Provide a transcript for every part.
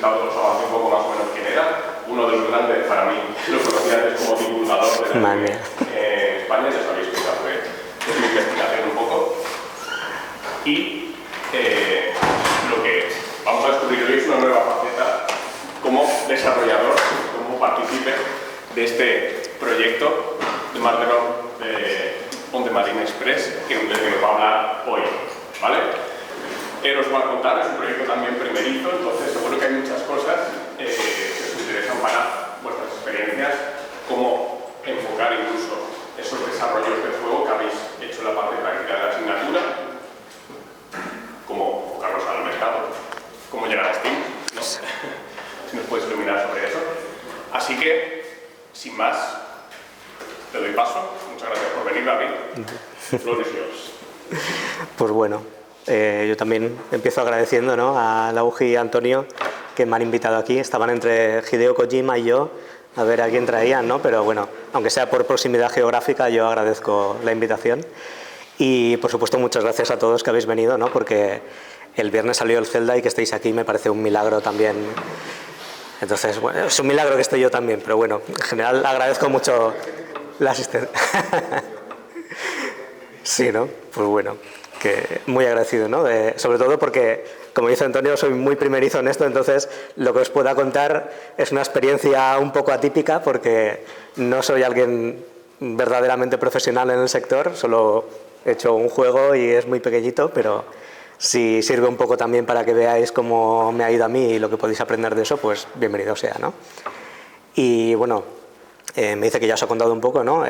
presentado, os avancé un poco más o menos quién era. Uno de los grandes, para mí, lo conocía antes como divulgador de la España, ya sabéis que fue mi investigación un poco. Y lo que vamos a descubrir hoy es una nueva faceta como desarrollador, como partícipe de este proyecto de Murder on the Marine Express, del que nos va a hablar hoy, ¿vale? Él os va a contar, es un proyecto también primerizo, entonces seguro que hay muchas cosas que os interesan para vuestras experiencias, cómo enfocar incluso esos desarrollos de juego que habéis hecho en la parte práctica de la asignatura, cómo enfocarlos al mercado, cómo llegar a Steam, ¿no? Si nos puedes iluminar sobre eso. Así que, sin más, te doy paso. Muchas gracias por venir, David. Flores yours. Pues bueno, yo también empiezo agradeciendo, ¿no?, a Laugi y a Antonio que me han invitado aquí. Estaban entre Hideo Kojima y yo a ver a quién traían, ¿no? Pero bueno, aunque sea por proximidad geográfica, yo agradezco la invitación. Y por supuesto muchas gracias a todos que habéis venido, ¿no?, porque el viernes salió el Zelda y que estéis aquí me parece un milagro también. Entonces, bueno, es un milagro que esté yo también, pero bueno, en general agradezco mucho la asistencia. Sí, ¿no? Pues bueno, que muy agradecido, ¿no? Sobre todo porque, como dice Antonio, soy muy primerizo en esto, entonces lo que os pueda contar es una experiencia un poco atípica porque no soy alguien verdaderamente profesional en el sector, solo he hecho un juego y es muy pequeñito, pero si sirve un poco también para que veáis cómo me ha ido a mí y lo que podéis aprender de eso, pues bienvenido sea, ¿no? Y bueno, me dice que ya os ha contado un poco, ¿no?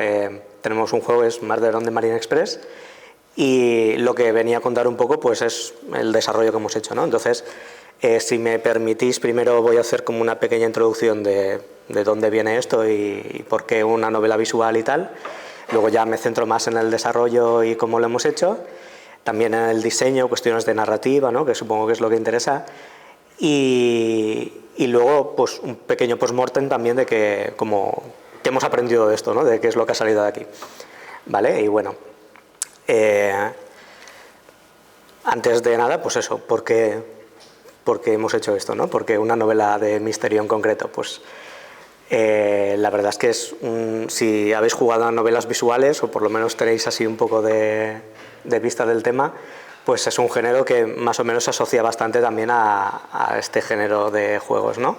Tenemos un juego, es Murder on the Marine Express, y lo que venía a contar un poco pues es el desarrollo que hemos hecho, ¿no? Entonces, si me permitís, primero voy a hacer como una pequeña introducción de dónde viene esto y por qué una novela visual y tal. Luego ya me centro más en el desarrollo y cómo lo hemos hecho. También en el diseño, cuestiones de narrativa, ¿no?, que supongo que es lo que interesa. Y luego pues un pequeño post-mortem también de que hemos aprendido de esto, ¿no?, de qué es lo que ha salido de aquí. ¿Vale? Y bueno, antes de nada, pues eso, ¿por qué hemos hecho esto, ¿no? ¿Por qué una novela de misterio en concreto? Pues la verdad es que si habéis jugado a novelas visuales o por lo menos tenéis así un poco de vista del tema, pues es un género que más o menos se asocia bastante también a este género de juegos, ¿no?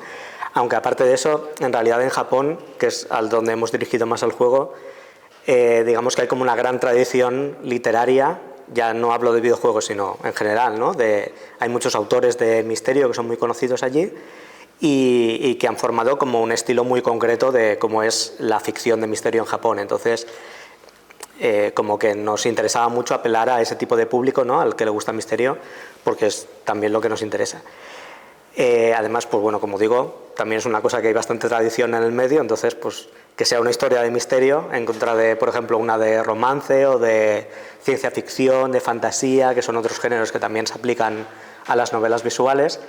Aunque aparte de eso, en realidad en Japón, que es al donde hemos dirigido más el juego, digamos que hay como una gran tradición literaria, ya no hablo de videojuegos sino en general, ¿no? Hay muchos autores de misterio que son muy conocidos allí y que han formado como un estilo muy concreto de cómo es la ficción de misterio en Japón. Entonces, como que nos interesaba mucho apelar a ese tipo de público, ¿no?, al que le gusta el misterio, porque es también lo que nos interesa. Además, pues bueno, como digo, también es una cosa que hay bastante tradición en el medio, entonces pues que sea una historia de misterio en contra de, por ejemplo, una de romance o de ciencia ficción, de fantasía, que son otros géneros que también se aplican a las novelas visuales,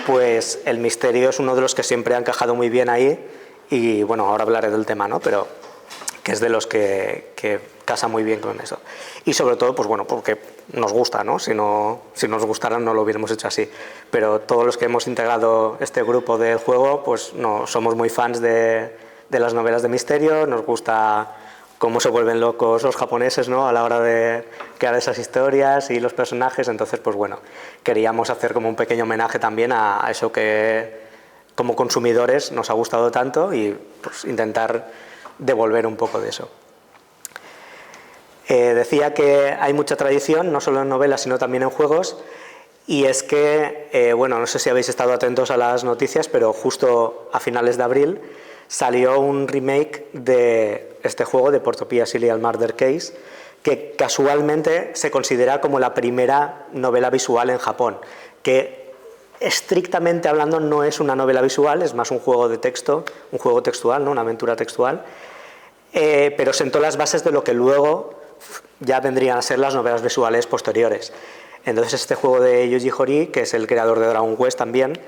pues el misterio es uno de los que siempre ha encajado muy bien ahí y bueno, ahora hablaré del tema, ¿no?, pero que es de los que casa muy bien con eso. Y sobre todo, pues bueno, porque nos gusta, ¿no? Si nos gustara no lo hubiéramos hecho así. Pero todos los que hemos integrado este grupo del juego, pues no, somos muy fans de las novelas de misterio, nos gusta cómo se vuelven locos los japoneses, ¿no?, a la hora de crear esas historias y los personajes. Entonces, pues bueno, queríamos hacer como un pequeño homenaje también a eso que como consumidores nos ha gustado tanto y pues intentar devolver un poco de eso. Decía que hay mucha tradición, no solo en novelas, sino también en juegos, y es que, bueno, no sé si habéis estado atentos a las noticias, pero justo a finales de abril salió un remake de este juego, de Portopia Serial Murder Case, que casualmente se considera como la primera novela visual en Japón, que estrictamente hablando no es una novela visual, es más un juego de texto, un juego textual, ¿no?, una aventura textual, pero sentó las bases de lo que luego ya vendrían a ser las novelas visuales posteriores. Entonces este juego de Yuji Horii, que es el creador de Dragon Quest también,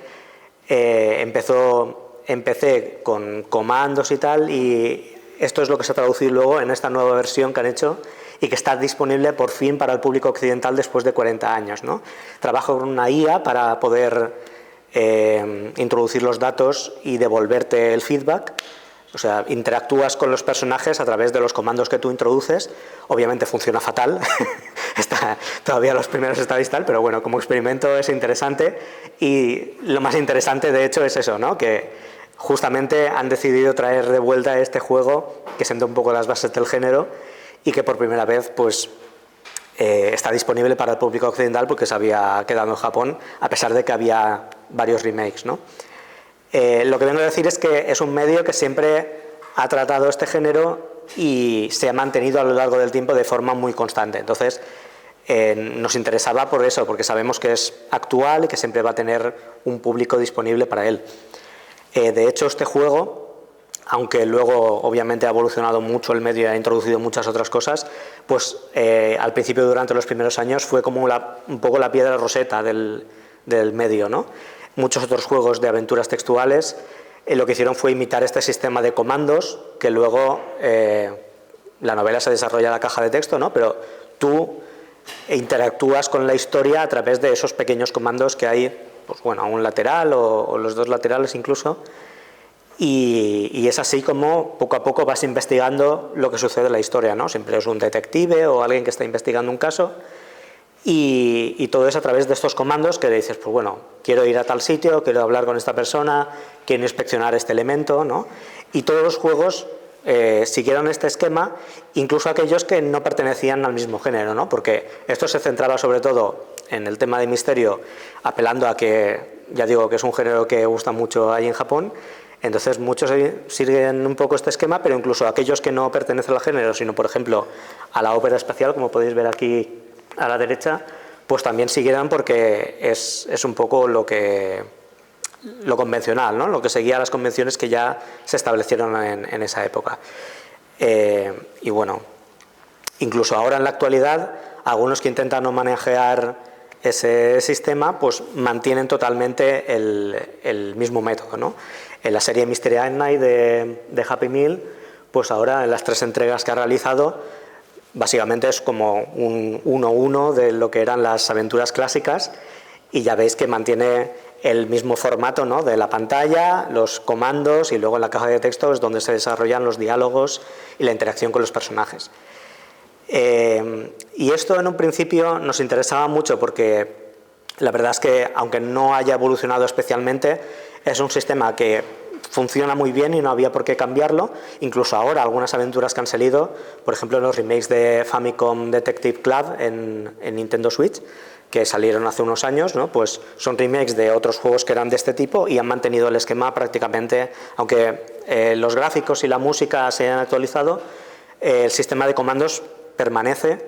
empecé con comandos y tal, y esto es lo que se ha traducido luego en esta nueva versión que han hecho y que está disponible por fin para el público occidental después de 40 años, ¿no? Trabajo con una IA para poder introducir los datos y devolverte el feedback. O sea, interactúas con los personajes a través de los comandos que tú introduces. Obviamente funciona fatal, todavía los primeros estáis tal, pero bueno, como experimento es interesante. Y lo más interesante, de hecho, es eso, ¿no? Que justamente han decidido traer de vuelta este juego que sienta un poco las bases del género y que por primera vez pues, está disponible para el público occidental porque se había quedado en Japón, a pesar de que había varios remakes, ¿no? Lo que vengo a decir es que es un medio que siempre ha tratado este género y se ha mantenido a lo largo del tiempo de forma muy constante. Entonces, nos interesaba por eso, porque sabemos que es actual y que siempre va a tener un público disponible para él. De hecho, este juego, aunque luego obviamente ha evolucionado mucho el medio y ha introducido muchas otras cosas, pues al principio, durante los primeros años, fue como un poco la piedra roseta del medio, ¿no? Muchos otros juegos de aventuras textuales lo que hicieron fue imitar este sistema de comandos que luego la novela se desarrolla en la caja de texto, ¿no? Pero tú interactúas con la historia a través de esos pequeños comandos que hay, pues bueno, a un lateral o los dos laterales incluso, y es así como poco a poco vas investigando lo que sucede en la historia, ¿no? Siempre es un detective o alguien que está investigando un caso. Y todo es a través de estos comandos que le dices, pues bueno, quiero ir a tal sitio, quiero hablar con esta persona, quiero inspeccionar este elemento, ¿no? Y todos los juegos siguieron este esquema, incluso aquellos que no pertenecían al mismo género, ¿no? Porque esto se centraba sobre todo en el tema de misterio, apelando a que, ya digo, que es un género que gusta mucho ahí en Japón. Entonces muchos siguen un poco este esquema, pero incluso aquellos que no pertenecen al género, sino por ejemplo a la ópera espacial, como podéis ver aquí a la derecha, pues también siguieran porque es un poco lo convencional, ¿no? Lo que seguía las convenciones que ya se establecieron en esa época. Y bueno, incluso ahora en la actualidad, algunos que intentan no manejar ese sistema, pues mantienen totalmente el mismo método, ¿no? En la serie Mystery at Night de Happy Meal, pues ahora en las 3 entregas que ha realizado, básicamente es como un 1-1 de lo que eran las aventuras clásicas y ya veis que mantiene el mismo formato, ¿no? De la pantalla, los comandos y luego en la caja de texto es donde se desarrollan los diálogos y la interacción con los personajes. Y esto en un principio nos interesaba mucho porque la verdad es que aunque no haya evolucionado especialmente, es un sistema que funciona muy bien y no había por qué cambiarlo. Incluso ahora algunas aventuras que han salido, por ejemplo los remakes de Famicom Detective Club en Nintendo Switch, que salieron hace unos años, ¿no? Pues son remakes de otros juegos que eran de este tipo y han mantenido el esquema prácticamente, aunque los gráficos y la música se han actualizado, el sistema de comandos permanece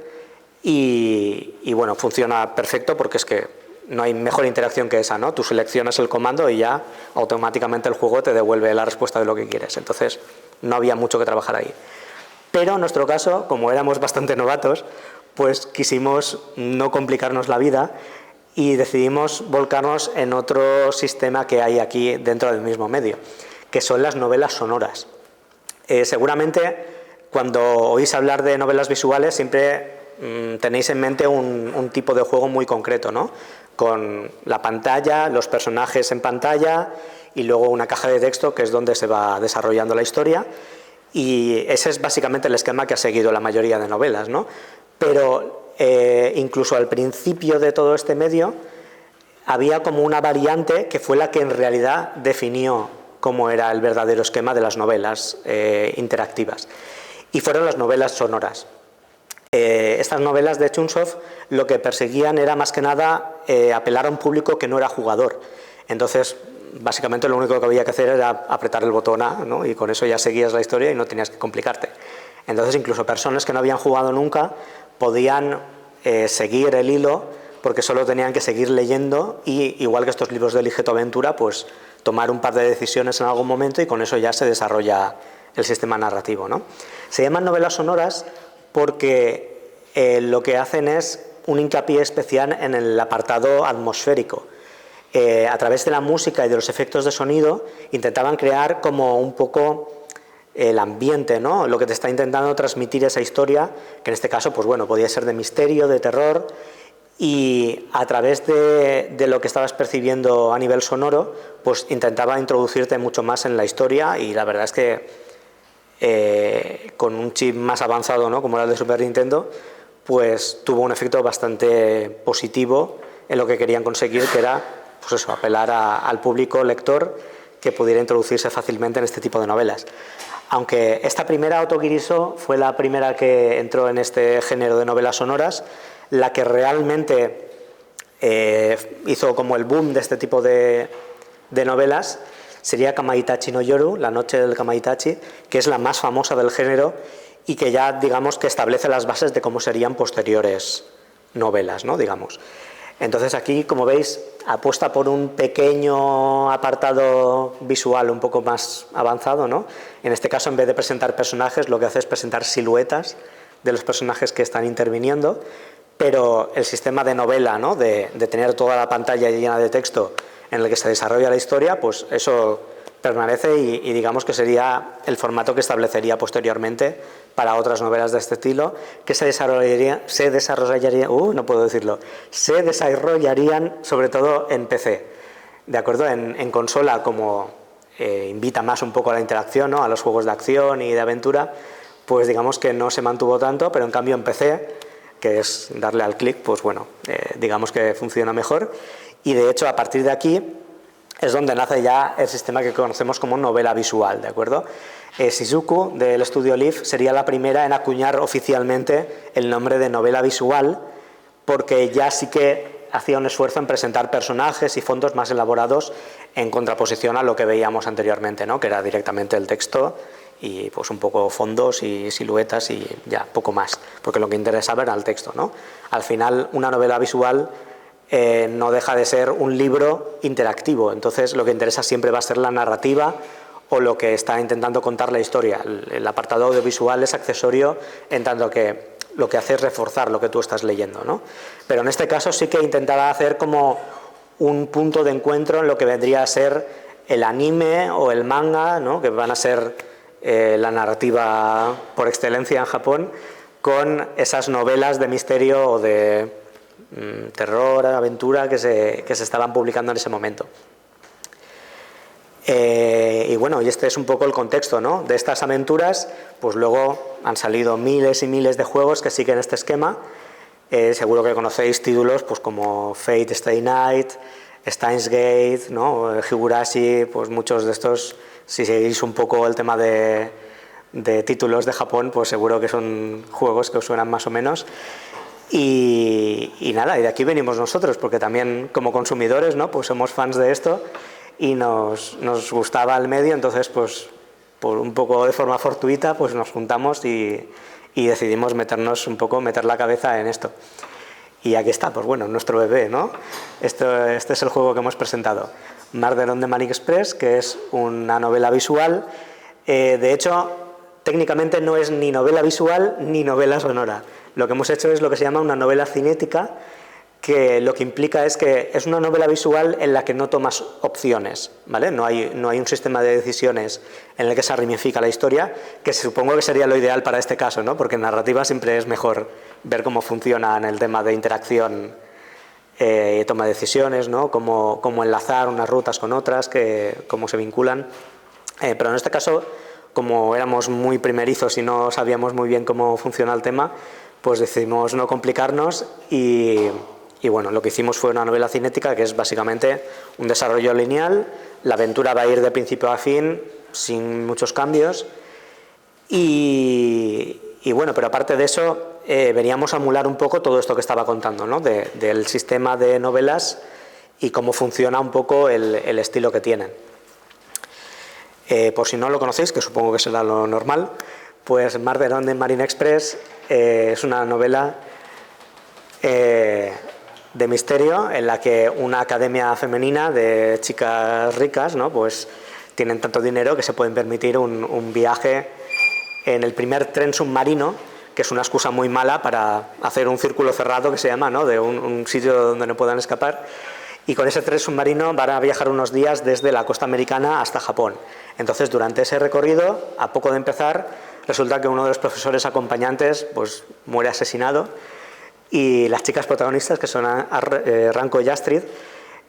y bueno, funciona perfecto porque es que no hay mejor interacción que esa, ¿no? Tú seleccionas el comando y ya automáticamente el juego te devuelve la respuesta de lo que quieres. Entonces no había mucho que trabajar ahí. Pero en nuestro caso, como éramos bastante novatos, pues quisimos no complicarnos la vida y decidimos volcarnos en otro sistema que hay aquí dentro del mismo medio, que son las novelas sonoras. Seguramente cuando oís hablar de novelas visuales siempre tenéis en mente un tipo de juego muy concreto, ¿no? Con la pantalla, los personajes en pantalla y luego una caja de texto que es donde se va desarrollando la historia, y ese es básicamente el esquema que ha seguido la mayoría de novelas, ¿no? Pero incluso al principio de todo este medio había como una variante que fue la que en realidad definió cómo era el verdadero esquema de las novelas interactivas, y fueron las novelas sonoras. Estas novelas de Chunsoft lo que perseguían era más que nada apelar a un público que no era jugador. Entonces, básicamente lo único que había que hacer era apretar el botón A, ¿no? Y con eso ya seguías la historia y no tenías que complicarte. Entonces, incluso personas que no habían jugado nunca podían seguir el hilo porque solo tenían que seguir leyendo y, igual que estos libros de Elige tu aventura, pues tomar un par de decisiones en algún momento y con eso ya se desarrolla el sistema narrativo, ¿no? Se llaman novelas sonoras porque lo que hacen es un hincapié especial en el apartado atmosférico. A través de la música y de los efectos de sonido intentaban crear como un poco el ambiente, ¿no? Lo que te está intentando transmitir esa historia, que en este caso, pues bueno, podía ser de misterio, de terror, y a través de lo que estabas percibiendo a nivel sonoro, pues intentaba introducirte mucho más en la historia, y la verdad es que con un chip más avanzado, ¿no?, como era el de Super Nintendo, pues tuvo un efecto bastante positivo en lo que querían conseguir, que era, pues eso, apelar al público lector que pudiera introducirse fácilmente en este tipo de novelas. Aunque esta primera, Otogiriso, fue la primera que entró en este género de novelas sonoras, la que realmente hizo como el boom de este tipo de novelas sería Kamaitachi no Yoru, La noche del Kamaitachi, que es la más famosa del género y que ya, digamos, que establece las bases de cómo serían posteriores novelas, ¿no?, digamos. Entonces aquí, como veis, apuesta por un pequeño apartado visual un poco más avanzado, ¿no? En este caso, en vez de presentar personajes, lo que hace es presentar siluetas de los personajes que están interviniendo, pero el sistema de novela, ¿no?, de tener toda la pantalla llena de texto en el que se desarrolla la historia, pues eso permanece y digamos que sería el formato que establecería posteriormente para otras novelas de este estilo, que se desarrollarían sobre todo en PC. ¿De acuerdo? En consola, como invita más un poco a la interacción, ¿no?, a los juegos de acción y de aventura, pues digamos que no se mantuvo tanto, pero en cambio en PC, que es darle al clic, pues bueno, digamos que funciona mejor. Y de hecho, a partir de aquí es donde nace ya el sistema que conocemos como novela visual, ¿de acuerdo? Shizuku, del estudio Leaf, sería la primera en acuñar oficialmente el nombre de novela visual, porque ya sí que hacía un esfuerzo en presentar personajes y fondos más elaborados en contraposición a lo que veíamos anteriormente, ¿no?, que era directamente el texto y pues un poco fondos y siluetas y ya, poco más, porque lo que interesaba era el texto, ¿no? Al final, una novela visual no deja de ser un libro interactivo, entonces lo que interesa siempre va a ser la narrativa o lo que está intentando contar la historia. El apartado audiovisual es accesorio en tanto que lo que hace es reforzar lo que tú estás leyendo, ¿no? Pero en este caso sí que intentaba hacer como un punto de encuentro en lo que vendría a ser el anime o el manga, ¿no?, que van a ser la narrativa por excelencia en Japón, con esas novelas de misterio o de terror, aventura que se estaban publicando en ese momento. Y bueno, y este es un poco el contexto, ¿no?, de estas aventuras. Pues luego han salido miles y miles de juegos que siguen este esquema. Seguro que conocéis títulos pues como Fate Stay Night, Steins Gate, ¿no?, Higurashi, pues muchos de estos, si seguís un poco el tema de títulos de Japón, pues seguro que son juegos que os suenan más o menos. Y nada, y de aquí venimos nosotros, porque también como consumidores, ¿no?, pues somos fans de esto y nos gustaba el medio, entonces pues por un poco de forma fortuita pues nos juntamos y decidimos meter la cabeza en esto. Y aquí está, pues bueno, nuestro bebé, ¿no? Este es el juego que hemos presentado, Murder on the Marine Express, que es una novela visual. De hecho, técnicamente no es ni novela visual ni novela sonora. Lo que hemos hecho es lo que se llama una novela cinética, que lo que implica es que es una novela visual en la que no tomas opciones, ¿vale? No hay un sistema de decisiones en el que se ramifica la historia, que supongo que sería lo ideal para este caso, ¿no? Porque en narrativa siempre es mejor ver cómo funciona en el tema de interacción y toma de decisiones, ¿no?, cómo enlazar unas rutas con otras, cómo se vinculan. Pero en este caso, como éramos muy primerizos y no sabíamos muy bien cómo funciona el tema, pues decidimos no complicarnos y bueno, lo que hicimos fue una novela cinética, que es básicamente un desarrollo lineal. La aventura va a ir de principio a fin sin muchos cambios y bueno, pero aparte de eso veníamos a emular un poco todo esto que estaba contando, ¿no?, del sistema de novelas y cómo funciona un poco el estilo que tienen. Por si no lo conocéis, que supongo que será lo normal, pues Murder on the Marine Express es una novela de misterio en la que una academia femenina de chicas ricas, ¿no?, pues tienen tanto dinero que se pueden permitir un viaje en el primer tren submarino, que es una excusa muy mala para hacer un círculo cerrado, que se llama, ¿no?, de un sitio donde no puedan escapar. Y con ese tren submarino van a viajar unos días desde la costa americana hasta Japón. Entonces, durante ese recorrido, a poco de empezar, resulta que uno de los profesores acompañantes pues muere asesinado y las chicas protagonistas, que son Ranko y Astrid,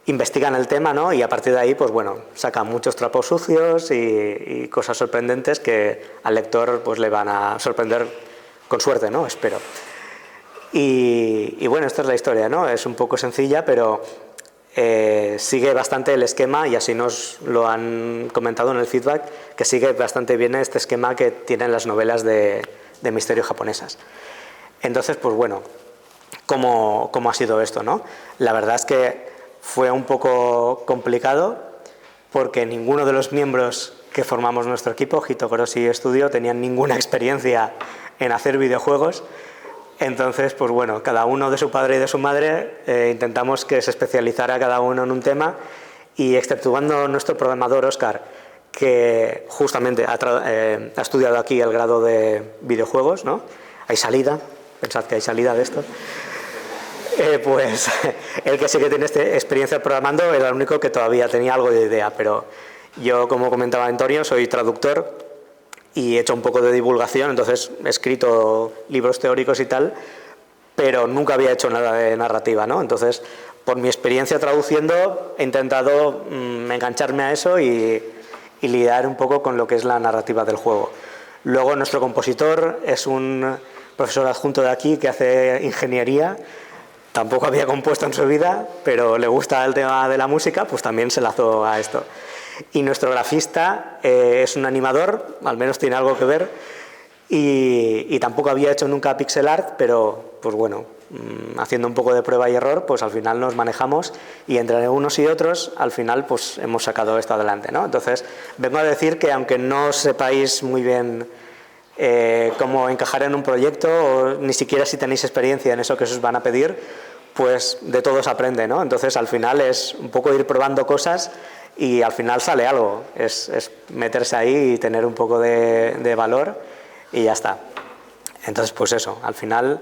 investigan el tema, ¿no? Y a partir de ahí, pues bueno, sacan muchos trapos sucios y cosas sorprendentes que al lector pues le van a sorprender con suerte, ¿no? Espero. Y bueno, esta es la historia, ¿no? Es un poco sencilla, pero sigue bastante el esquema, y así nos lo han comentado en el feedback, que sigue bastante bien este esquema que tienen las novelas de misterio japonesas. Entonces, pues bueno, ¿cómo ha sido esto, no? La verdad es que fue un poco complicado porque ninguno de los miembros que formamos nuestro equipo, Hitokoroshi Studio, tenían ninguna experiencia en hacer videojuegos. Entonces, pues bueno, cada uno de su padre y de su madre intentamos que se especializara cada uno en un tema, y exceptuando nuestro programador Óscar, que justamente ha estudiado aquí el grado de videojuegos, ¿no? Hay salida, pensad que hay salida de esto. Pues el que sí que tiene experiencia programando era el único que todavía tenía algo de idea, pero yo, como comentaba Antonio, soy traductor y he hecho un poco de divulgación, entonces he escrito libros teóricos y tal, pero nunca había hecho nada de narrativa, ¿no? Entonces, por mi experiencia traduciendo, he intentado engancharme a eso y lidiar un poco con lo que es la narrativa del juego. Luego, nuestro compositor es un profesor adjunto de aquí que hace ingeniería. Tampoco había compuesto en su vida, pero le gusta el tema de la música, pues también se lanzó a esto. Y nuestro grafista es un animador, al menos tiene algo que ver, y tampoco había hecho nunca pixel art, pero pues bueno, haciendo un poco de prueba y error, pues al final nos manejamos, y entre unos y otros, al final pues hemos sacado esto adelante, ¿no? Entonces, vengo a decir que aunque no sepáis muy bien cómo encajar en un proyecto, o ni siquiera si tenéis experiencia en eso que os van a pedir, pues de todo se aprende, ¿no? Entonces, al final es un poco ir probando cosas y al final sale algo. Es meterse ahí y tener un poco de valor y ya está. Entonces, pues eso, al final,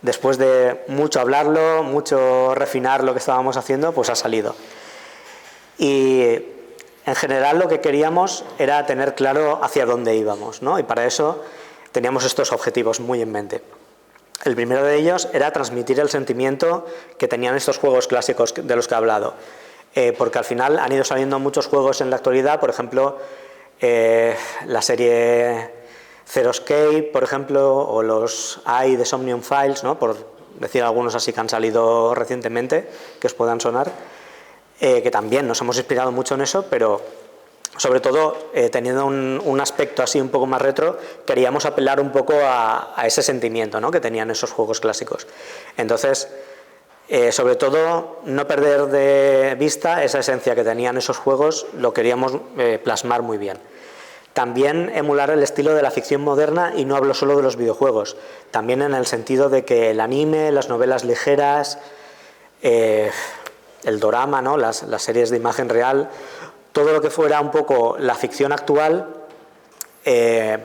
después de mucho hablarlo, mucho refinar lo que estábamos haciendo, pues ha salido. Y en general lo que queríamos era tener claro hacia dónde íbamos, ¿no? Y para eso teníamos estos objetivos muy en mente. El primero de ellos era transmitir el sentimiento que tenían estos juegos clásicos de los que he hablado, porque al final han ido saliendo muchos juegos en la actualidad, por ejemplo, la serie Zero Escape, por ejemplo, o los AI de Somnium Files, ¿no? Por decir algunos así que han salido recientemente, que os puedan sonar, que también nos hemos inspirado mucho en eso, pero sobre todo teniendo un aspecto así un poco más retro, queríamos apelar un poco a ese sentimiento, ¿no? Que tenían esos juegos clásicos. Entonces, sobre todo, no perder de vista esa esencia que tenían esos juegos, lo queríamos plasmar muy bien. También emular el estilo de la ficción moderna, y no hablo solo de los videojuegos, también en el sentido de que el anime, las novelas ligeras, el dorama, ¿no? Las series de imagen real, todo lo que fuera un poco la ficción actual,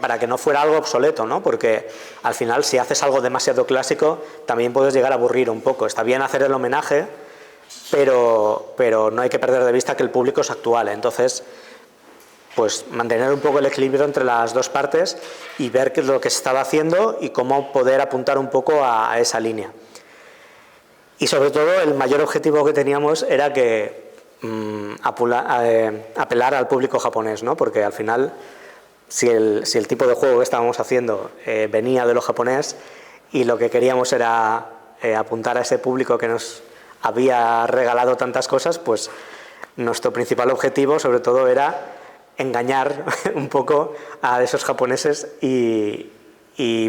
para que no fuera algo obsoleto, ¿no? Porque al final, si haces algo demasiado clásico, también puedes llegar a aburrir un poco. Está bien hacer el homenaje, pero no hay que perder de vista que el público es actual. Entonces, pues mantener un poco el equilibrio entre las dos partes y ver qué es lo que se estaba haciendo y cómo poder apuntar un poco a esa línea. Y sobre todo, el mayor objetivo que teníamos era que apelar al público japonés, ¿no? Porque al final, si el tipo de juego que estábamos haciendo venía de lo japonés, y lo que queríamos era apuntar a ese público que nos había regalado tantas cosas, pues nuestro principal objetivo sobre todo era engañar un poco a esos japoneses y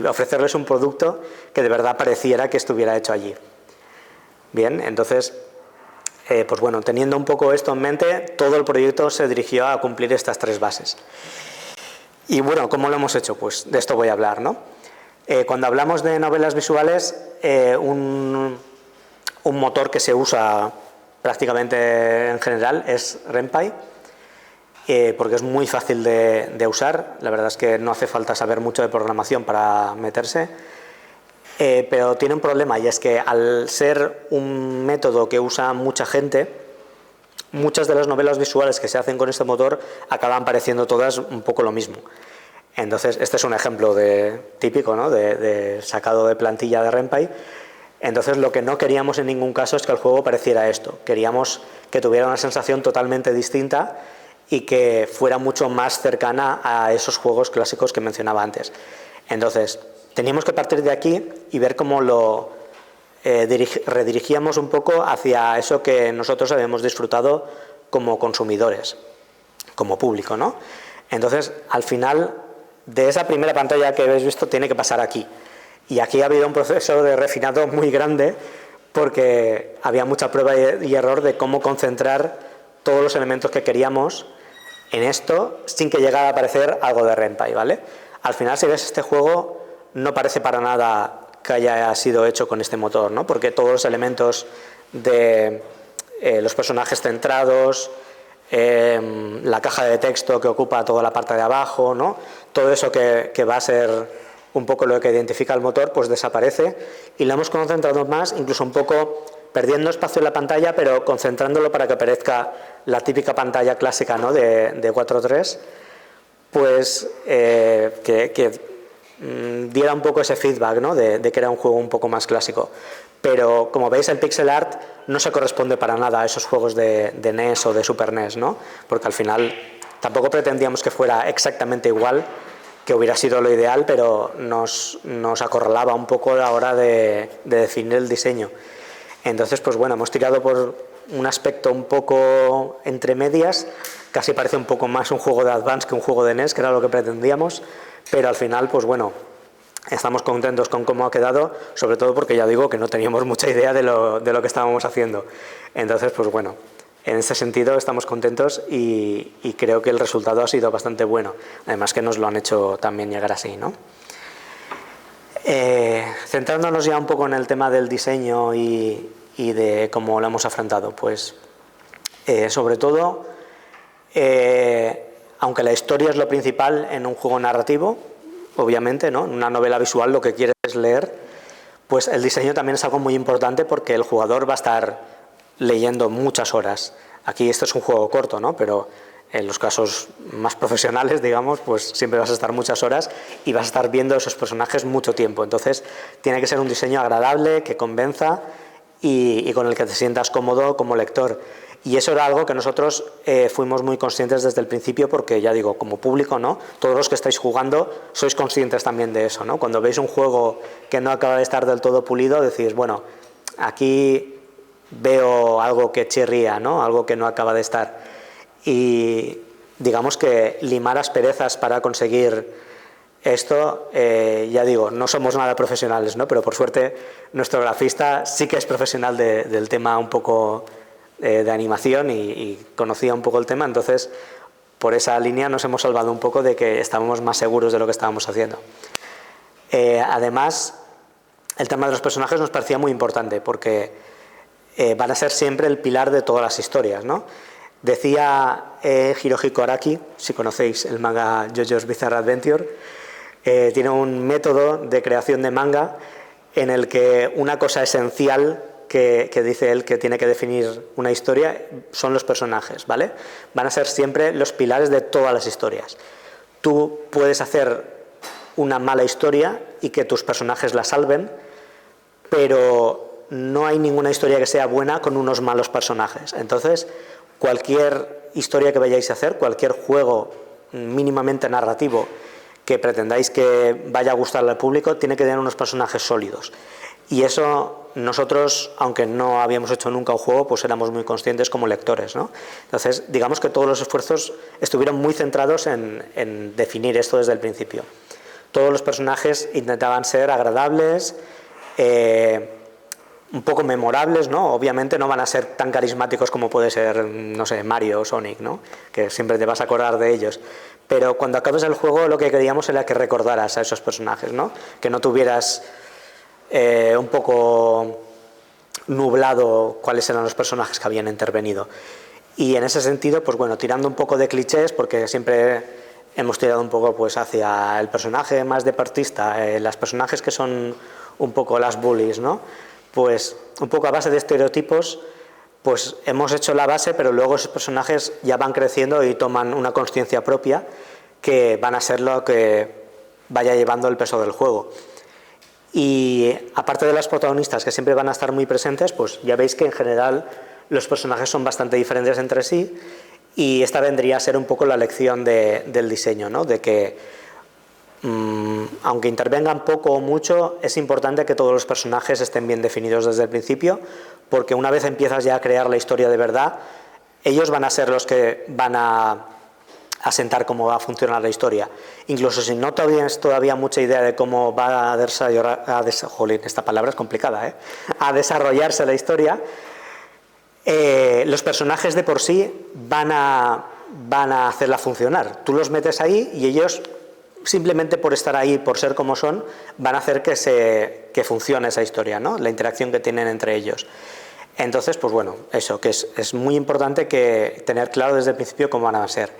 ofrecerles un producto que de verdad pareciera que estuviera hecho allí. Bien, entonces, pues bueno, teniendo un poco esto en mente, todo el proyecto se dirigió a cumplir estas tres bases. Y bueno, ¿cómo lo hemos hecho? Pues de esto voy a hablar, ¿no? Cuando hablamos de novelas visuales, un motor que se usa prácticamente en general es Ren'Py, porque es muy fácil de usar. La verdad es que no hace falta saber mucho de programación para meterse. Pero tiene un problema, y es que al ser un método que usa mucha gente, muchas de las novelas visuales que se hacen con este motor acaban pareciendo todas un poco lo mismo. Entonces, este es un ejemplo típico, ¿no? de sacado de plantilla de Ren'Py. Entonces lo que no queríamos en ningún caso es que el juego pareciera esto. Queríamos que tuviera una sensación totalmente distinta y que fuera mucho más cercana a esos juegos clásicos que mencionaba antes. Entonces teníamos que partir de aquí y ver cómo lo redirigíamos un poco hacia eso que nosotros habíamos disfrutado como consumidores, como público, ¿no? Entonces, al final, de esa primera pantalla que habéis visto, tiene que pasar aquí. Y aquí ha habido un proceso de refinado muy grande porque había mucha prueba y error de cómo concentrar todos los elementos que queríamos en esto sin que llegara a aparecer algo de Ren'Py, ¿vale? Al final, si ves este juego, no parece para nada que haya sido hecho con este motor, ¿no? Porque todos los elementos de los personajes centrados, la caja de texto que ocupa toda la parte de abajo, ¿no? Todo eso que va a ser un poco lo que identifica el motor, pues desaparece y lo hemos concentrado más, incluso un poco perdiendo espacio en la pantalla, pero concentrándolo para que aparezca la típica pantalla clásica, ¿no? de 4.3, pues que diera un poco ese feedback, ¿no? de que era un juego un poco más clásico. Pero como veis, el pixel art no se corresponde para nada a esos juegos de NES o de Super NES, ¿no? Porque al final tampoco pretendíamos que fuera exactamente igual, que hubiera sido lo ideal, pero nos acorralaba un poco a la hora de definir el diseño. Entonces, pues bueno, hemos tirado por un aspecto un poco entre medias, casi parece un poco más un juego de Advance que un juego de NES, que era lo que pretendíamos, pero al final, pues bueno, estamos contentos con cómo ha quedado, sobre todo porque ya digo que no teníamos mucha idea de lo que estábamos haciendo. Entonces, pues bueno, en ese sentido estamos contentos y creo que el resultado ha sido bastante bueno. Además que nos lo han hecho también llegar así, ¿no? Centrándonos ya un poco en el tema del diseño y de cómo lo hemos afrontado, pues sobre todo, aunque la historia es lo principal en un juego narrativo, obviamente, ¿no? En una novela visual lo que quieres es leer, pues el diseño también es algo muy importante porque el jugador va a estar leyendo muchas horas. Aquí esto es un juego corto, ¿no? Pero en los casos más profesionales, digamos, pues siempre vas a estar muchas horas y vas a estar viendo esos personajes mucho tiempo. Entonces tiene que ser un diseño agradable, que convenza y con el que te sientas cómodo como lector. Y eso era algo que nosotros fuimos muy conscientes desde el principio porque, ya digo, como público, ¿no? Todos los que estáis jugando sois conscientes también de eso, ¿no? Cuando veis un juego que no acaba de estar del todo pulido, decís, bueno, aquí veo algo que chirría, ¿no? Algo que no acaba de estar. Y digamos que limar asperezas para conseguir esto, ya digo, no somos nada profesionales, ¿no? Pero por suerte nuestro grafista sí que es profesional del tema un poco de animación y conocía un poco el tema, entonces por esa línea nos hemos salvado un poco de que estábamos más seguros de lo que estábamos haciendo. Además, el tema de los personajes nos parecía muy importante porque van a ser siempre el pilar de todas las historias, ¿no? Decía Hirohiko Araki, si conocéis el manga JoJo's Bizarre Adventure, tiene un método de creación de manga en el que una cosa esencial que dice él que tiene que definir una historia son los personajes, ¿vale? Van a ser siempre los pilares de todas las historias. Tú puedes hacer una mala historia y que tus personajes la salven, pero no hay ninguna historia que sea buena con unos malos personajes. Entonces, cualquier historia que vayáis a hacer, cualquier juego mínimamente narrativo que pretendáis que vaya a gustar al público, tiene que tener unos personajes sólidos. Y eso nosotros, aunque no habíamos hecho nunca un juego, pues éramos muy conscientes como lectores, ¿no? Entonces, digamos que todos los esfuerzos estuvieron muy centrados en definir esto desde el principio. Todos los personajes intentaban ser agradables, un poco memorables, ¿no? Obviamente no van a ser tan carismáticos como puede ser, no sé, Mario o Sonic, ¿no? Que siempre te vas a acordar de ellos. Pero cuando acabes el juego lo que queríamos era que recordaras a esos personajes, ¿no? Que no tuvieras un poco nublado cuáles eran los personajes que habían intervenido. Y en ese sentido, pues bueno, tirando un poco de clichés, porque siempre hemos tirado un poco pues hacia el personaje más deportista, los personajes que son un poco las bullies, ¿no? Pues un poco a base de estereotipos, pues hemos hecho la base, pero luego esos personajes ya van creciendo y toman una consciencia propia que van a ser lo que vaya llevando el peso del juego. Y aparte de las protagonistas, que siempre van a estar muy presentes, pues ya veis que en general los personajes son bastante diferentes entre sí, y esta vendría a ser un poco la lección del diseño, ¿no? De que aunque intervengan poco o mucho, es importante que todos los personajes estén bien definidos desde el principio, porque una vez empiezas ya a crear la historia de verdad, ellos van a ser los que van a asentar cómo va a funcionar la historia. Incluso si no tienes todavía mucha idea de cómo va a esta palabra es complicada, a desarrollarse la historia, los personajes de por sí van a hacerla funcionar. Tú los metes ahí y ellos, simplemente por estar ahí, por ser como son, van a hacer que funcione esa historia, ¿no? La interacción que tienen entre ellos. Entonces, pues bueno, eso, que es muy importante que tener claro desde el principio cómo van a ser.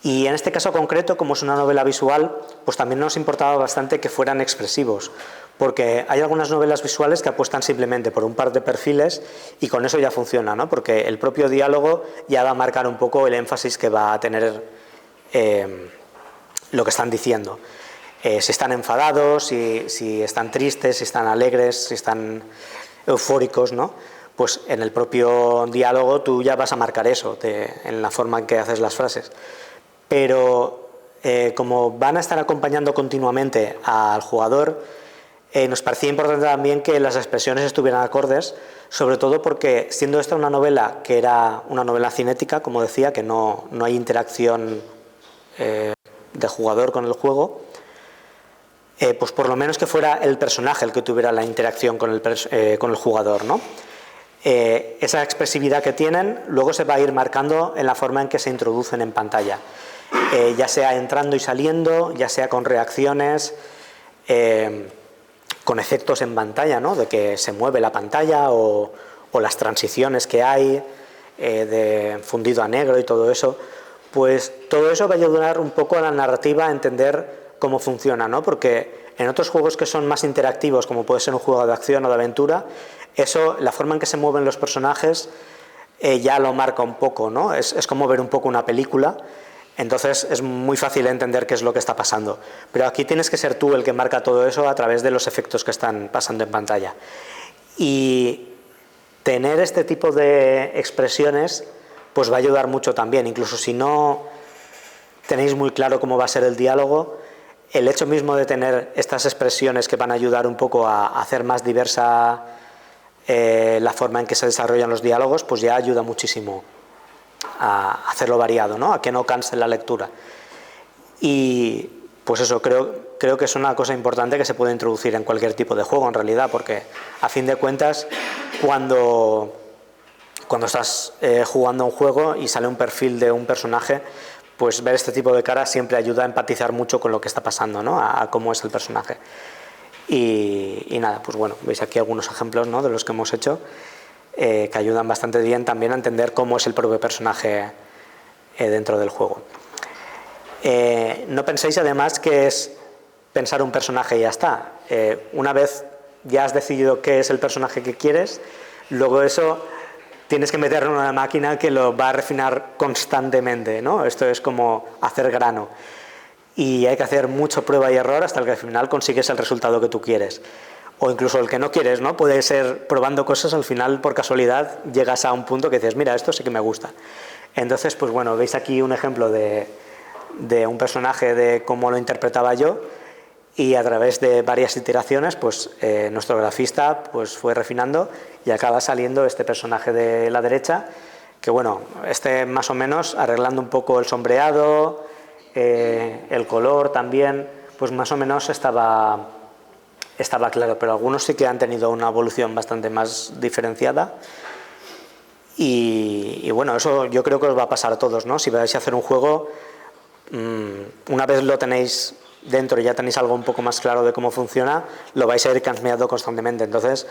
Y en este caso concreto, como es una novela visual, pues también nos importaba bastante que fueran expresivos, porque hay algunas novelas visuales que apuestan simplemente por un par de perfiles y con eso ya funciona, ¿no? Porque el propio diálogo ya va a marcar un poco el énfasis que va a tener lo que están diciendo. Si están enfadados, si están tristes, si están alegres, si están eufóricos, ¿no? Pues en el propio diálogo tú ya vas a marcar eso en la forma en que haces las frases. Pero como van a estar acompañando continuamente al jugador, nos parecía importante también que las expresiones estuvieran acordes, sobre todo porque, siendo esta una novela que era una novela cinética, como decía, que no hay interacción de jugador con el juego, pues por lo menos que fuera el personaje el que tuviera la interacción con el jugador, ¿no? Esa expresividad que tienen luego se va a ir marcando en la forma en que se introducen en pantalla, ya sea entrando y saliendo, ya sea con reacciones, con efectos en pantalla, ¿no? De que se mueve la pantalla o las transiciones que hay, de fundido a negro y todo eso. Pues todo eso va a ayudar un poco a la narrativa a entender cómo funciona, ¿no? Porque en otros juegos que son más interactivos, como puede ser un juego de acción o de aventura, eso, la forma en que se mueven los personajes ya lo marca un poco, ¿no? Es como ver un poco una película, entonces es muy fácil entender qué es lo que está pasando. Pero aquí tienes que ser tú el que marca todo eso a través de los efectos que están pasando en pantalla. Y tener este tipo de expresiones pues va a ayudar mucho también, incluso si no tenéis muy claro cómo va a ser el diálogo, el hecho mismo de tener estas expresiones que van a ayudar un poco a hacer más diversa la forma en que se desarrollan los diálogos, pues ya ayuda muchísimo a hacerlo variado, ¿no? A que no canse la lectura. Y pues eso, creo que es una cosa importante que se puede introducir en cualquier tipo de juego en realidad, porque a fin de cuentas cuando estás jugando un juego y sale un perfil de un personaje, pues ver este tipo de caras siempre ayuda a empatizar mucho con lo que está pasando, ¿no? A cómo es el personaje. Y nada, pues bueno, veis aquí algunos ejemplos, ¿no? De los que hemos hecho, que ayudan bastante bien también a entender cómo es el propio personaje dentro del juego. No penséis además que es pensar un personaje y ya está. Una vez ya has decidido qué es el personaje que quieres, luego eso tienes que meterlo en una máquina que lo va a refinar constantemente, ¿no? Esto es como hacer grano. Y hay que hacer mucho prueba y error hasta que al final consigues el resultado que tú quieres. O incluso el que no quieres, ¿no? Puede ser probando cosas, al final por casualidad llegas a un punto que dices, mira, esto sí que me gusta. Entonces, pues bueno, veis aquí un ejemplo de un personaje, de cómo lo interpretaba yo, y a través de varias iteraciones, pues nuestro grafista pues fue refinando y acaba saliendo este personaje de la derecha, que bueno, más o menos arreglando un poco el sombreado, el color también, pues más o menos estaba claro, pero algunos sí que han tenido una evolución bastante más diferenciada. Y bueno, eso yo creo que os va a pasar a todos, ¿no? Si vais a hacer un juego, una vez lo tenéis dentro y ya tenéis algo un poco más claro de cómo funciona, lo vais a ir cambiando constantemente. Entonces,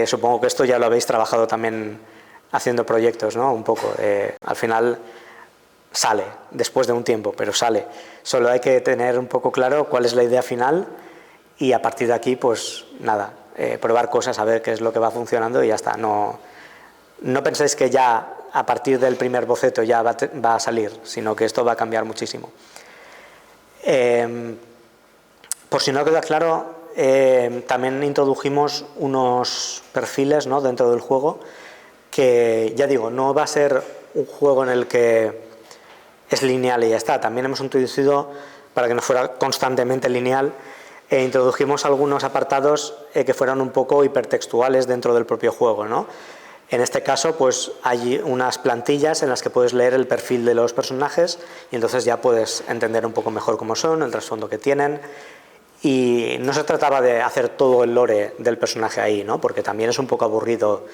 supongo que esto ya lo habéis trabajado también haciendo proyectos, ¿no? Un poco. Al final sale, después de un tiempo, pero sale. Solo hay que tener un poco claro cuál es la idea final y a partir de aquí, pues nada, probar cosas, a ver qué es lo que va funcionando y ya está. No penséis que ya a partir del primer boceto ya va a salir, sino que esto va a cambiar muchísimo. Por si no queda claro, también introdujimos unos perfiles, ¿no?, dentro del juego que, ya digo, no va a ser un juego en el que es lineal y ya está. También hemos introducido, para que no fuera constantemente lineal, introdujimos algunos apartados que fueran un poco hipertextuales dentro del propio juego, ¿no? En este caso, pues hay unas plantillas en las que puedes leer el perfil de los personajes y entonces ya puedes entender un poco mejor cómo son, el trasfondo que tienen. Y no se trataba de hacer todo el lore del personaje ahí, ¿no?, porque también es un poco aburrido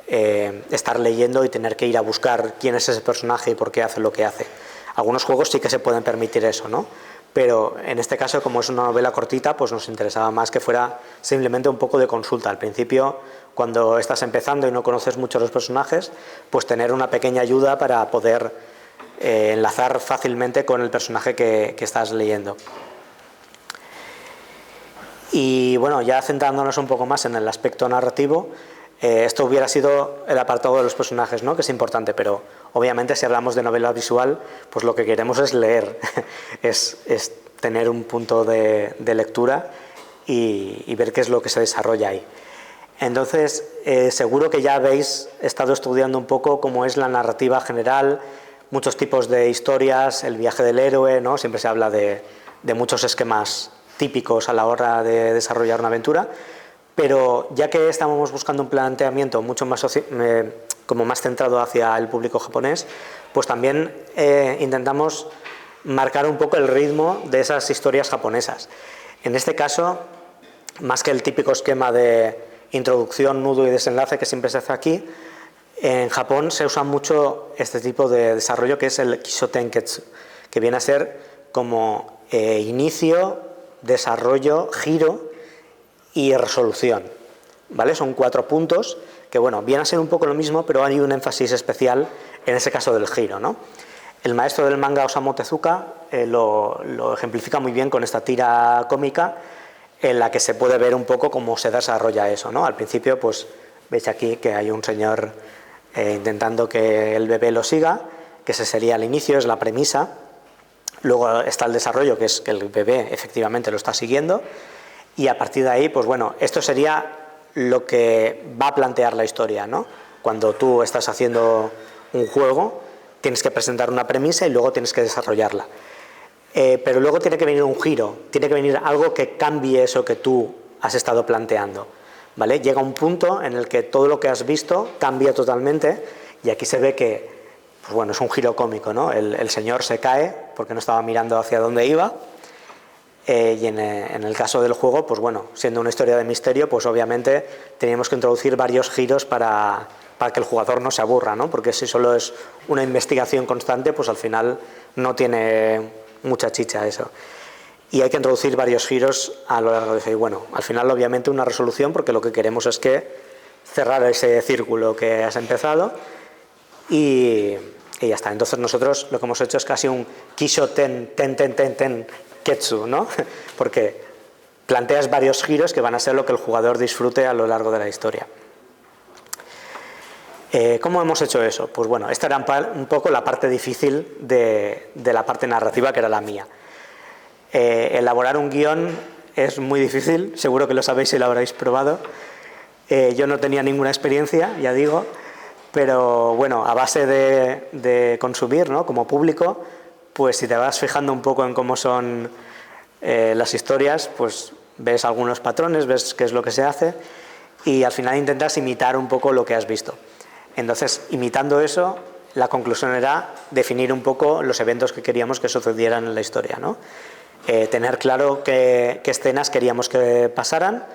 estar leyendo y tener que ir a buscar quién es ese personaje y por qué hace lo que hace. Algunos juegos sí que se pueden permitir eso, ¿no?, pero en este caso, como es una novela cortita, pues nos interesaba más que fuera simplemente un poco de consulta. Al principio, cuando estás empezando y no conoces mucho los personajes, pues tener una pequeña ayuda para poder enlazar fácilmente con el personaje que estás leyendo. Y bueno, ya centrándonos un poco más en el aspecto narrativo, esto hubiera sido el apartado de los personajes, ¿no?, que es importante, pero obviamente si hablamos de novela visual, pues lo que queremos es leer, es tener un punto de lectura y ver qué es lo que se desarrolla ahí. Entonces, seguro que ya habéis estado estudiando un poco cómo es la narrativa general, muchos tipos de historias, el viaje del héroe, ¿no?, siempre se habla de muchos esquemas típicos a la hora de desarrollar una aventura, pero ya que estábamos buscando un planteamiento mucho más como más centrado hacia el público japonés, pues también intentamos marcar un poco el ritmo de esas historias japonesas. En este caso, más que el típico esquema de introducción, nudo y desenlace que siempre se hace aquí, en Japón se usa mucho este tipo de desarrollo que es el Kishotenketsu, que viene a ser como inicio, desarrollo, giro y resolución, ¿vale? Son 4 puntos que, bueno, viene a ser un poco lo mismo, pero hay un énfasis especial en ese caso del giro, ¿no? El maestro del manga Osamu Tezuka lo ejemplifica muy bien con esta tira cómica en la que se puede ver un poco cómo se desarrolla eso, ¿no? Al principio, pues veis aquí que hay un señor intentando que el bebé lo siga, que ese sería el inicio, es la premisa. Luego está el desarrollo, que es que el bebé efectivamente lo está siguiendo. Y a partir de ahí, pues bueno, esto sería lo que va a plantear la historia, ¿no? Cuando tú estás haciendo un juego, tienes que presentar una premisa y luego tienes que desarrollarla. Pero luego tiene que venir un giro, tiene que venir algo que cambie eso que tú has estado planteando, ¿vale? Llega un punto en el que todo lo que has visto cambia totalmente y aquí se ve que, pues bueno, es un giro cómico, ¿no? El señor se cae porque no estaba mirando hacia dónde iba. Y en el caso del juego, pues bueno, siendo una historia de misterio, pues obviamente teníamos que introducir varios giros para que el jugador no se aburra, ¿no? Porque si solo es una investigación constante, pues al final no tiene mucha chicha eso. Y hay que introducir varios giros a lo largo de eso. Y bueno, al final obviamente una resolución, porque lo que queremos es que cerrar ese círculo que has empezado y ya está. Entonces nosotros lo que hemos hecho es casi un Kishoten Ketsu, ¿no? Porque planteas varios giros que van a ser lo que el jugador disfrute a lo largo de la historia. ¿Cómo hemos hecho eso? Pues bueno, esta era un poco la parte difícil de la parte narrativa, que era la mía. Elaborar un guión es muy difícil, seguro que lo sabéis si lo habréis probado. Yo no tenía ninguna experiencia, ya digo, pero bueno, a base de consumir, ¿no?, como público, pues si te vas fijando un poco en cómo son las historias, pues ves algunos patrones, ves qué es lo que se hace y al final intentas imitar un poco lo que has visto. Entonces, imitando eso, la conclusión era definir un poco los eventos que queríamos que sucedieran en la historia, ¿no? Tener claro qué escenas queríamos que pasaran,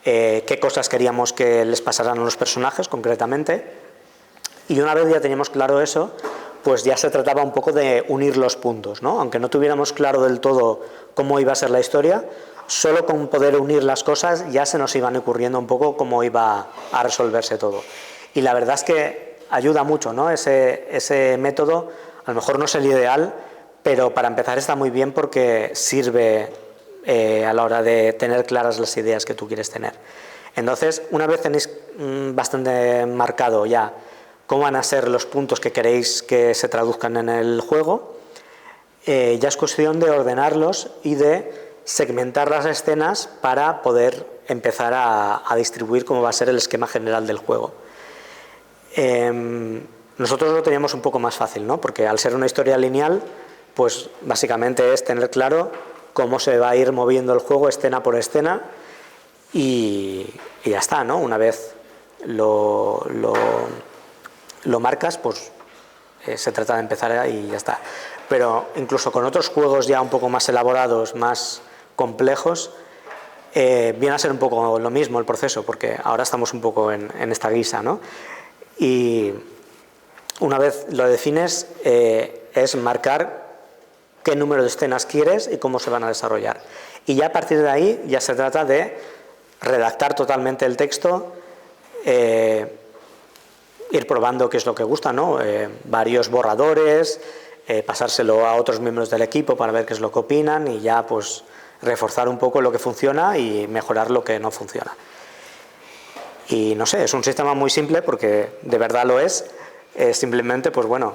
qué cosas queríamos que les pasaran a los personajes concretamente, y una vez ya teníamos claro eso, pues ya se trataba un poco de unir los puntos, ¿no? Aunque no tuviéramos claro del todo cómo iba a ser la historia, solo con poder unir las cosas ya se nos iban ocurriendo un poco cómo iba a resolverse todo. Y la verdad es que ayuda mucho, ¿no? Ese método, a lo mejor no es el ideal, pero para empezar está muy bien porque sirve a la hora de tener claras las ideas que tú quieres tener. Entonces, una vez tenéis bastante marcado ya cómo van a ser los puntos que queréis que se traduzcan en el juego, ya es cuestión de ordenarlos y de segmentar las escenas para poder empezar a distribuir cómo va a ser el esquema general del juego. Nosotros lo teníamos un poco más fácil, ¿no? Porque al ser una historia lineal, pues básicamente es tener claro cómo se va a ir moviendo el juego escena por escena y ya está, ¿no? Una vez lo marcas, pues se trata de empezar y ya está. Pero incluso con otros juegos ya un poco más elaborados, más complejos, viene a ser un poco lo mismo el proceso, porque ahora estamos un poco en esta guisa, ¿no? Y una vez lo defines, es marcar qué número de escenas quieres y cómo se van a desarrollar. Y ya a partir de ahí ya se trata de redactar totalmente el texto, ir probando qué es lo que gusta, ¿no? Varios borradores, pasárselo a otros miembros del equipo para ver qué es lo que opinan y ya pues reforzar un poco lo que funciona y mejorar lo que no funciona. Y no sé, es un sistema muy simple porque de verdad lo es. Simplemente, pues bueno,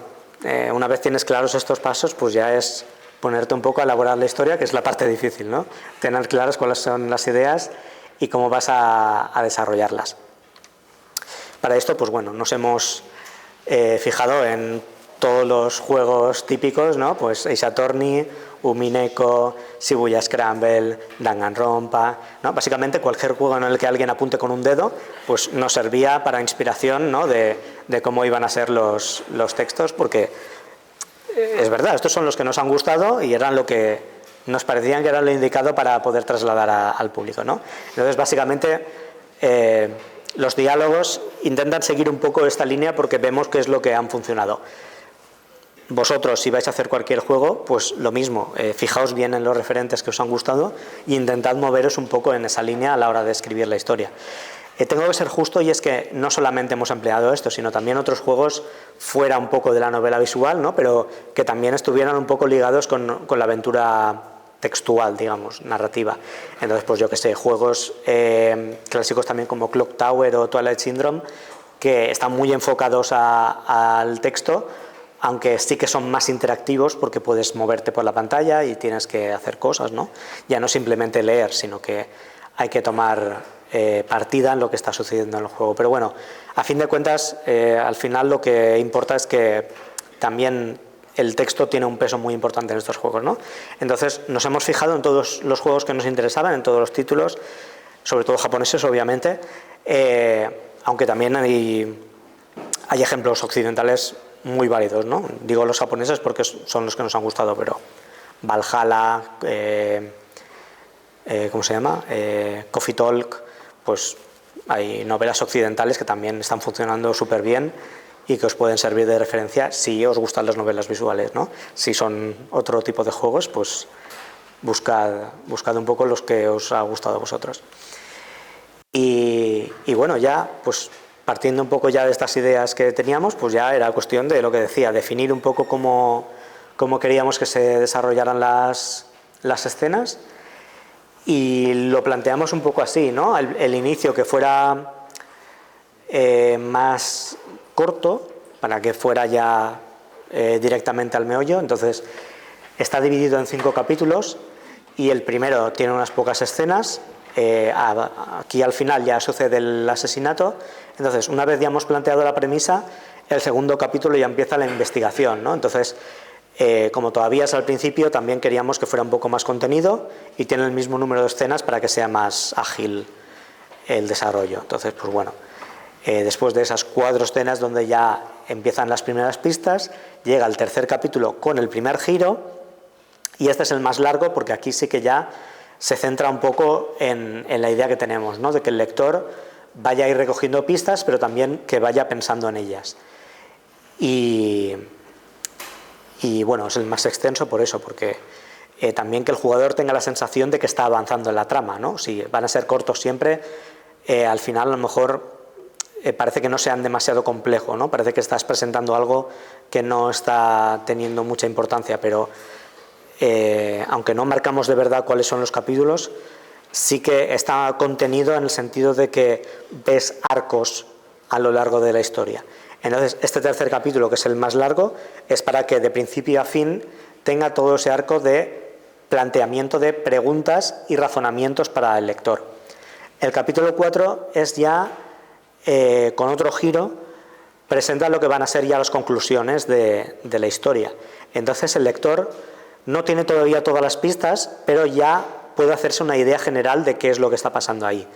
una vez tienes claros estos pasos, pues ya es ponerte un poco a elaborar la historia, que es la parte difícil, ¿no? Tener claras cuáles son las ideas y cómo vas a desarrollarlas. Para esto, pues bueno, nos hemos fijado en todos los juegos típicos, ¿no? Pues Ace Attorney, Umineko, Shibuya Scramble, Danganronpa, ¿no? Básicamente cualquier juego en el que alguien apunte con un dedo, pues nos servía para inspiración, ¿no? de cómo iban a ser los textos, porque es verdad, estos son los que nos han gustado y eran lo que nos parecían que era lo indicado para poder trasladar al público, ¿no? Entonces, básicamente, los diálogos intentan seguir un poco esta línea porque vemos qué es lo que han funcionado. Vosotros, si vais a hacer cualquier juego, pues lo mismo, fijaos bien en los referentes que os han gustado e intentad moveros un poco en esa línea a la hora de escribir la historia. Tengo que ser justo y es que no solamente hemos empleado esto, sino también otros juegos fuera un poco de la novela visual, ¿no? Pero que también estuvieran un poco ligados con la aventura textual, digamos, narrativa. Entonces, pues yo que sé, juegos clásicos también como Clock Tower o Twilight Syndrome, que están muy enfocados al texto, aunque sí que son más interactivos porque puedes moverte por la pantalla y tienes que hacer cosas, ¿no? Ya no simplemente leer, sino que hay que tomar partida en lo que está sucediendo en el juego. Pero bueno, a fin de cuentas, al final lo que importa es que también el texto tiene un peso muy importante en estos juegos, ¿no? Entonces nos hemos fijado en todos los juegos que nos interesaban, en todos los títulos, sobre todo japoneses, obviamente, aunque también hay ejemplos occidentales muy válidos, ¿no? Digo los japoneses porque son los que nos han gustado, pero Valhalla, ¿cómo se llama? Coffee Talk, pues hay novelas occidentales que también están funcionando súper bien y que os pueden servir de referencia si os gustan las novelas visuales, ¿no? Si son otro tipo de juegos, pues buscad un poco los que os ha gustado a vosotros. Y bueno, ya pues partiendo un poco ya de estas ideas que teníamos, pues ya era cuestión de lo que decía, definir un poco cómo queríamos que se desarrollaran las escenas. Y lo planteamos un poco así, ¿no? El inicio que fuera más corto, para que fuera ya directamente al meollo. Entonces, está dividido en 5 capítulos y el primero tiene unas pocas escenas. Aquí al final ya sucede el asesinato. Entonces, una vez ya hemos planteado la premisa, el segundo capítulo ya empieza la investigación, ¿no? Entonces, como todavía es al principio, también queríamos que fuera un poco más contenido y tiene el mismo número de escenas para que sea más ágil el desarrollo. Entonces, pues bueno, después de esas 4 escenas donde ya empiezan las primeras pistas, llega el tercer capítulo con el primer giro y este es el más largo porque aquí sí que ya se centra un poco en la idea que tenemos, ¿no? De que el lector vaya a ir recogiendo pistas, pero también que vaya pensando en ellas. Y bueno, es el más extenso por eso, porque también que el jugador tenga la sensación de que está avanzando en la trama, ¿no? Si van a ser cortos siempre, al final a lo mejor parece que no sean demasiado complejo, ¿no? Parece que estás presentando algo que no está teniendo mucha importancia, pero aunque no marcamos de verdad cuáles son los capítulos, sí que está contenido en el sentido de que ves arcos a lo largo de la historia. Entonces, este tercer capítulo, que es el más largo, es para que de principio a fin tenga todo ese arco de planteamiento de preguntas y razonamientos para el lector. El capítulo 4 es ya, con otro giro, presenta lo que van a ser ya las conclusiones de la historia. Entonces el lector no tiene todavía todas las pistas, pero ya puede hacerse una idea general de qué es lo que está pasando ahí.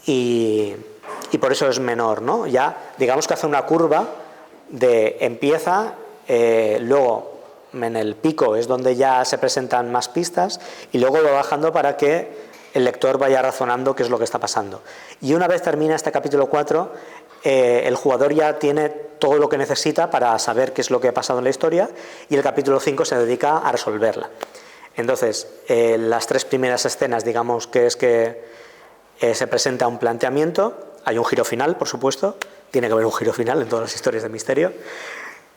Y por eso es menor, ¿no? Ya digamos que hace una curva de empieza, luego en el pico es donde ya se presentan más pistas y luego va bajando para que el lector vaya razonando qué es lo que está pasando. Y una vez termina este capítulo 4, el jugador ya tiene todo lo que necesita para saber qué es lo que ha pasado en la historia y el capítulo 5 se dedica a resolverla. Entonces, las 3 primeras escenas, digamos que es que se presenta un planteamiento, hay un giro final, por supuesto, tiene que haber un giro final en todas las historias de misterio.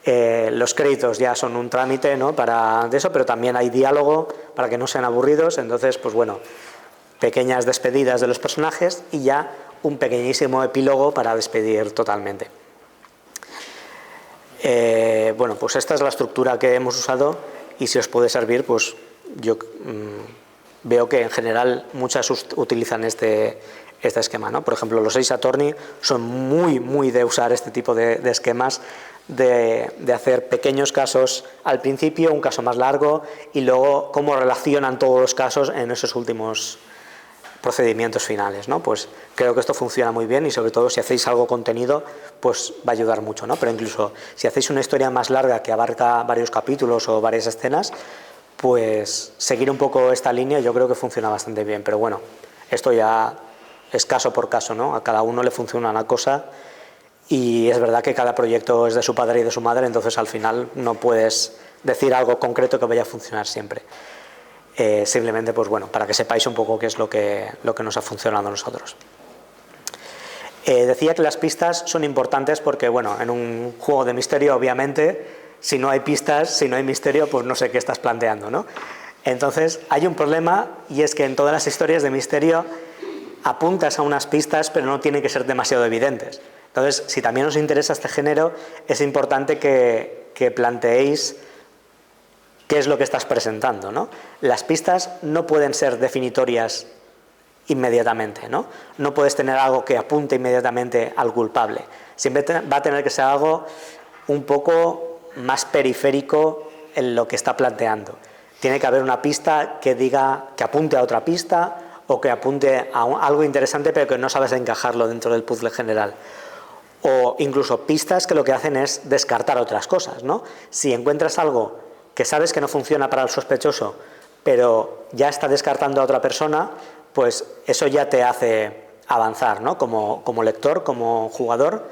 Los créditos ya son un trámite, ¿no?, para eso, pero también hay diálogo para que no sean aburridos. Entonces, pues bueno, pequeñas despedidas de los personajes y ya un pequeñísimo epílogo para despedir totalmente. Bueno, pues esta es la estructura que hemos usado y si os puede servir, pues yo veo que en general muchas utilizan este esquema, ¿no? Por ejemplo, los Ace Attorney son muy de usar este tipo de esquemas, de hacer pequeños casos al principio, un caso más largo y luego cómo relacionan todos los casos en esos últimos procedimientos finales, ¿no? Pues creo que esto funciona muy bien y sobre todo si hacéis algo contenido, pues va a ayudar mucho, ¿no? Pero incluso si hacéis una historia más larga que abarca varios capítulos o varias escenas, pues seguir un poco esta línea yo creo que funciona bastante bien. Pero bueno, esto ya es caso por caso, ¿no? A cada uno le funciona una cosa y es verdad que cada proyecto es de su padre y de su madre, entonces al final no puedes decir algo concreto que vaya a funcionar siempre. Simplemente, pues bueno, para que sepáis un poco qué es lo que nos ha funcionado a nosotros. Decía que las pistas son importantes porque, bueno, en un juego de misterio, obviamente, si no hay pistas, si no hay misterio, pues no sé qué estás planteando, ¿no? Entonces, hay un problema y es que en todas las historias de misterio apuntas a unas pistas, pero no tienen que ser demasiado evidentes. Entonces, si también os interesa este género, es importante que planteéis qué es lo que estás presentando, ¿no? Las pistas no pueden ser definitorias inmediatamente, ¿no? No puedes tener algo que apunte inmediatamente al culpable. Siempre va a tener que ser algo un poco más periférico en lo que está planteando. Tiene que haber una pista que diga, que apunte a otra pista o que apunte a algo interesante pero que no sabes encajarlo dentro del puzzle general. O incluso pistas que lo que hacen es descartar otras cosas, ¿no? Si encuentras algo que sabes que no funciona para el sospechoso, pero ya está descartando a otra persona, pues eso ya te hace avanzar, ¿no? Como lector, como jugador,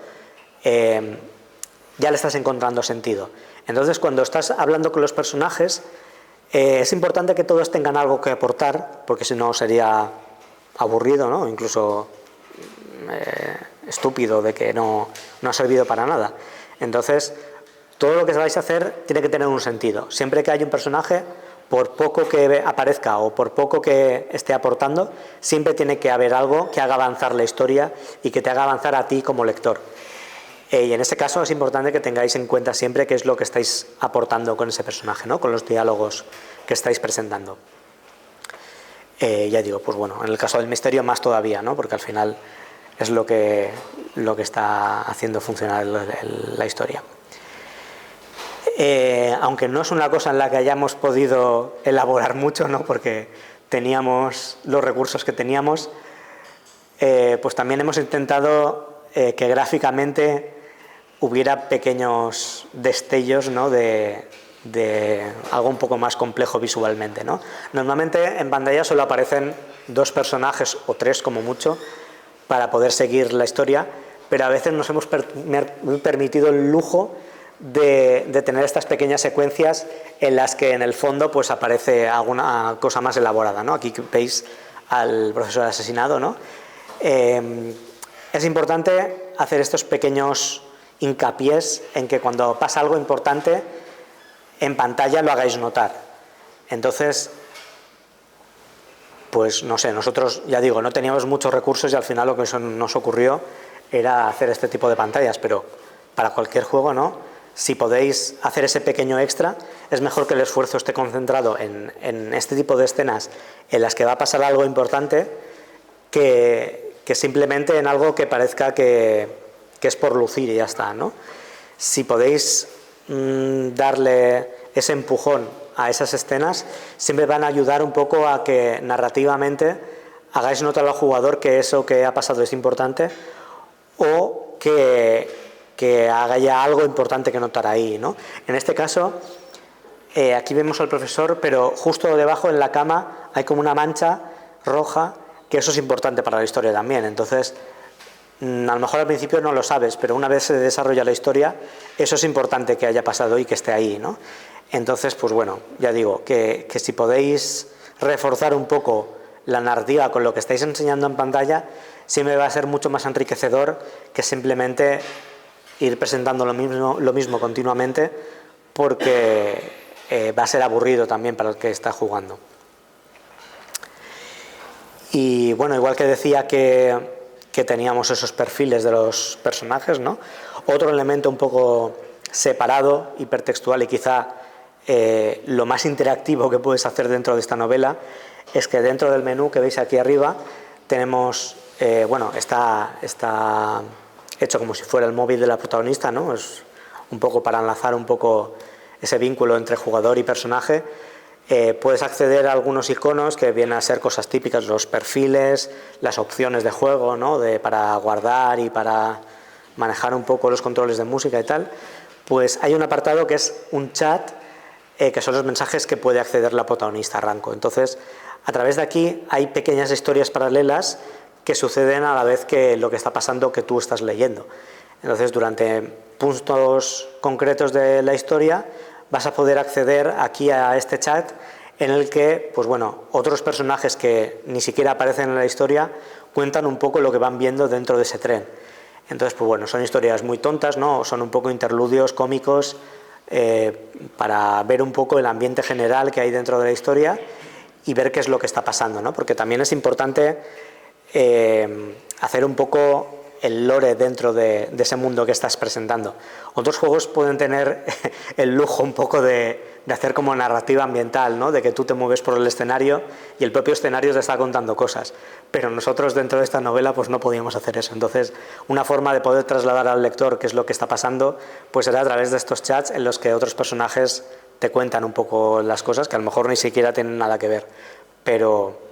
ya le estás encontrando sentido. Entonces, cuando estás hablando con los personajes, es importante que todos tengan algo que aportar, porque si no sería aburrido, ¿no? Incluso estúpido, de que no ha servido para nada. Entonces, todo lo que vais a hacer tiene que tener un sentido. Siempre que haya un personaje, por poco que aparezca o por poco que esté aportando, siempre tiene que haber algo que haga avanzar la historia y que te haga avanzar a ti como lector. Y en ese caso es importante que tengáis en cuenta siempre qué es lo que estáis aportando con ese personaje, ¿no? Con los diálogos que estáis presentando. Ya digo, pues bueno, en el caso del misterio más todavía, ¿no? Porque al final es lo que está haciendo funcionar la historia. Aunque no es una cosa en la que hayamos podido elaborar mucho, ¿no? Porque teníamos los recursos que teníamos, pues también hemos intentado que gráficamente hubiera pequeños destellos, ¿no? de algo un poco más complejo visualmente, ¿no? Normalmente en pantalla solo aparecen 2 personajes o 3 como mucho para poder seguir la historia, pero a veces nos hemos permitido el lujo de tener estas pequeñas secuencias en las que en el fondo pues aparece alguna cosa más elaborada, ¿no? Aquí veis al profesor asesinado, ¿no? Es importante hacer estos pequeños hincapiés en que cuando pasa algo importante en pantalla lo hagáis notar. Entonces, pues no sé, nosotros, ya digo, no teníamos muchos recursos y al final lo que nos ocurrió era hacer este tipo de pantallas, pero para cualquier juego, ¿no? si podéis hacer ese pequeño extra, es mejor que el esfuerzo esté concentrado en este tipo de escenas en las que va a pasar algo importante que simplemente en algo que parezca que es por lucir y ya está, ¿no? Si podéis darle ese empujón a esas escenas, siempre van a ayudar un poco a que narrativamente hagáis notar al jugador que eso que ha pasado es importante, o que haga ya algo importante que notar ahí, ¿no? En este caso, aquí vemos al profesor, pero justo debajo en la cama hay como una mancha roja, que eso es importante para la historia también. Entonces, a lo mejor al principio no lo sabes, pero una vez se desarrolla la historia, eso es importante que haya pasado y que esté ahí, ¿no? Entonces, pues bueno, ya digo, que si podéis reforzar un poco la narrativa con lo que estáis enseñando en pantalla, siempre va a ser mucho más enriquecedor que simplemente ir presentando lo mismo continuamente, porque va a ser aburrido también para el que está jugando. Y bueno, igual que decía que teníamos esos perfiles de los personajes, ¿no? Otro elemento un poco separado, hipertextual y quizá lo más interactivo que puedes hacer dentro de esta novela es que dentro del menú que veis aquí arriba tenemos, bueno, está hecho como si fuera el móvil de la protagonista, ¿no? Es un poco para enlazar un poco ese vínculo entre jugador y personaje. Puedes acceder a algunos iconos que vienen a ser cosas típicas, los perfiles, las opciones de juego, ¿no? Para guardar y para manejar un poco los controles de música y tal. Pues hay un apartado que es un chat, que son los mensajes que puede acceder la protagonista, Ranko. Entonces, a través de aquí hay pequeñas historias paralelas que suceden a la vez que lo que está pasando que tú estás leyendo. Entonces, durante puntos concretos de la historia vas a poder acceder aquí a este chat en el que, pues bueno, otros personajes que ni siquiera aparecen en la historia cuentan un poco lo que van viendo dentro de ese tren. Entonces, pues bueno, son historias muy tontas, ¿no? Son un poco interludios cómicos para ver un poco el ambiente general que hay dentro de la historia y ver qué es lo que está pasando, ¿no? Porque también es importante hacer un poco el lore dentro de ese mundo que estás presentando. Otros juegos pueden tener el lujo un poco de hacer como narrativa ambiental, ¿no? De que tú te mueves por el escenario y el propio escenario te está contando cosas. Pero nosotros dentro de esta novela pues no podíamos hacer eso. Entonces, una forma de poder trasladar al lector qué es lo que está pasando, pues será a través de estos chats en los que otros personajes te cuentan un poco las cosas que a lo mejor ni siquiera tienen nada que ver. Pero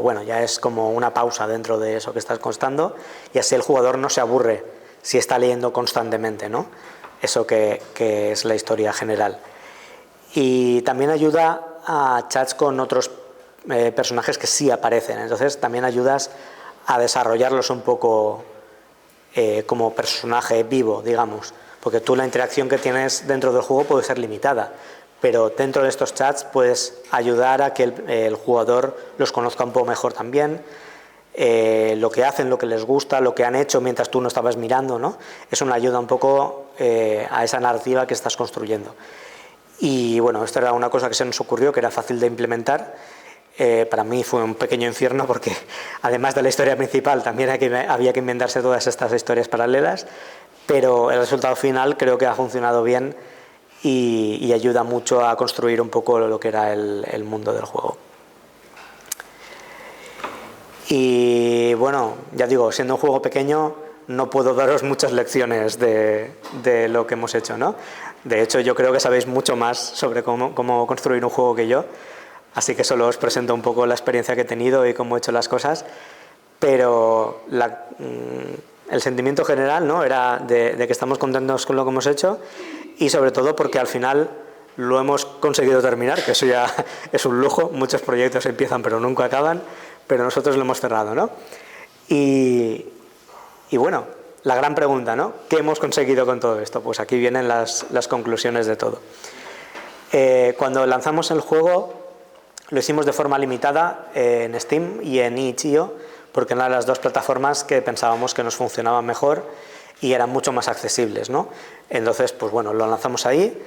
bueno, ya es como una pausa dentro de eso que estás contando y así el jugador no se aburre si está leyendo constantemente, ¿no? Eso que es la historia general. Y también ayuda a chats con otros personajes que sí aparecen, entonces también ayudas a desarrollarlos un poco como personaje vivo, digamos, porque tú la interacción que tienes dentro del juego puede ser limitada, pero dentro de estos chats puedes ayudar a que el jugador los conozca un poco mejor también, lo que hacen, lo que les gusta, lo que han hecho mientras tú no estabas mirando, ¿no? Es una ayuda un poco a esa narrativa que estás construyendo. Y bueno, esto era una cosa que se nos ocurrió, que era fácil de implementar. Para mí fue un pequeño infierno porque además de la historia principal también había que inventarse todas estas historias paralelas, pero el resultado final creo que ha funcionado bien y ayuda mucho a construir un poco lo que era el mundo del juego. Y bueno, ya digo, siendo un juego pequeño no puedo daros muchas lecciones de lo que hemos hecho, ¿no? De hecho, yo creo que sabéis mucho más sobre cómo construir un juego que yo, así que solo os presento un poco la experiencia que he tenido y cómo he hecho las cosas, pero el sentimiento general, ¿no? Era de que estamos contentos con lo que hemos hecho y sobre todo porque al final lo hemos conseguido terminar, que eso ya es un lujo. Muchos proyectos empiezan pero nunca acaban, pero nosotros lo hemos cerrado, ¿no? Y bueno, la gran pregunta, ¿no? ¿Qué hemos conseguido con todo esto? Pues aquí vienen las conclusiones de todo. Cuando lanzamos el juego lo hicimos de forma limitada en Steam y en itch.io, porque eran las dos plataformas que pensábamos que nos funcionaban mejor y eran mucho más accesibles, ¿no? Entonces, pues bueno, lo lanzamos ahí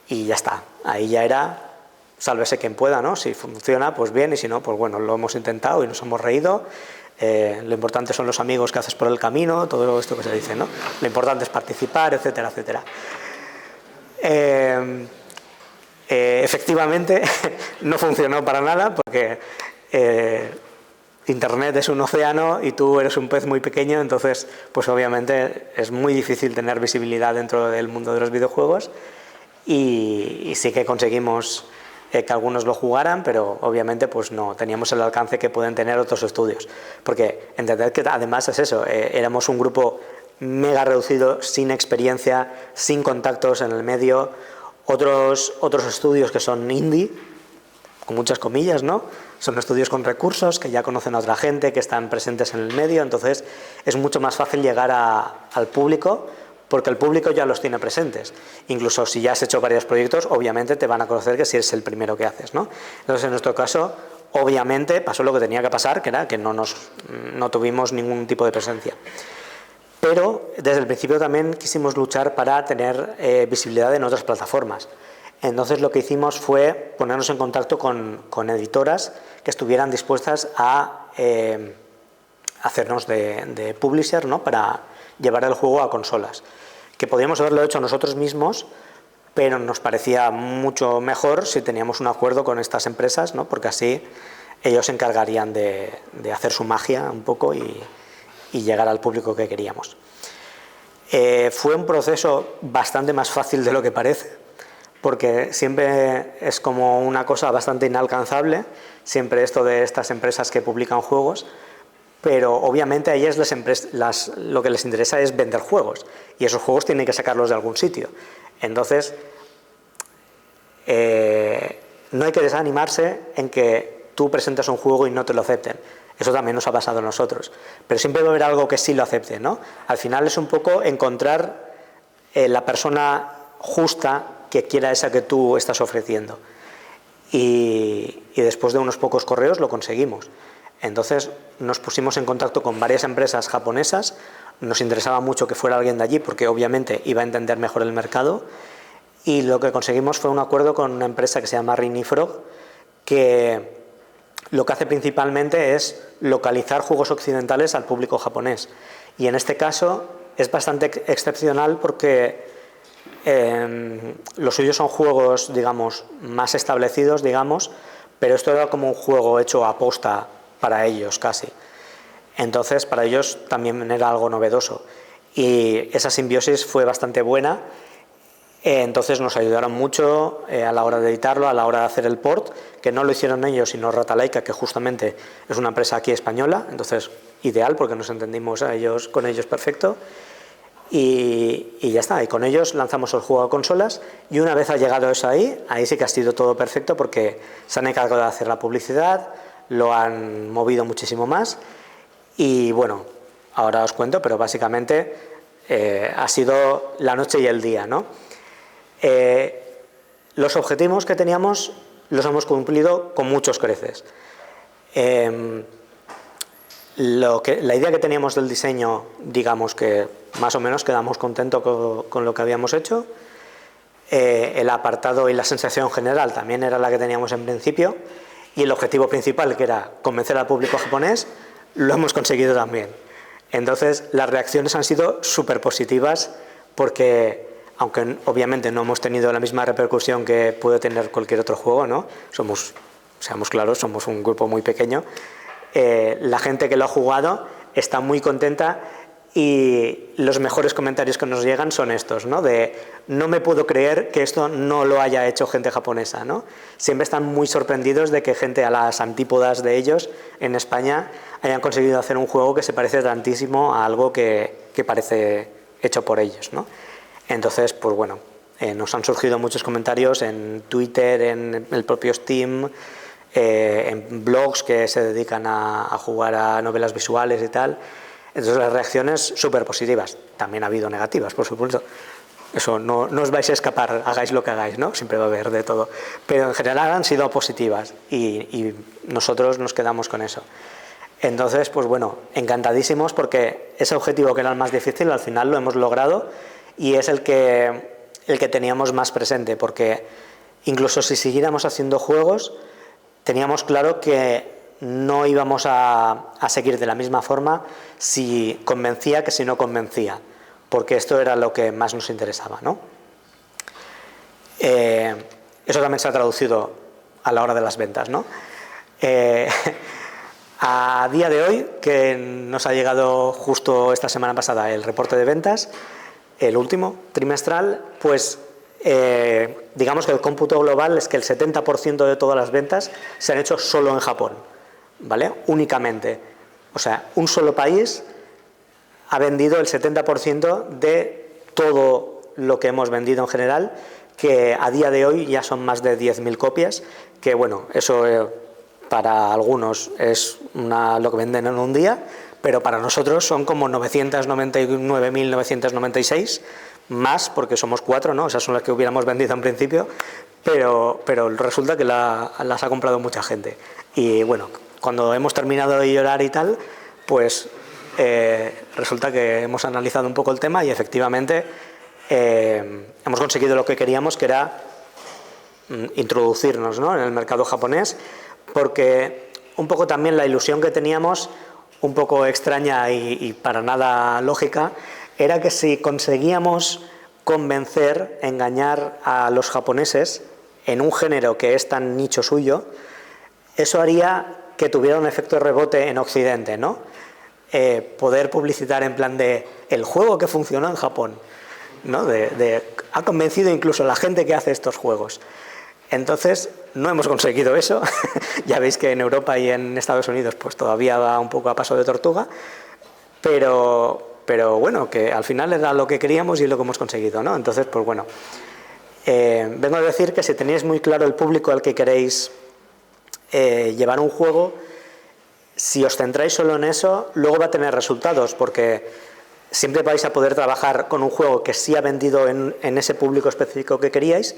y ya está. Ahí ya era sálvese quien pueda, ¿no? Si funciona, pues bien, y si no, pues bueno, lo hemos intentado y nos hemos reído. Lo importante son los amigos que haces por el camino, todo esto que se dice, ¿no? Lo importante es participar, etcétera, etcétera. Efectivamente, no funcionó para nada porque Internet es un océano y tú eres un pez muy pequeño, entonces, pues obviamente es muy difícil tener visibilidad dentro del mundo de los videojuegos y sí que conseguimos que algunos lo jugaran, pero obviamente pues no teníamos el alcance que pueden tener otros estudios. Porque entended que además es eso, éramos un grupo mega reducido, sin experiencia, sin contactos en el medio. Otros estudios que son indie, con muchas comillas, ¿no? Son estudios con recursos, que ya conocen a otra gente, que están presentes en el medio, entonces es mucho más fácil llegar al público, porque el público ya los tiene presentes. Incluso si ya has hecho varios proyectos, obviamente te van a conocer que si eres el primero que haces, ¿no? Entonces, en nuestro caso, obviamente pasó lo que tenía que pasar, que era que no tuvimos ningún tipo de presencia. Pero desde el principio también quisimos luchar para tener visibilidad en otras plataformas. Entonces lo que hicimos fue ponernos en contacto con editoras que estuvieran dispuestas a hacernos de publisher, ¿no? Para llevar el juego a consolas. Que podíamos haberlo hecho nosotros mismos, pero nos parecía mucho mejor si teníamos un acuerdo con estas empresas, ¿no? Porque así ellos se encargarían de hacer su magia un poco y llegar al público que queríamos. Fue un proceso bastante más fácil de lo que parece, porque siempre es como una cosa bastante inalcanzable, siempre esto de estas empresas que publican juegos, pero obviamente a ellas lo que les interesa es vender juegos, y esos juegos tienen que sacarlos de algún sitio. Entonces, no hay que desanimarse en que tú presentas un juego y no te lo acepten. Eso también nos ha pasado a nosotros. Pero siempre va a haber algo que sí lo acepte, ¿no? Al final es un poco encontrar la persona justa que quiera esa que tú estás ofreciendo. Y después de unos pocos correos lo conseguimos. Entonces nos pusimos en contacto con varias empresas japonesas. Nos interesaba mucho que fuera alguien de allí porque obviamente iba a entender mejor el mercado. Y lo que conseguimos fue un acuerdo con una empresa que se llama Rini Frog, que lo que hace principalmente es localizar juegos occidentales al público japonés. Y en este caso es bastante excepcional porque los suyos son juegos, digamos, más establecidos, digamos, pero esto era como un juego hecho a posta para ellos casi. Entonces para ellos también era algo novedoso. Y esa simbiosis fue bastante buena. Entonces nos ayudaron mucho a la hora de editarlo, a la hora de hacer el port, que no lo hicieron ellos sino Ratalaika, que justamente es una empresa aquí española, entonces ideal porque nos entendimos con ellos perfecto, y ya está, y con ellos lanzamos el juego a consolas, y una vez ha llegado eso ahí sí que ha sido todo perfecto porque se han encargado de hacer la publicidad, lo han movido muchísimo más, y bueno, ahora os cuento, pero básicamente ha sido la noche y el día, ¿no? Los objetivos que teníamos los hemos cumplido con muchos creces. La idea que teníamos del diseño, digamos que más o menos quedamos contentos con lo que habíamos hecho. El apartado y la sensación general también era la que teníamos en principio, y el objetivo principal, que era convencer al público japonés, lo hemos conseguido también. Entonces las reacciones han sido súper positivas porque, aunque obviamente no hemos tenido la misma repercusión que puede tener cualquier otro juego, ¿no? Seamos claros, somos un grupo muy pequeño. La gente que lo ha jugado está muy contenta y los mejores comentarios que nos llegan son estos, ¿no? De no me puedo creer que esto no lo haya hecho gente japonesa, ¿no? Siempre están muy sorprendidos de que gente a las antípodas de ellos en España hayan conseguido hacer un juego que se parece tantísimo a algo que parece hecho por ellos, ¿no? Entonces, pues bueno, nos han surgido muchos comentarios en Twitter, en el propio Steam, en blogs que se dedican a jugar a novelas visuales y tal. Entonces las reacciones súper positivas. También ha habido negativas, por supuesto. Eso no os vais a escapar, hagáis lo que hagáis, ¿no? Siempre va a haber de todo. Pero en general han sido positivas y nosotros nos quedamos con eso. Entonces, pues bueno, encantadísimos porque ese objetivo que era el más difícil al final lo hemos logrado. Y es el que teníamos más presente, porque incluso si siguiéramos haciendo juegos, teníamos claro que no íbamos a seguir de la misma forma si convencía que si no convencía, porque esto era lo que más nos interesaba, ¿no? Eso también se ha traducido a la hora de las ventas, ¿no? A día de hoy, que nos ha llegado justo esta semana pasada el reporte de ventas, el último trimestral, pues digamos que el cómputo global es que el 70% de todas las ventas se han hecho solo en Japón, ¿vale? Únicamente. O sea, un solo país ha vendido el 70% de todo lo que hemos vendido en general, que a día de hoy ya son más de 10.000 copias, que bueno, eso para algunos es lo que venden en un día, pero para nosotros son como 999.996, más porque somos 4, ¿no? Esas son las que hubiéramos vendido en principio, pero resulta que las ha comprado mucha gente. Y bueno, cuando hemos terminado de llorar y tal, pues resulta que hemos analizado un poco el tema y efectivamente hemos conseguido lo que queríamos, que era introducirnos, ¿no?, en el mercado japonés, porque un poco también la ilusión que teníamos, un poco extraña y para nada lógica, era que si conseguíamos convencer, engañar a los japoneses en un género que es tan nicho suyo, eso haría que tuviera un efecto de rebote en Occidente, ¿no? Poder publicitar en plan de el juego que funcionó en Japón, ¿no? Ha convencido incluso a la gente que hace estos juegos. Entonces, no hemos conseguido eso. Ya veis que en Europa y en Estados Unidos pues todavía va un poco a paso de tortuga, pero bueno, que al final era lo que queríamos y lo que hemos conseguido, ¿no? Entonces, pues bueno, vengo a decir que si tenéis muy claro el público al que queréis llevar un juego, si os centráis solo en eso, luego va a tener resultados, porque siempre vais a poder trabajar con un juego que sí ha vendido en ese público específico que queríais,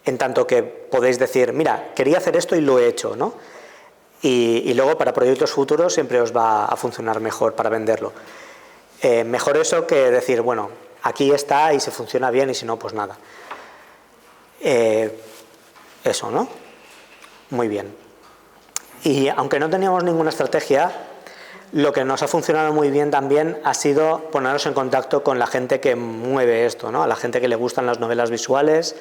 en tanto que podéis decir, mira, quería hacer esto y lo he hecho, ¿no? Y luego para proyectos futuros siempre os va a funcionar mejor para venderlo. Mejor eso que decir, bueno, aquí está y si funciona bien y si no, pues nada. Eso, ¿no? Muy bien. Y aunque no teníamos ninguna estrategia, lo que nos ha funcionado muy bien también ha sido ponernos en contacto con la gente que mueve esto, ¿no? A la gente que le gustan las novelas visuales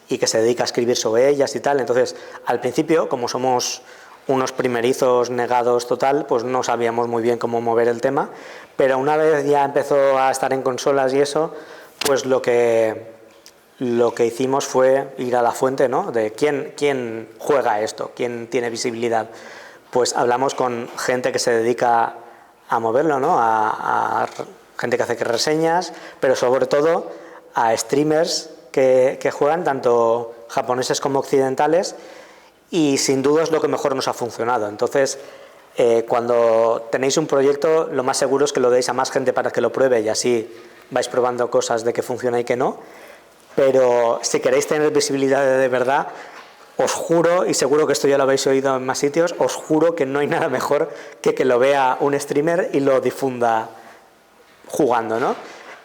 y que se dedica a escribir sobre ellas y tal. Entonces, al principio, como somos unos primerizos negados total, pues no sabíamos muy bien cómo mover el tema, pero una vez ya empezó a estar en consolas y eso, pues lo que hicimos fue ir a la fuente, ¿no? De quién juega esto, quién tiene visibilidad. Pues hablamos con gente que se dedica a moverlo, ¿no? A gente que hace reseñas, pero sobre todo a streamers que juegan, tanto japoneses como occidentales, y sin duda es lo que mejor nos ha funcionado. Entonces, cuando tenéis un proyecto, lo más seguro es que lo deis a más gente para que lo pruebe y así vais probando cosas de que funciona y que no. Pero si queréis tener visibilidad de verdad, os juro, y seguro que esto ya lo habéis oído en más sitios, os juro que no hay nada mejor que lo vea un streamer y lo difunda jugando, ¿no?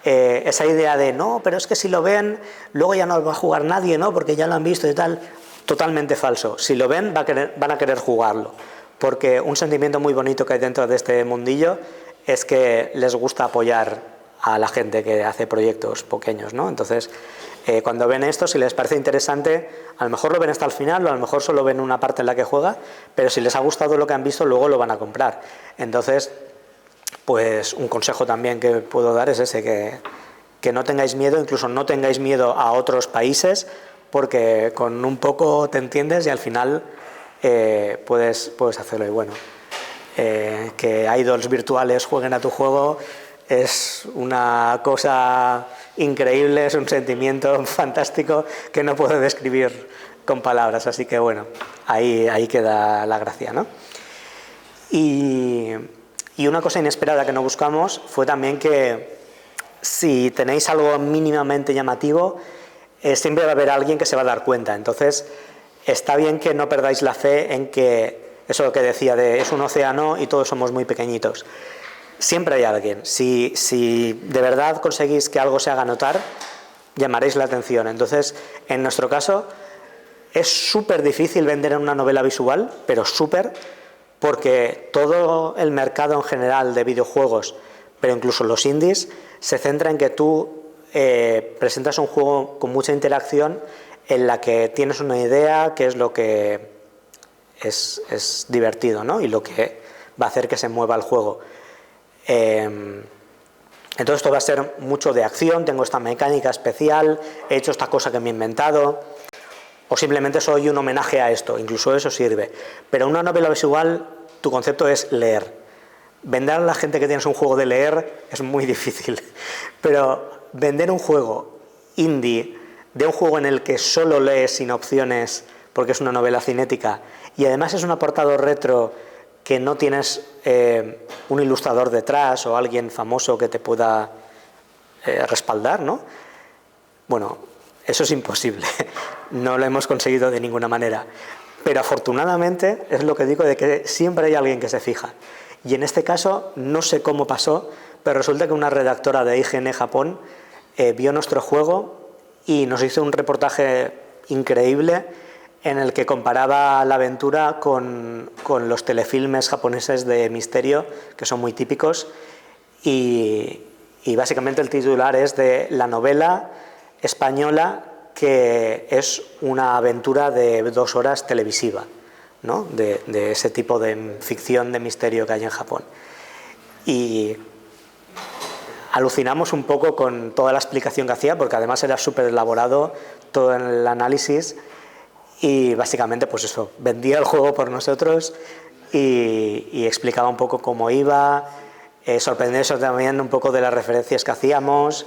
Esa idea de, no, pero es que si lo ven, luego ya no va a jugar nadie, ¿no? Porque ya lo han visto y tal. Totalmente falso. Si lo ven, van a querer jugarlo. Porque un sentimiento muy bonito que hay dentro de este mundillo es que les gusta apoyar a la gente que hace proyectos pequeños, ¿no? Entonces, cuando ven esto, si les parece interesante, a lo mejor lo ven hasta el final o a lo mejor solo ven una parte en la que juega, pero si les ha gustado lo que han visto, luego lo van a comprar. Entonces, pues un consejo también que puedo dar es ese, que no tengáis miedo, incluso no tengáis miedo a otros países, porque con un poco te entiendes y al final puedes hacerlo. Y bueno, que idols virtuales jueguen a tu juego es una cosa increíble, es un sentimiento fantástico que no puedo describir con palabras, así que bueno, ahí queda la gracia, ¿no? Y una cosa inesperada que no buscamos fue también que si tenéis algo mínimamente llamativo, siempre va a haber alguien que se va a dar cuenta. Entonces, está bien que no perdáis la fe en que, eso que decía de es un océano y todos somos muy pequeñitos. Siempre hay alguien. Si de verdad conseguís que algo se haga notar, llamaréis la atención. Entonces, en nuestro caso, es súper difícil vender en una novela visual, pero súper, porque todo el mercado en general de videojuegos, pero incluso los indies, se centra en que tú presentas un juego con mucha interacción en la que tienes una idea, que es lo que es divertido, ¿no? Y lo que va a hacer que se mueva el juego. Entonces esto va a ser mucho de acción, tengo esta mecánica especial, he hecho esta cosa que me he inventado, o simplemente soy un homenaje a esto, incluso eso sirve. Pero una novela visual, tu concepto es leer. Vender a la gente que tienes un juego de leer es muy difícil, pero vender un juego indie, de un juego en el que solo lees sin opciones, porque es una novela cinética, y además es un apartado retro que no tienes un ilustrador detrás o alguien famoso que te pueda respaldar, ¿no? Bueno, eso es imposible, no lo hemos conseguido de ninguna manera, pero afortunadamente es lo que digo de que siempre hay alguien que se fija. Y en este caso, no sé cómo pasó, pero resulta que una redactora de IGN Japón vio nuestro juego y nos hizo un reportaje increíble en el que comparaba la aventura con los telefilmes japoneses de misterio, que son muy típicos, y básicamente el titular es de la novela española que es una aventura de 2 horas televisiva, ¿no? de ese tipo de ficción de misterio que hay en Japón. Y alucinamos un poco con toda la explicación que hacía, porque además era súper elaborado todo en el análisis, y básicamente pues eso, vendía el juego por nosotros y explicaba un poco cómo iba, sorprendiéndose también un poco de las referencias que hacíamos,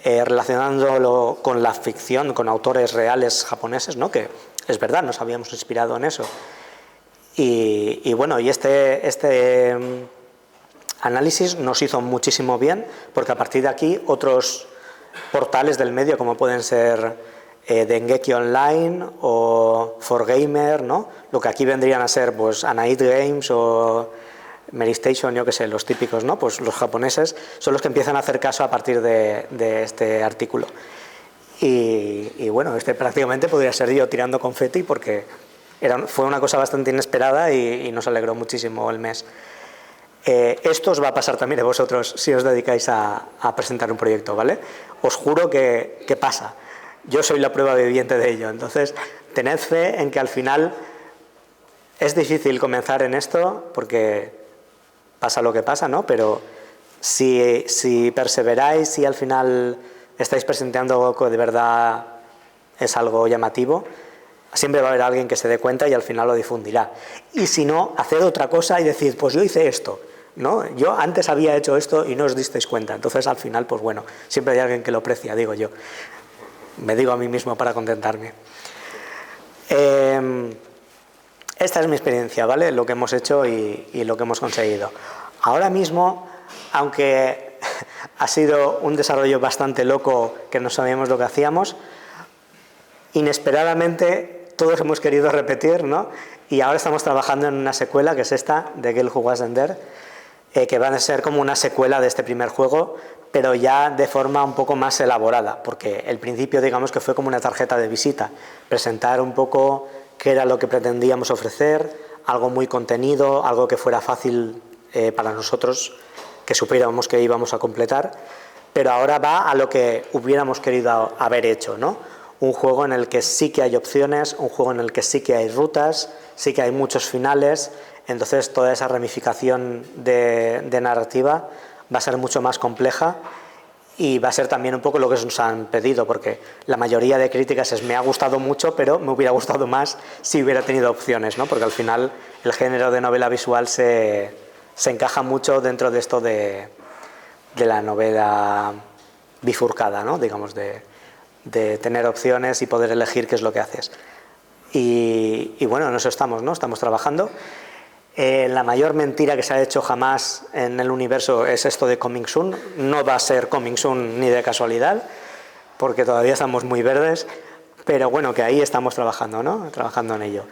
relacionándolo con la ficción, con autores reales japoneses, ¿no? Que es verdad, nos habíamos inspirado en eso. Y bueno, y este análisis nos hizo muchísimo bien, porque a partir de aquí otros portales del medio, como pueden ser Dengeki Online o 4Gamer, ¿no? Lo que aquí vendrían a ser pues Anait Games o Meristation, yo que sé, los típicos, ¿no? Pues los japoneses son los que empiezan a hacer caso a partir de este artículo. Y bueno, prácticamente podría ser yo tirando confeti, porque fue una cosa bastante inesperada y nos alegró muchísimo el mes. Esto os va a pasar también a vosotros si os dedicáis a presentar un proyecto, ¿vale? Os juro que pasa. Yo soy la prueba viviente de ello. Entonces, tened fe en que al final es difícil comenzar en esto porque pasa lo que pasa, ¿no? Pero si perseveráis y al final estáis presentando algo que de verdad es algo llamativo, siempre va a haber alguien que se dé cuenta y al final lo difundirá. Y si no, haced otra cosa y decid, pues yo hice esto, ¿no? Yo antes había hecho esto y no os disteis cuenta. Entonces, al final, pues bueno, siempre hay alguien que lo aprecia, digo yo. Me digo a mí mismo para contentarme. Esta es mi experiencia, ¿vale? Lo que hemos hecho y lo que hemos conseguido. Ahora mismo, aunque ha sido un desarrollo bastante loco, que no sabíamos lo que hacíamos, inesperadamente todos hemos querido repetir, ¿no? Y ahora estamos trabajando en una secuela, que es esta, de Girl Who Wasn't There, que va a ser como una secuela de este primer juego, pero ya de forma un poco más elaborada, porque el principio, digamos, que fue como una tarjeta de visita, presentar un poco qué era lo que pretendíamos ofrecer, algo muy contenido, algo que fuera fácil para nosotros, que supiéramos que íbamos a completar, pero ahora va a lo que hubiéramos querido haber hecho, ¿no? Un juego en el que sí que hay opciones, un juego en el que sí que hay rutas, sí que hay muchos finales, entonces toda esa ramificación de narrativa va a ser mucho más compleja y va a ser también un poco lo que nos han pedido, porque la mayoría de críticas es me ha gustado mucho, pero me hubiera gustado más si hubiera tenido opciones, ¿no? Porque al final el género de novela visual se encaja mucho dentro de esto de la novela bifurcada, ¿no? Digamos, de tener opciones y poder elegir qué es lo que haces. Y bueno, en eso estamos, ¿no? Estamos trabajando. La mayor mentira que se ha hecho jamás en el universo es esto de Coming Soon. No va a ser Coming Soon ni de casualidad, porque todavía estamos muy verdes, pero bueno, que ahí estamos trabajando, ¿no? Trabajando en ello.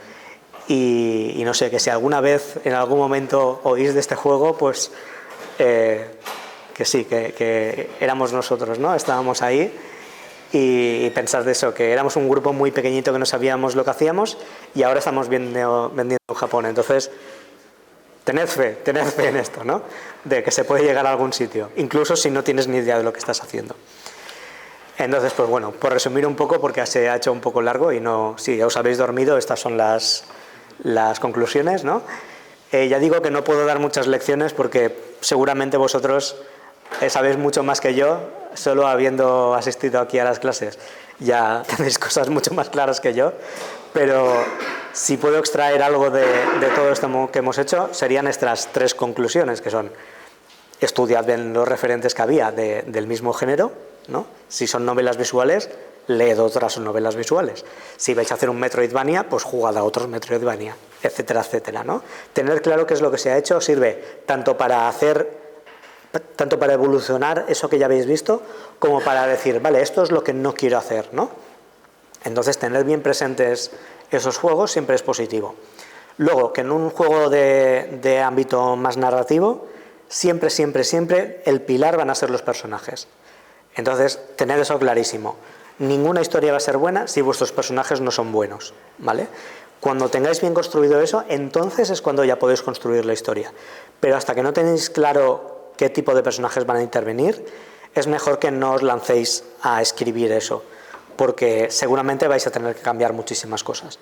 Y no sé, que si alguna vez, en algún momento oís de este juego, pues que sí, que éramos nosotros, ¿no? Estábamos ahí y pensar de eso, que éramos un grupo muy pequeñito que no sabíamos lo que hacíamos y ahora estamos vendiendo en Japón. Entonces, tened fe en esto, ¿no? De que se puede llegar a algún sitio, incluso si no tienes ni idea de lo que estás haciendo. Entonces, pues bueno, por resumir un poco, porque se ha hecho un poco largo y no, si ya os habéis dormido, estas son las conclusiones, ¿no? Ya digo que no puedo dar muchas lecciones porque seguramente vosotros sabéis mucho más que yo, solo habiendo asistido aquí a las clases ya tenéis cosas mucho más claras que yo, pero si puedo extraer algo de todo esto que hemos hecho, serían estas 3 conclusiones, que son: estudiad bien los referentes que había del mismo género, ¿no? Si son novelas visuales, leed otras novelas visuales. Si vais a hacer un Metroidvania, pues jugad a otros Metroidvania, etcétera, etcétera, ¿no? Tener claro qué es lo que se ha hecho sirve tanto para evolucionar eso que ya habéis visto, como para decir, vale, esto es lo que no quiero hacer, ¿no? Entonces, tener bien presentes esos juegos siempre es positivo. Luego, que en un juego de ámbito más narrativo, siempre el pilar van a ser los personajes. Entonces, tened eso clarísimo. Ninguna historia va a ser buena si vuestros personajes no son buenos, ¿vale? Cuando tengáis bien construido eso, entonces es cuando ya podéis construir la historia. Pero hasta que no tenéis claro qué tipo de personajes van a intervenir, es mejor que no os lancéis a escribir eso, porque seguramente vais a tener que cambiar muchísimas cosas.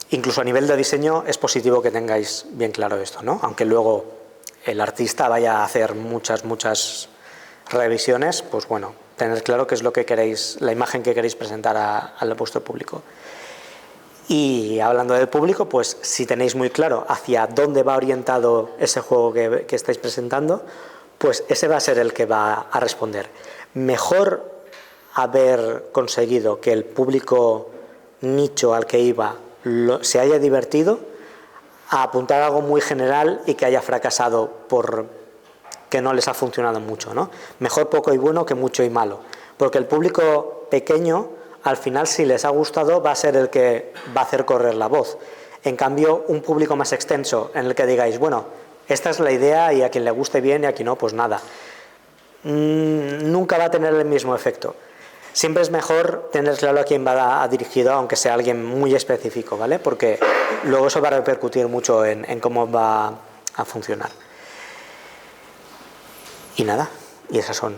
Incluso a nivel de diseño es positivo que tengáis bien claro esto, ¿no? Aunque luego el artista vaya a hacer muchas revisiones, pues bueno, tener claro qué es lo que queréis, la imagen que queréis presentar a vuestro público. Y hablando del público, pues si tenéis muy claro hacia dónde va orientado ese juego que estáis presentando, pues ese va a ser el que va a responder. Mejor haber conseguido que el público nicho al que iba se haya divertido a apuntar a algo muy general y que haya fracasado por que no les ha funcionado mucho, ¿no? Mejor poco y bueno que mucho y malo, porque el público pequeño, al final, si les ha gustado, va a ser el que va a hacer correr la voz. En cambio, un público más extenso, en el que digáis, bueno, esta es la idea y a quien le guste bien y a quien no, pues nada, nunca va a tener el mismo efecto. Siempre es mejor tener claro a quién va dirigido, aunque sea alguien muy específico, ¿vale? Porque luego eso va a repercutir mucho en cómo va a funcionar. Y nada, y esas son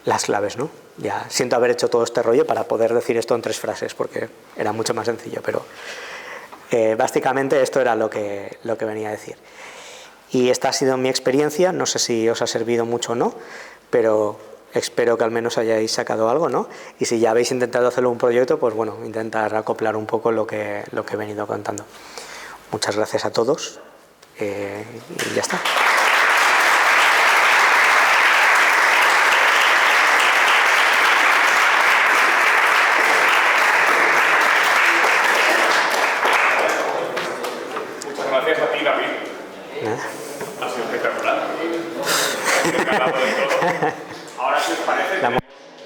las claves, ¿no? Ya siento haber hecho todo este rollo para poder decir esto en 3 frases, porque era mucho más sencillo, pero básicamente esto era lo que venía a decir. Y esta ha sido mi experiencia, no sé si os ha servido mucho o no, pero espero que al menos hayáis sacado algo, ¿no? Y si ya habéis intentado hacerlo un proyecto, pues bueno, intentar acoplar un poco lo que he venido contando. Muchas gracias a todos y ya está. Gracias a ti, David. Ha sido espectacular. Encantado de todo. Ahora, si os parece, tenemos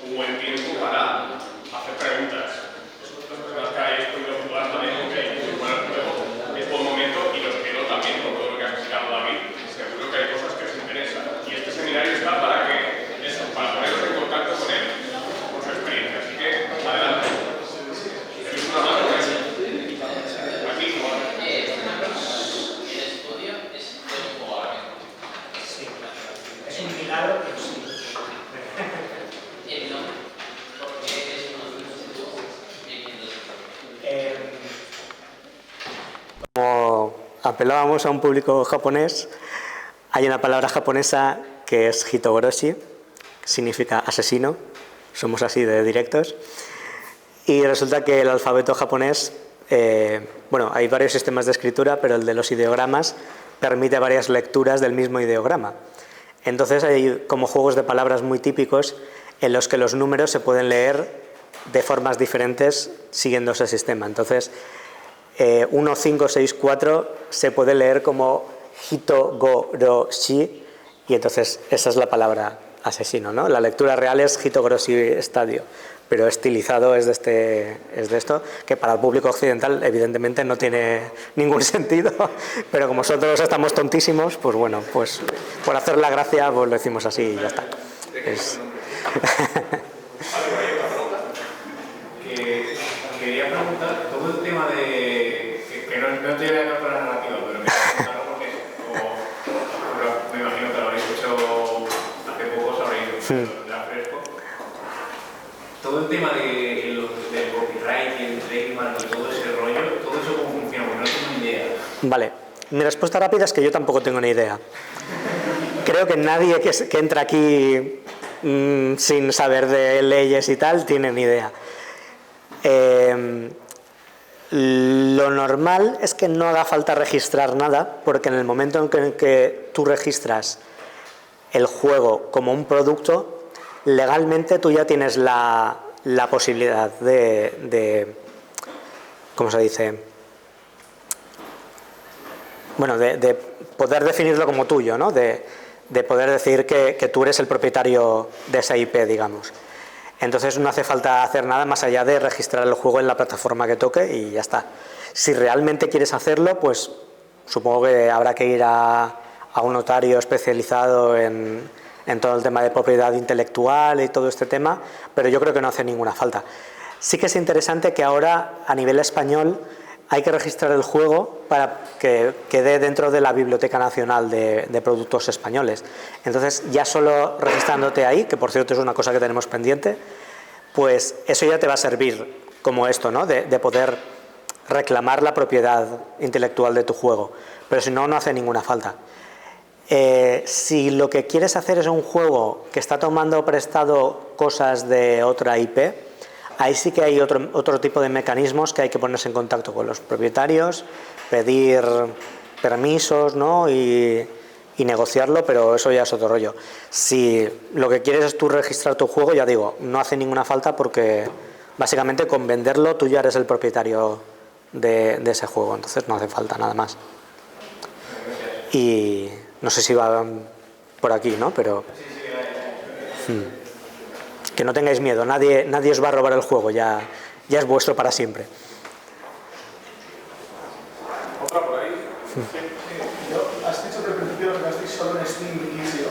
un buen tiempo para hacer preguntas. Las personas que hayáis podido jugar también, que hayáis podido jugar el juego, es buen momento, y los quiero también con todo lo que ha explicado David. Seguro que hay cosas que os interesan. Y este seminario está para poneros en contacto con él, con su experiencia. Así que, adelante. ¿Tenéis una mano? Aquí. Es un milagro, pero sí. Como apelábamos a un público japonés, hay una palabra japonesa que es hitogoroshi, significa asesino, somos así de directos, y resulta que el alfabeto japonés, bueno, hay varios sistemas de escritura, pero el de los ideogramas permite varias lecturas del mismo ideograma. Entonces hay como juegos de palabras muy típicos en los que los números se pueden leer de formas diferentes siguiendo ese sistema. Entonces 1, 5, 6, 4 se puede leer como hitogoroshi, y entonces esa es la palabra asesino, ¿no? La lectura real es hitogoroshi estadio, pero estilizado es de esto, que para el público occidental evidentemente no tiene ningún sentido, pero como nosotros estamos tontísimos, pues bueno, pues por hacer la gracia pues lo decimos así y ya está. Quería preguntar todo el tema de que no tiene que ver con la narrativa, pero todo el tema del copyright y el trademark y todo ese rollo, todo eso cómo funciona, porque no tengo ni idea. Vale, mi respuesta rápida es que yo tampoco tengo ni idea. Creo que nadie que entra aquí sin saber de leyes y tal tiene ni idea. Lo normal es que no haga falta registrar nada, porque en el momento en que tú registras el juego como un producto, legalmente tú ya tienes la posibilidad de ¿cómo se dice? Bueno, de poder definirlo como tuyo, ¿no? De poder decir que tú eres el propietario de esa IP, digamos. Entonces no hace falta hacer nada más allá de registrar el juego en la plataforma que toque y ya está. Si realmente quieres hacerlo, pues supongo que habrá que ir a un notario especializado en todo el tema de propiedad intelectual y todo este tema, pero yo creo que no hace ninguna falta. Sí que es interesante que ahora, a nivel español, hay que registrar el juego para que quede dentro de la Biblioteca Nacional de Productos Españoles. Entonces, ya solo registrándote ahí, que por cierto es una cosa que tenemos pendiente, pues eso ya te va a servir como esto, ¿no? De poder reclamar la propiedad intelectual de tu juego. Pero si no, no hace ninguna falta. Si lo que quieres hacer es un juego que está tomando prestado cosas de otra IP, ahí sí que hay otro tipo de mecanismos que hay que ponerse en contacto con los propietarios, pedir permisos, ¿no? y negociarlo, pero eso ya es otro rollo. Si lo que quieres es tú registrar tu juego, ya digo, no hace ninguna falta porque básicamente con venderlo tú ya eres el propietario de ese juego, entonces no hace falta nada más. Y no sé si va por aquí, ¿no? Pero que no tengáis miedo, nadie os va a robar el juego, ya es vuestro para siempre. ¿Otra por ahí? Has dicho que al principio lo sacasteis solo en Steam y itch.io,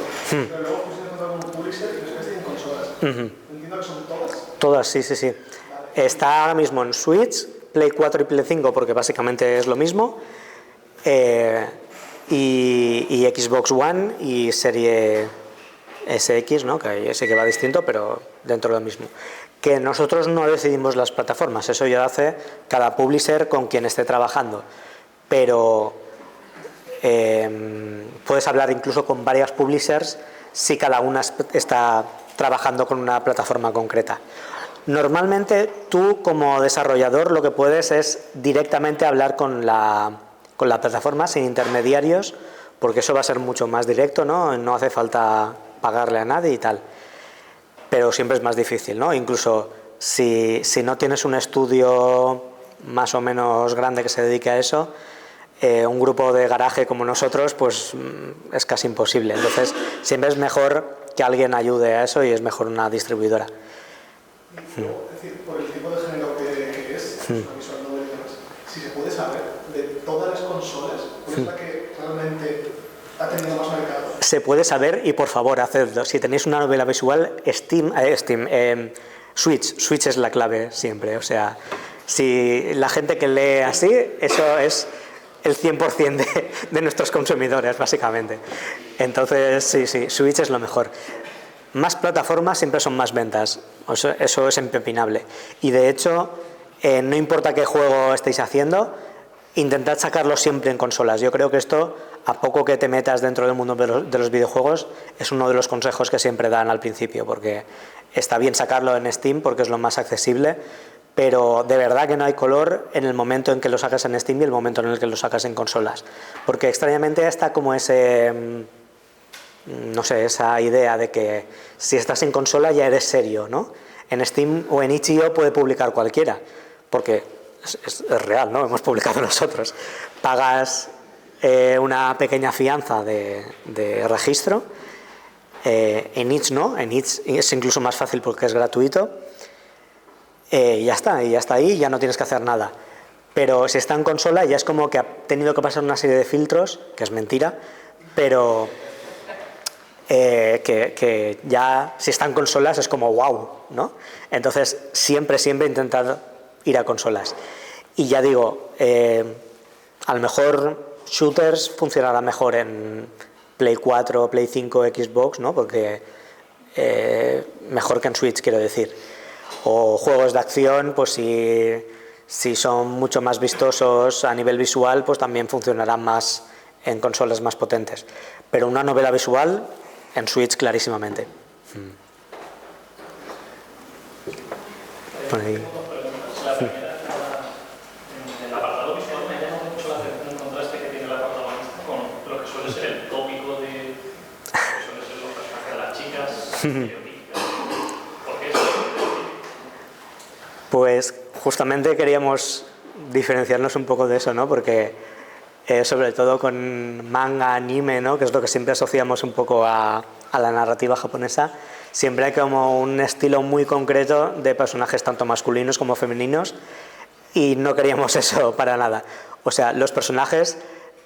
pero luego pusiste en contacto con un publisher y lo sacasteis en consolas. Entiendo que son todas. Todas, sí. Vale. Está ahora mismo en Switch, Play 4 y Play 5, porque básicamente es lo mismo, y Xbox One y serie SX, ¿no? Que sé que va distinto, pero dentro de lo mismo. Que nosotros no decidimos las plataformas, eso ya hace cada publisher con quien esté trabajando, pero puedes hablar incluso con varias publishers si cada una está trabajando con una plataforma concreta. Normalmente tú como desarrollador lo que puedes es directamente hablar con la plataforma sin intermediarios, porque eso va a ser mucho más directo, ¿no? No hace falta pagarle a nadie y tal, pero siempre es más difícil, ¿no? Incluso si no tienes un estudio más o menos grande que se dedique a eso, un grupo de garaje como nosotros, pues es casi imposible. Entonces siempre es mejor que alguien ayude a eso y es mejor una distribuidora. Es decir, por el tipo de género que es, la visual novel y demás, si se puede saber de todas las consolas, ¿cuál es la que realmente ha tenido más mercado? Se puede saber y por favor hacedlo. Si tenéis una novela visual, Switch es la clave siempre. O sea, si la gente que lee así, eso es el 100% de nuestros consumidores, básicamente. Entonces, sí, Switch es lo mejor. Más plataformas siempre son más ventas, eso es impepinable. Y de hecho, no importa qué juego estéis haciendo, intentad sacarlo siempre en consolas. Yo creo que esto, a poco que te metas dentro del mundo de los videojuegos, es uno de los consejos que siempre dan al principio, porque está bien sacarlo en Steam porque es lo más accesible, pero de verdad que no hay color en el momento en que lo sacas en Steam y el momento en el que lo sacas en consolas. Porque extrañamente está como no sé, esa idea de que si estás en consola ya eres serio, ¿no? En Steam o en itch.io puede publicar cualquiera, porque es real, ¿no? Hemos publicado nosotros. Pagas una pequeña fianza de registro, en itch no, en itch es incluso más fácil porque es gratuito, y ya está ahí, ya no tienes que hacer nada. Pero si está en consola ya es como que ha tenido que pasar una serie de filtros, que es mentira, pero que ya si están consolas es como wow, ¿no? Entonces siempre intentad ir a consolas. Y ya digo, a lo mejor shooters funcionará mejor en Play 4, Play 5, Xbox, ¿no? Porque mejor que en Switch, quiero decir. O juegos de acción, pues si son mucho más vistosos a nivel visual, pues también funcionarán más en consolas más potentes. Pero una novela visual en Switch clarísimamente. Por ahí. La primera, en el apartado visual me llama mucho la atención el contraste que tiene la protagonista con lo que suele ser el tópico de que suele ser los personajes de las chicas estereotípicas. ¿Por qué eso? Pues justamente queríamos diferenciarnos un poco de eso, ¿no? Porque sobre todo con manga, anime, ¿no? Que es lo que siempre asociamos un poco a la narrativa japonesa, siempre hay como un estilo muy concreto de personajes tanto masculinos como femeninos, y no queríamos eso para nada. O sea, los personajes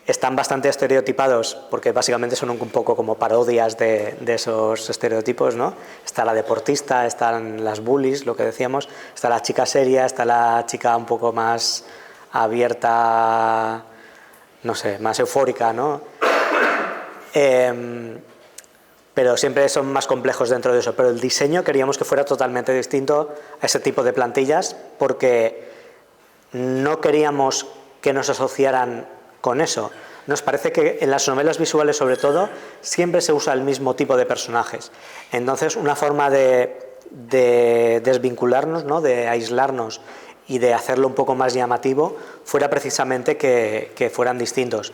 están bastante estereotipados porque básicamente son un poco como parodias de esos estereotipos, ¿no? Está la deportista, están las bullies, lo que decíamos, está la chica seria, está la chica un poco más abierta, no sé, más eufórica, ¿no? Pero siempre son más complejos dentro de eso. Pero el diseño queríamos que fuera totalmente distinto a ese tipo de plantillas, porque no queríamos que nos asociaran con eso. Nos parece que en las novelas visuales, sobre todo, siempre se usa el mismo tipo de personajes. Entonces, una forma de desvincularnos, ¿no? De aislarnos y de hacerlo un poco más llamativo, fuera precisamente que fueran distintos.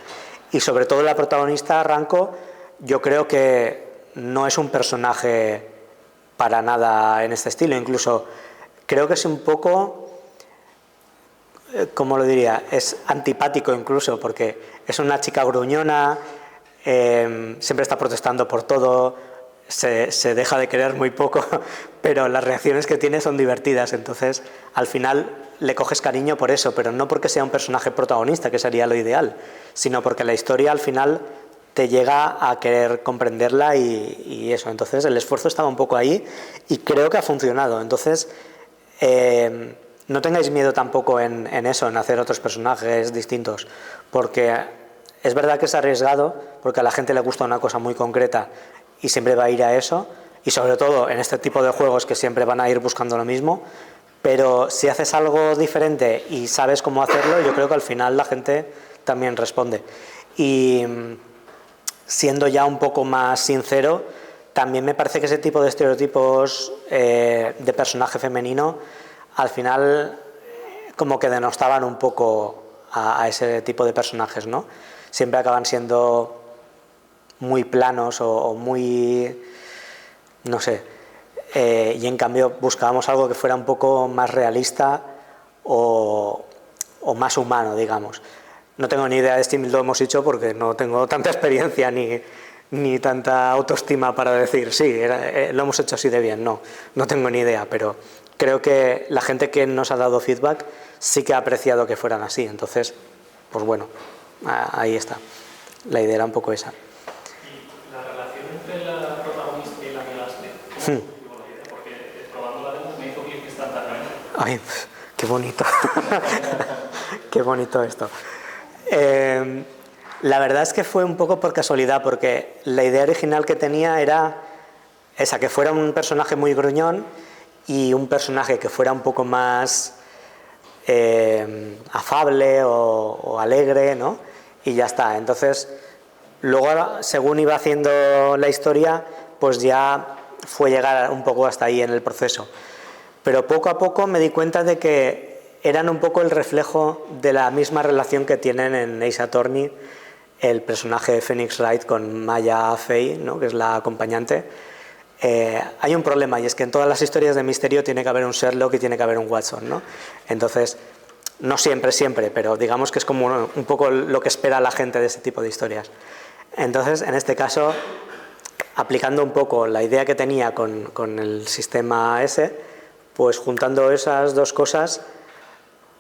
Y sobre todo la protagonista, Ranko, yo creo que no es un personaje para nada en este estilo. Incluso creo que es un poco, ¿cómo lo diría? Es antipático incluso, porque es una chica gruñona, siempre está protestando por todo, se deja de querer muy poco, pero las reacciones que tiene son divertidas. Entonces al final le coges cariño por eso, pero no porque sea un personaje protagonista, que sería lo ideal, sino porque la historia al final te llega a querer comprenderla y eso. Entonces el esfuerzo estaba un poco ahí y creo que ha funcionado. Entonces no tengáis miedo tampoco en eso, en hacer otros personajes distintos, porque es verdad que es arriesgado, porque a la gente le gusta una cosa muy concreta y siempre va a ir a eso, y sobre todo en este tipo de juegos que siempre van a ir buscando lo mismo. Pero si haces algo diferente y sabes cómo hacerlo, yo creo que al final la gente también responde. Y siendo ya un poco más sincero, también me parece que ese tipo de estereotipos de personaje femenino al final como que denostaban un poco a ese tipo de personajes, ¿no? Siempre acaban siendo muy planos o muy, no sé, y en cambio buscábamos algo que fuera un poco más realista o más humano, digamos. No tengo ni idea de si lo hemos hecho porque no tengo tanta experiencia ni tanta autoestima para decir sí, lo hemos hecho así de bien. No tengo ni idea, pero creo que la gente que nos ha dado feedback sí que ha apreciado que fueran así. Entonces, pues bueno, ahí está. La idea era un poco esa. ¿Y la relación entre la protagonista y la que las porque probando la demo me hizo clic instantáneamente? Ay, qué bonito. Qué bonito esto. La verdad es que fue un poco por casualidad, porque la idea original que tenía era esa, que fuera un personaje muy gruñón y un personaje que fuera un poco más afable o alegre, ¿no? Y ya está. Entonces, luego, según iba haciendo la historia, pues ya fue llegar un poco hasta ahí en el proceso. Pero poco a poco me di cuenta de que eran un poco el reflejo de la misma relación que tienen en Ace Attorney el personaje de Phoenix Wright con Maya Fey, ¿no? Que es la acompañante. Hay un problema, y es que en todas las historias de misterio tiene que haber un Sherlock y tiene que haber un Watson, ¿no? Entonces, no siempre, pero digamos que es como un poco lo que espera la gente de ese tipo de historias. Entonces, en este caso, aplicando un poco la idea que tenía con el sistema ese, pues juntando esas dos cosas,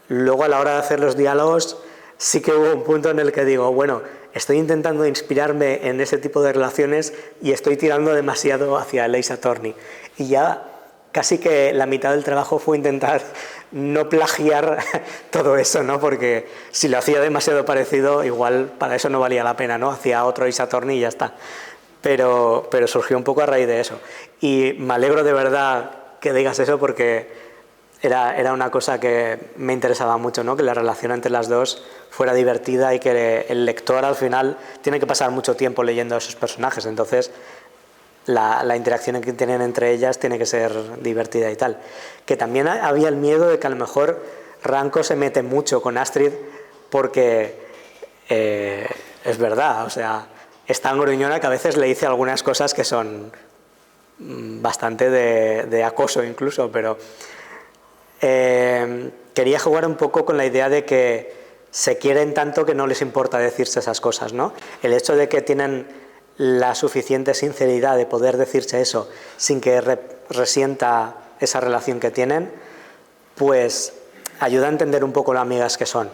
luego a la hora de hacer los diálogos sí que hubo un punto en el que digo, bueno, estoy intentando inspirarme en ese tipo de relaciones y estoy tirando demasiado hacia el Ace Attorney. Y ya casi que la mitad del trabajo fue intentar no plagiar todo eso, ¿no? Porque si lo hacía demasiado parecido, igual para eso no valía la pena, ¿no? Hacía otro Ace Attorney y ya está. Pero surgió un poco a raíz de eso. Y me alegro de verdad que digas eso porque era una cosa que me interesaba mucho, ¿no? Que la relación entre las dos fuera divertida y que el lector al final tiene que pasar mucho tiempo leyendo a esos personajes, entonces la interacción que tienen entre ellas tiene que ser divertida y tal. Que también había el miedo de que a lo mejor Ranko se mete mucho con Astrid porque es verdad, o sea, es tan gruñona que a veces le dice algunas cosas que son bastante de acoso incluso, pero quería jugar un poco con la idea de que se quieren tanto que no les importa decirse esas cosas, ¿no? El hecho de que tienen la suficiente sinceridad de poder decirse eso sin que resienta esa relación que tienen, pues ayuda a entender un poco lo amigas que son.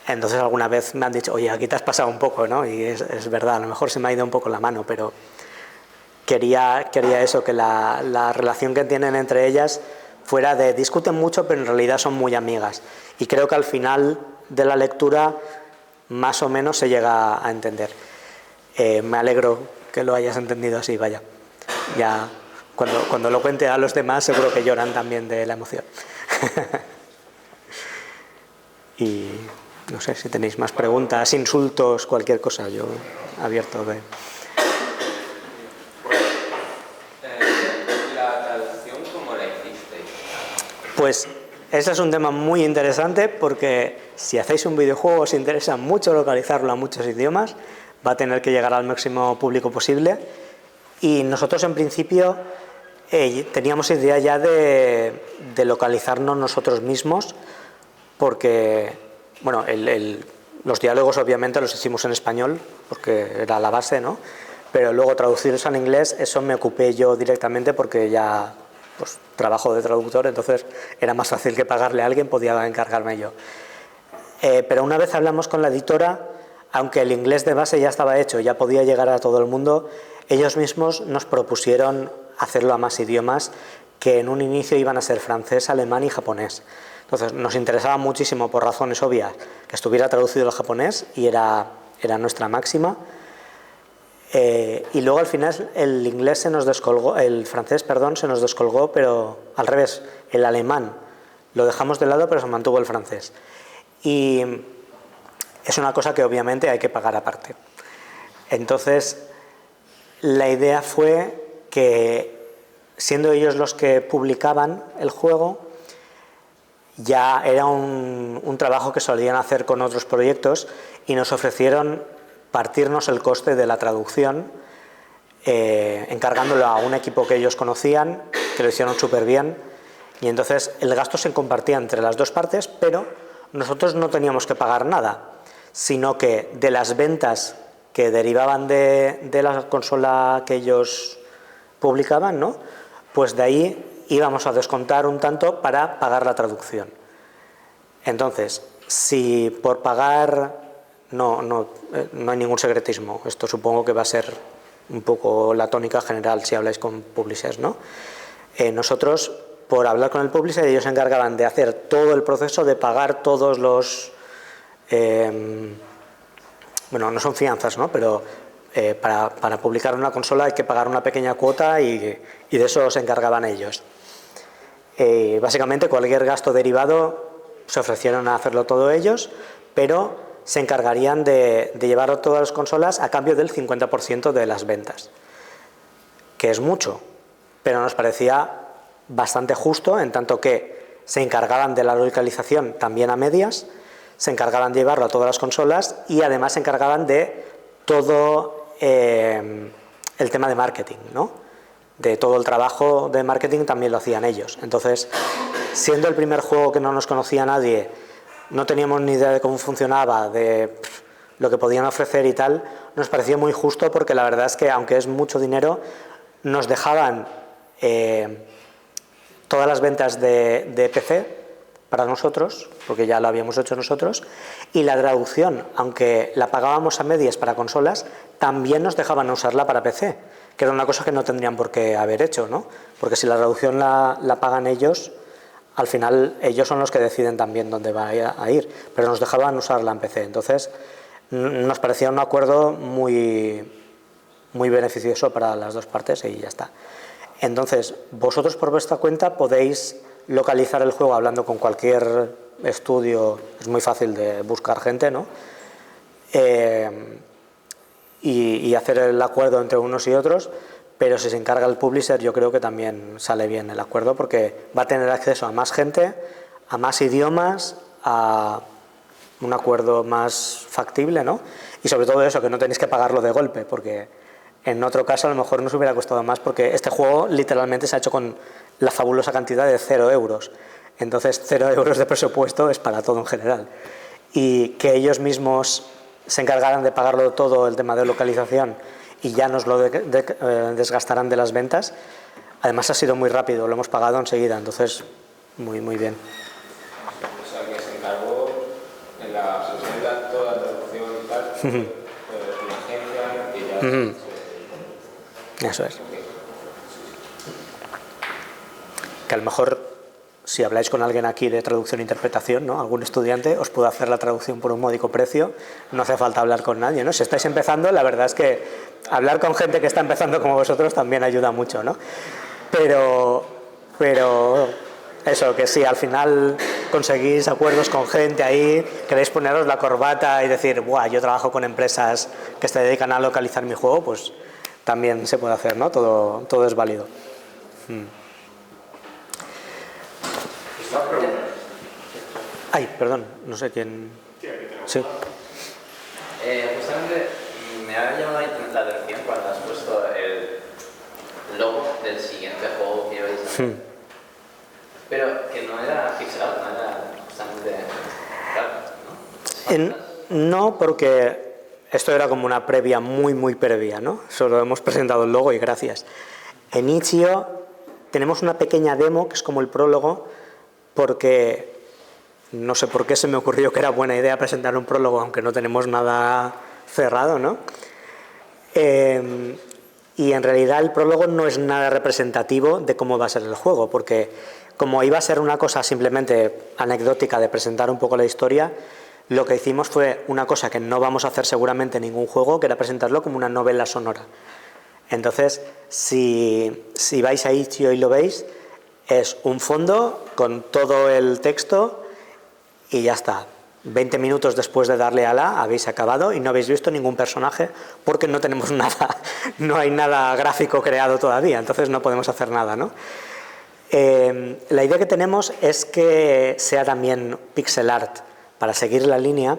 Entonces alguna vez me han dicho, oye, aquí te has pasado un poco, ¿no? Y es verdad, a lo mejor se me ha ido un poco la mano, pero quería eso, que la relación que tienen entre ellas fuera de discuten mucho, pero en realidad son muy amigas. Y creo que al final de la lectura más o menos se llega a entender. Me alegro que lo hayas entendido así, vaya. Ya cuando lo cuente a los demás seguro que lloran también de la emoción. Y no sé si tenéis más preguntas, insultos, cualquier cosa, yo abierto de... ¿La traducción cómo la hicisteis? Pues ese es un tema muy interesante porque si hacéis un videojuego os interesa mucho localizarlo a muchos idiomas, va a tener que llegar al máximo público posible y nosotros en principio teníamos idea ya de localizarnos nosotros mismos porque, bueno, los diálogos obviamente los hicimos en español porque era la base, ¿no? Pero luego traducirlos en inglés, eso me ocupé yo directamente porque ya pues, trabajo de traductor, entonces era más fácil que pagarle a alguien, podía encargarme yo. Pero una vez hablamos con la editora, aunque el inglés de base ya estaba hecho, ya podía llegar a todo el mundo, ellos mismos nos propusieron hacerlo a más idiomas que en un inicio iban a ser francés, alemán y japonés. Entonces nos interesaba muchísimo, por razones obvias, que estuviera traducido al japonés y era nuestra máxima. Y luego al final el inglés se nos descolgó, el francés, perdón, se nos descolgó, pero al revés, el alemán lo dejamos de lado, pero se mantuvo el francés. Y es una cosa que obviamente hay que pagar aparte. Entonces, la idea fue que, siendo ellos los que publicaban el juego, ya era un trabajo que solían hacer con otros proyectos y nos ofrecieron partirnos el coste de la traducción, encargándolo a un equipo que ellos conocían, que lo hicieron súper bien, y entonces el gasto se compartía entre las dos partes, pero nosotros no teníamos que pagar nada, sino que de las ventas que derivaban de la consola que ellos publicaban, ¿no? Pues de ahí íbamos a descontar un tanto para pagar la traducción. Entonces, si por pagar no hay ningún secretismo, esto supongo que va a ser un poco la tónica general si habláis con publishers, ¿no? Nosotros, por hablar con el publisher, ellos se encargaban de hacer todo el proceso de pagar todos los... bueno, no son fianzas, ¿no? Pero para publicar una consola hay que pagar una pequeña cuota y de eso se encargaban ellos. Básicamente cualquier gasto derivado se ofrecieron a hacerlo todo ellos, pero se encargarían de llevar todas las consolas a cambio del 50% de las ventas, que es mucho, pero nos parecía bastante justo en tanto que se encargaban de la localización también a medias, se encargaban de llevarlo a todas las consolas y además se encargaban de todo el tema de marketing, ¿no? De todo el trabajo de marketing también lo hacían ellos. Entonces, siendo el primer juego que no nos conocía nadie, no teníamos ni idea de cómo funcionaba, de lo que podían ofrecer y tal, nos pareció muy justo porque la verdad es que, aunque es mucho dinero, nos dejaban todas las ventas de PC para nosotros, porque ya lo habíamos hecho nosotros, y la traducción, aunque la pagábamos a medias para consolas, también nos dejaban usarla para PC, que era una cosa que no tendrían por qué haber hecho, ¿no? Porque si la traducción la pagan ellos, al final ellos son los que deciden también dónde va a ir, pero nos dejaban usarla en PC. Entonces nos parecía un acuerdo muy beneficioso para las dos partes y ya está. Entonces, vosotros por vuestra cuenta podéis localizar el juego hablando con cualquier estudio, es muy fácil de buscar gente, ¿no? Y hacer el acuerdo entre unos y otros, pero si se encarga el publisher yo creo que también sale bien el acuerdo porque va a tener acceso a más gente, a más idiomas, a un acuerdo más factible, ¿no? Y sobre todo eso, que no tenéis que pagarlo de golpe, porque en otro caso a lo mejor nos hubiera costado más, porque este juego literalmente se ha hecho con la fabulosa cantidad de 0 euros. Entonces 0 euros de presupuesto es para todo en general. Y que ellos mismos se encargaran de pagarlo todo el tema de localización y ya nos lo desgastarán de las ventas. Además ha sido muy rápido, lo hemos pagado enseguida, entonces muy bien. O sea, que se encargó en la sesión de toda la traducción y tal, una agencia que ya... Eso es. Que a lo mejor, si habláis con alguien aquí de traducción e interpretación, ¿no? Algún estudiante, os puede hacer la traducción por un módico precio, no hace falta hablar con nadie, ¿no? Si estáis empezando, la verdad es que hablar con gente que está empezando como vosotros también ayuda mucho, ¿no? Pero eso, que si al final conseguís acuerdos con gente ahí, queréis poneros la corbata y decir, buah, yo trabajo con empresas que se dedican a localizar mi juego, pues también se puede hacer, ¿no? Todo es válido. Ay, perdón, no sé quién... Sí. Justamente me ha llamado la atención cuando has puesto el logo del siguiente juego que ibais a hacer. Pero que no era pixel art, no era justamente art, ¿no? No, porque esto era como una previa muy previa, ¿no? Solo hemos presentado el logo y gracias. En Itch.io tenemos una pequeña demo que es como el prólogo, porque no sé por qué se me ocurrió que era buena idea presentar un prólogo aunque no tenemos nada cerrado, ¿no? Y en realidad el prólogo no es nada representativo de cómo va a ser el juego, porque como iba a ser una cosa simplemente anecdótica de presentar un poco la historia, lo que hicimos fue una cosa que no vamos a hacer seguramente en ningún juego, que era presentarlo como una novela sonora. Entonces, si vais a Itch.io y lo veis, es un fondo con todo el texto y ya está. 20 minutos después de darle a la habéis acabado y no habéis visto ningún personaje porque no tenemos nada, no hay nada gráfico creado todavía, entonces no podemos hacer nada, ¿no? La idea que tenemos es que sea también pixel art para seguir la línea,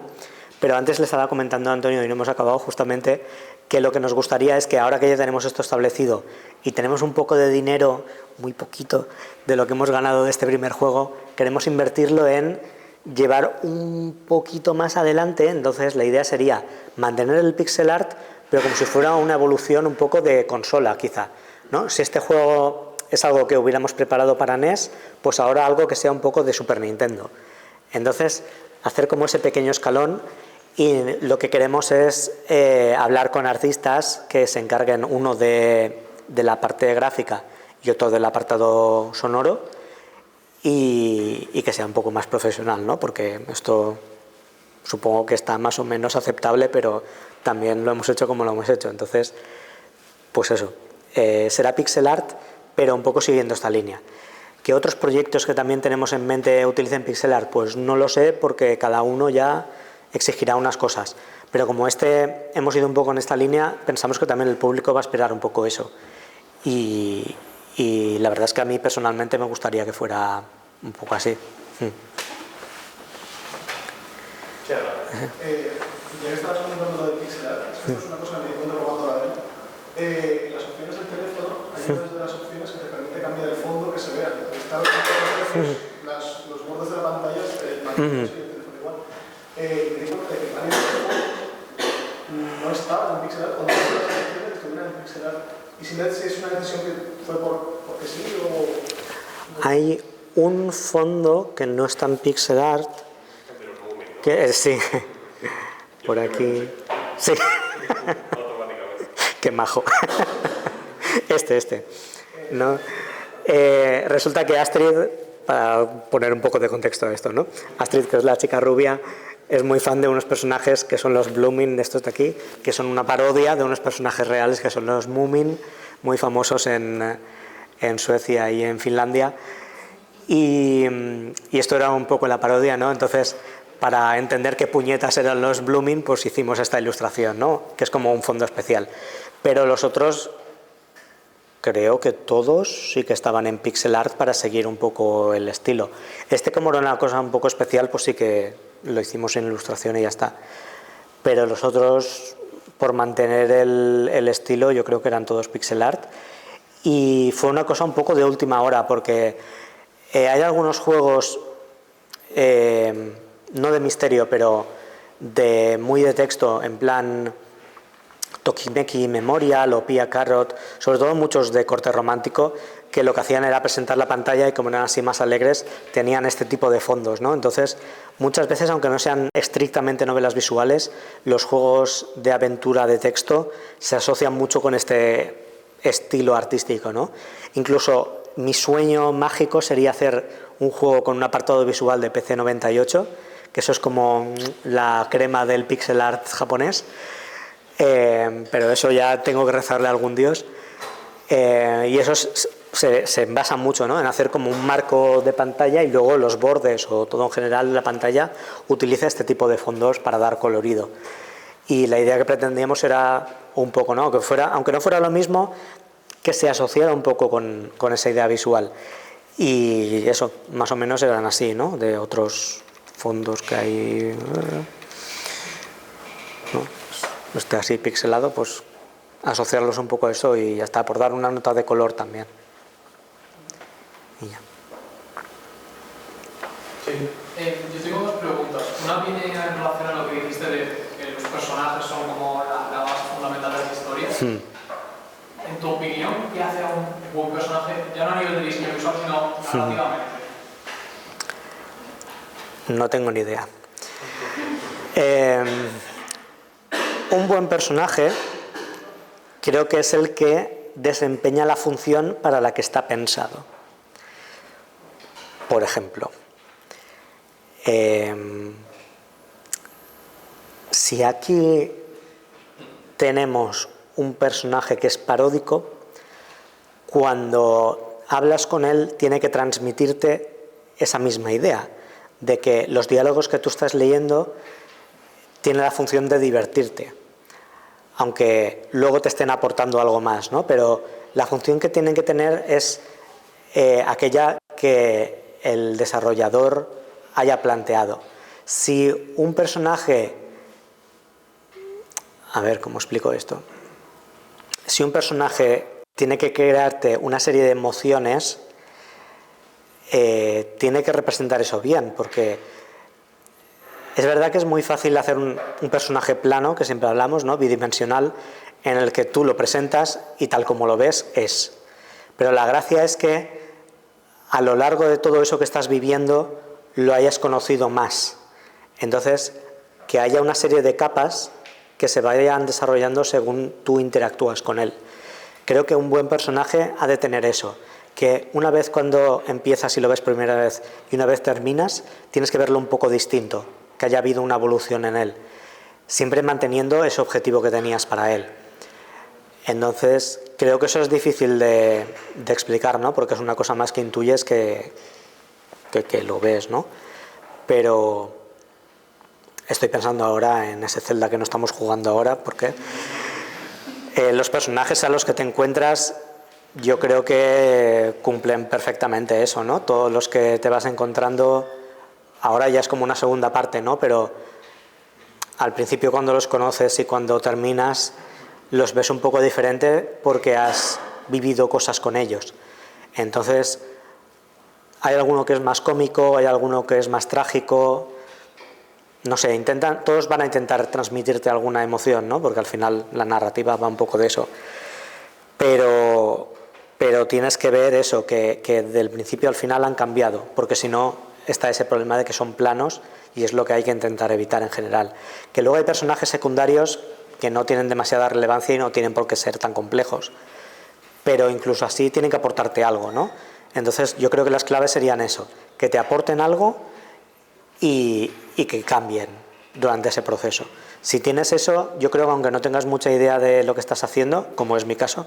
pero antes le estaba comentando a Antonio y no hemos acabado justamente que lo que nos gustaría es que ahora que ya tenemos esto establecido y tenemos un poco de dinero, muy poquito, de lo que hemos ganado de este primer juego, queremos invertirlo en llevar un poquito más adelante. Entonces la idea sería mantener el pixel art, pero como si fuera una evolución un poco de consola quizá, ¿no? Si este juego es algo que hubiéramos preparado para NES, pues ahora algo que sea un poco de Super Nintendo. Entonces hacer como ese pequeño escalón. Y lo que queremos es hablar con artistas que se encarguen uno de la parte gráfica y otro del apartado sonoro y que sea un poco más profesional, ¿no? Porque esto supongo que está más o menos aceptable, pero también lo hemos hecho como lo hemos hecho. Entonces, pues eso, será pixel art, pero un poco siguiendo esta línea. ¿Qué otros proyectos que también tenemos en mente utilicen pixel art? Pues no lo sé, porque cada uno ya exigirá unas cosas, pero como hemos ido un poco en esta línea, pensamos que también el público va a esperar un poco eso y la verdad es que a mí personalmente me gustaría que fuera un poco así. Ya que estabas comentando lo del pixel art, esto es una cosa que me di cuenta probando la demo. En las opciones del teléfono hay una de las opciones que te permite cambiar el fondo que se vea. Los bordes de la pantalla el teléfono igual. Me di cuenta de que no estaba en pixel art, cuando las opciones estuvieran en pixel art. Y si es una decisión que fue porque sí o... Hay un fondo que no está en pixel art, que sí, por aquí, sí, qué majo, ¿no? Resulta que Astrid, para poner un poco de contexto a esto, ¿no? Astrid, que es la chica rubia, es muy fan de unos personajes que son los Blooming, estos de aquí, que son una parodia de unos personajes reales que son los Moomin, muy famosos en en Suecia y en Finlandia. Y esto era un poco la parodia, ¿no? Entonces, para entender qué puñetas eran los Blooming, pues hicimos esta ilustración, ¿no? Que es como un fondo especial. Pero los otros, creo que todos sí que estaban en pixel art para seguir un poco el estilo. Este, como era una cosa un poco especial, pues sí que lo hicimos en ilustración y ya está. Pero los otros, por mantener el estilo, yo creo que eran todos pixel art. Y fue una cosa un poco de última hora, porque hay algunos juegos, no de misterio, pero muy de texto, en plan Tokimeki Memorial o Pia Carrot, sobre todo muchos de corte romántico, que lo que hacían era presentar la pantalla y como eran así más alegres, tenían este tipo de fondos, ¿no? Entonces, muchas veces, aunque no sean estrictamente novelas visuales, los juegos de aventura de texto se asocian mucho con este estilo artístico, ¿no? Incluso mi sueño mágico sería hacer un juego con un apartado visual de PC 98, que eso es como la crema del pixel art japonés, pero eso ya tengo que rezarle a algún dios, y eso se basa mucho, ¿no? En hacer como un marco de pantalla y luego los bordes o todo en general la pantalla utiliza este tipo de fondos para dar colorido. Y la idea que pretendíamos era un poco, ¿no? Que fuera, aunque no fuera lo mismo, que se asociara un poco con esa idea visual. Y eso, más o menos eran así, ¿no? De otros fondos que hay, ¿no? Este así pixelado, pues asociarlos un poco a eso y ya está, por dar una nota de color también. Y ya. Sí. Yo tengo dos preguntas. Una viene en relación a lo que dijiste de que los personajes son como la base fundamental de la historia. En tu opinión, ¿qué hace a un buen personaje, ya no a nivel de diseño visual, sino narrativamente? No tengo ni idea. Un buen personaje creo que es el que desempeña la función para la que está pensado. Por ejemplo, si aquí tenemos un personaje que es paródico, cuando hablas con él tiene que transmitirte esa misma idea, de que los diálogos que tú estás leyendo tienen la función de divertirte, aunque luego te estén aportando algo más, ¿no? Pero la función que tienen que tener es aquella que el desarrollador haya planteado. Si un personaje... A ver, ¿cómo explico esto? Si un personaje tiene que crearte una serie de emociones, tiene que representar eso bien, porque es verdad que es muy fácil hacer un personaje plano, que siempre hablamos, ¿no? Bidimensional, en el que tú lo presentas y tal como lo ves es. Pero la gracia es que a lo largo de todo eso que estás viviendo lo hayas conocido más. Entonces, que haya una serie de capas que se vayan desarrollando según tú interactúas con él. Creo que un buen personaje ha de tener eso, que una vez cuando empiezas y lo ves primera vez y una vez terminas, tienes que verlo un poco distinto, que haya habido una evolución en él, siempre manteniendo ese objetivo que tenías para él. Entonces, creo que eso es difícil de explicar, ¿no? Porque es una cosa más que intuyes que lo ves, ¿no? Pero estoy pensando ahora en ese Zelda que no estamos jugando ahora, porque los personajes a los que te encuentras yo creo que cumplen perfectamente eso, ¿no? Todos los que te vas encontrando ahora ya es como una segunda parte, ¿no? Pero al principio cuando los conoces y cuando terminas los ves un poco diferente porque has vivido cosas con ellos. Entonces hay alguno que es más cómico, hay alguno que es más trágico, no sé, todos van a intentar transmitirte alguna emoción, ¿no? Porque al final la narrativa va un poco de eso. Pero tienes que ver eso, que del principio al final han cambiado, porque si no está ese problema de que son planos y es lo que hay que intentar evitar en general. Que luego hay personajes secundarios que no tienen demasiada relevancia y no tienen por qué ser tan complejos, pero incluso así tienen que aportarte algo, ¿no? Entonces yo creo que las claves serían eso, que te aporten algo y que cambien durante ese proceso. Si tienes eso, yo creo que aunque no tengas mucha idea de lo que estás haciendo, como es mi caso,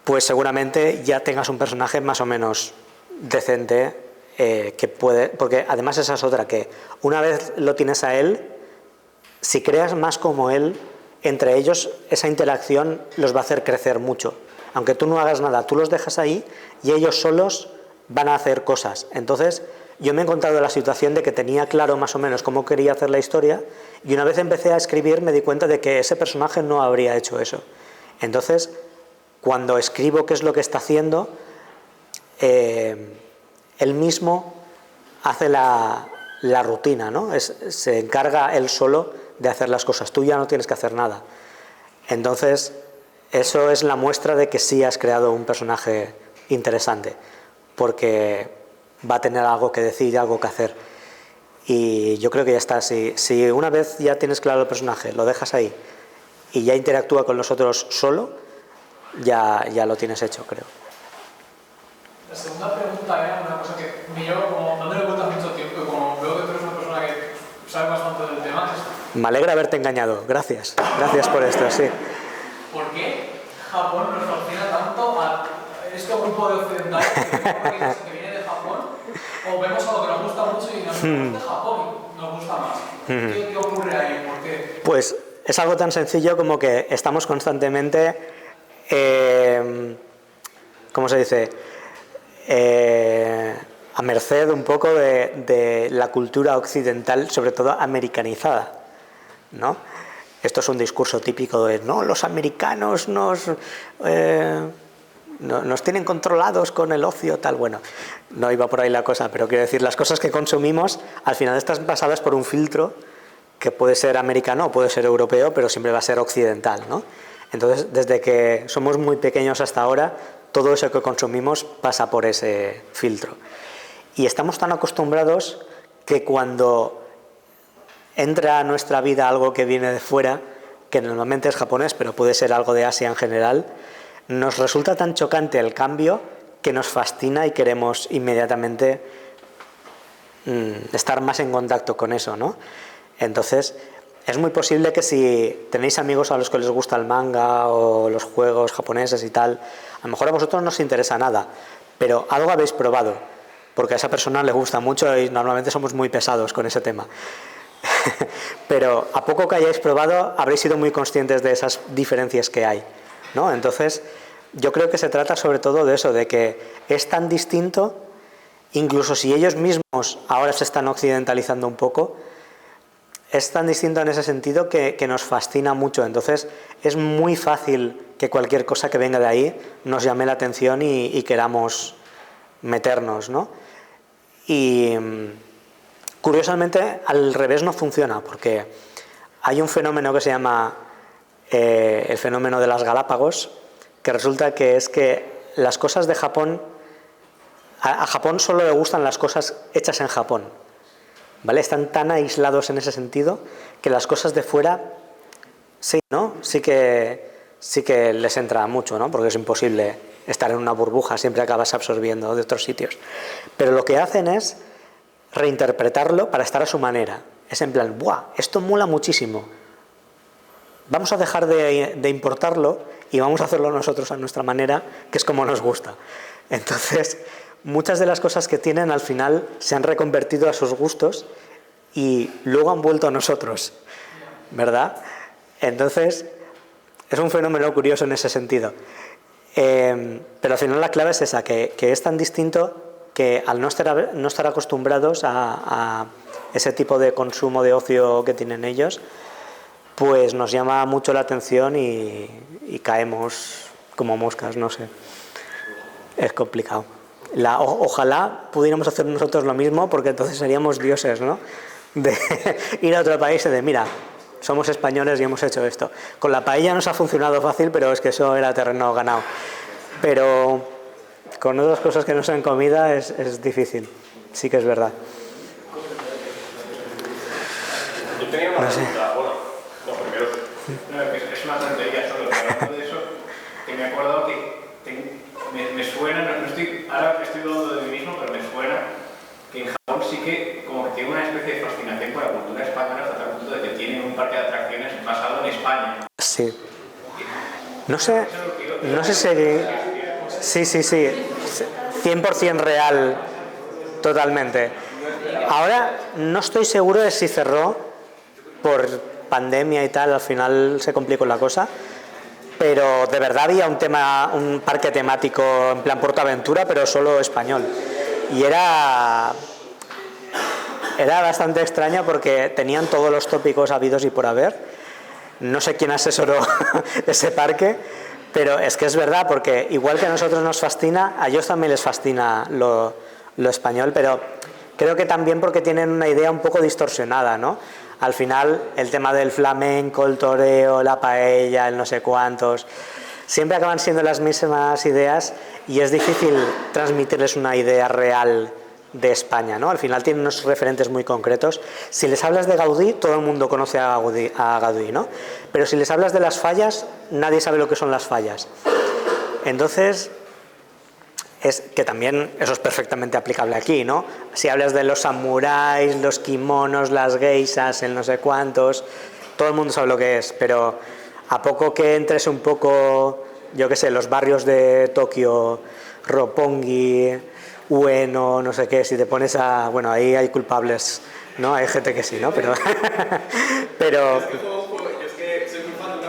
pues seguramente ya tengas un personaje más o menos decente que puede... Porque además esa es otra, que una vez lo tienes a él, si creas más como él, entre ellos esa interacción los va a hacer crecer mucho. Aunque tú no hagas nada, tú los dejas ahí y ellos solos van a hacer cosas. Entonces, yo me he encontrado en la situación de que tenía claro más o menos cómo quería hacer la historia y una vez empecé a escribir me di cuenta de que ese personaje no habría hecho eso. Entonces, cuando escribo qué es lo que está haciendo, él mismo hace la rutina, ¿no? Se encarga él solo de hacer las cosas, tú ya no tienes que hacer nada. Entonces, eso es la muestra de que sí has creado un personaje interesante, porque va a tener algo que decir, algo que hacer. Y yo creo que ya está. Si una vez ya tienes claro el personaje, lo dejas ahí y ya interactúa con los otros solo, ya lo tienes hecho, creo. La segunda pregunta era una cosa que me llevo como dándole vueltas mucho tiempo y como veo que tú eres una persona que sabe bastante del tema. Me alegra haberte engañado. Gracias. Gracias por esto, sí. ¿Por qué Japón nos fascina tanto a este grupo de occidentales que viene de Japón? O vemos algo que nos gusta mucho y nos gusta Japón y nos gusta más. ¿Qué ocurre ahí? ¿Por qué? Pues es algo tan sencillo como que estamos constantemente, ¿cómo se dice? A merced un poco de la cultura occidental, sobre todo americanizada, ¿no? Esto es un discurso típico de, no, los americanos nos tienen controlados con el ocio, tal. Bueno, no iba por ahí la cosa, pero quiero decir, las cosas que consumimos al final están pasadas por un filtro que puede ser americano o puede ser europeo, pero siempre va a ser occidental, ¿no? Entonces, desde que somos muy pequeños hasta ahora, todo eso que consumimos pasa por ese filtro. Y estamos tan acostumbrados que cuando entra a nuestra vida algo que viene de fuera, que normalmente es japonés, pero puede ser algo de Asia en general, nos resulta tan chocante el cambio que nos fascina y queremos inmediatamente estar más en contacto con eso, ¿no? Entonces, es muy posible que si tenéis amigos a los que les gusta el manga o los juegos japoneses y tal, a lo mejor a vosotros no os interesa nada, pero algo habéis probado, porque a esa persona le gusta mucho y normalmente somos muy pesados con ese tema. Pero a poco que hayáis probado, habréis sido muy conscientes de esas diferencias que hay, ¿no? Entonces, yo creo que se trata sobre todo de eso, de que es tan distinto, incluso si ellos mismos ahora se están occidentalizando un poco, es tan distinto en ese sentido que nos fascina mucho. Entonces, es muy fácil que cualquier cosa que venga de ahí nos llame la atención y queramos meternos, ¿no? Y curiosamente, al revés no funciona, porque hay un fenómeno que se llama el fenómeno de las Galápagos, que resulta que es que las cosas de Japón, a Japón solo le gustan las cosas hechas en Japón, ¿vale? Están tan aislados en ese sentido que las cosas de fuera, sí, ¿no? Sí que les entra mucho, ¿no? Porque es imposible estar en una burbuja, siempre acabas absorbiendo de otros sitios. Pero lo que hacen es reinterpretarlo para estar a su manera. Es en plan, ¡buah! Esto mola muchísimo. Vamos a dejar de importarlo y vamos a hacerlo nosotros a nuestra manera, que es como nos gusta. Entonces, muchas de las cosas que tienen al final se han reconvertido a sus gustos y luego han vuelto a nosotros, ¿verdad? Entonces, es un fenómeno curioso en ese sentido. Pero al final la clave es esa, que es tan distinto que al no estar acostumbrados a ese tipo de consumo de ocio que tienen ellos, pues nos llama mucho la atención y caemos como moscas, no sé. Es complicado. Ojalá pudiéramos hacer nosotros lo mismo, porque entonces seríamos dioses, ¿no? De ir a otro país y de, mira, somos españoles y hemos hecho esto. Con la paella nos ha funcionado fácil, pero es que eso era terreno ganado. Pero con otras cosas que no sean comida es difícil, sí que es verdad. Yo tenía una pregunta, bueno, lo primero. No, es una tontería solo, pero hablando de eso, que me he acordado que me suena, ahora estoy dudando de mí mismo, pero me suena que en Japón sí que como que tiene una especie de fascinación por la cultura española hasta tal punto de que tienen un parque de atracciones basado en España. Sí. No sé si Sí, 100% real, totalmente. Ahora no estoy seguro de si cerró por pandemia y tal, al final se complicó la cosa, pero de verdad había un parque temático en plan PortAventura, pero solo español. Y era bastante extraño porque tenían todos los tópicos habidos y por haber. No sé quién asesoró ese parque, pero es que es verdad, porque igual que a nosotros nos fascina, a ellos también les fascina lo español, pero creo que también porque tienen una idea un poco distorsionada, ¿no? Al final, el tema del flamenco, el toreo, la paella, el no sé cuántos, siempre acaban siendo las mismas ideas y es difícil transmitirles una idea real de España, ¿no? Al final tienen unos referentes muy concretos. Si les hablas de Gaudí, todo el mundo conoce a Gaudí, ¿no? Pero si les hablas de las fallas, nadie sabe lo que son las fallas. Entonces, es que también eso es perfectamente aplicable aquí, ¿no? Si hablas de los samuráis, los kimonos, las geishas, el no sé cuántos, todo el mundo sabe lo que es, pero a poco que entres un poco, yo qué sé, los barrios de Tokio, Roppongi, Ueno, no sé qué, si te pones a... Bueno, ahí hay culpables, ¿no? Hay gente que sí, ¿no? Pero... Yo es que soy muy fan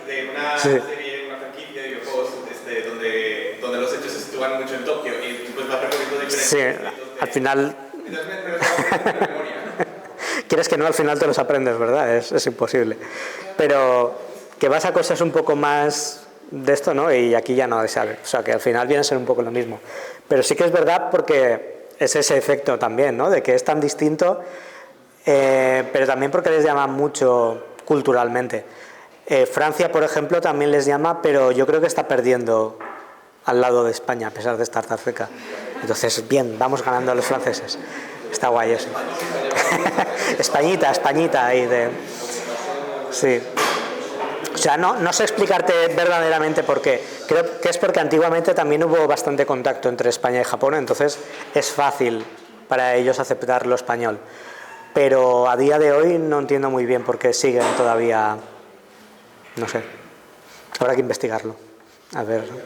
de una serie, una franquicia de videojuegos donde los hechos se sitúan mucho en Tokio y tú pues vas recorriendo diferentes... Sí, al final... Entonces me los hago de memoria. Quieres que no, al final te los aprendes, ¿verdad? Es imposible. Pero que vas a cosas un poco más de esto, ¿no? Y aquí ya no se sabe. O sea, que al final viene a ser un poco lo mismo. Pero sí que es verdad porque es ese efecto también, ¿no? De que es tan distinto, pero también porque les llama mucho culturalmente. Francia, por ejemplo, también les llama, pero yo creo que está perdiendo al lado de España, a pesar de estar tan cerca. Entonces, bien, vamos ganando a los franceses. Está guay eso. Españita ahí de... Sí. O sea, no sé explicarte verdaderamente por qué. Creo que es porque antiguamente también hubo bastante contacto entre España y Japón, entonces es fácil para ellos aceptar lo español. Pero a día de hoy no entiendo muy bien por qué siguen todavía... No sé. Habrá que investigarlo. A ver. Yo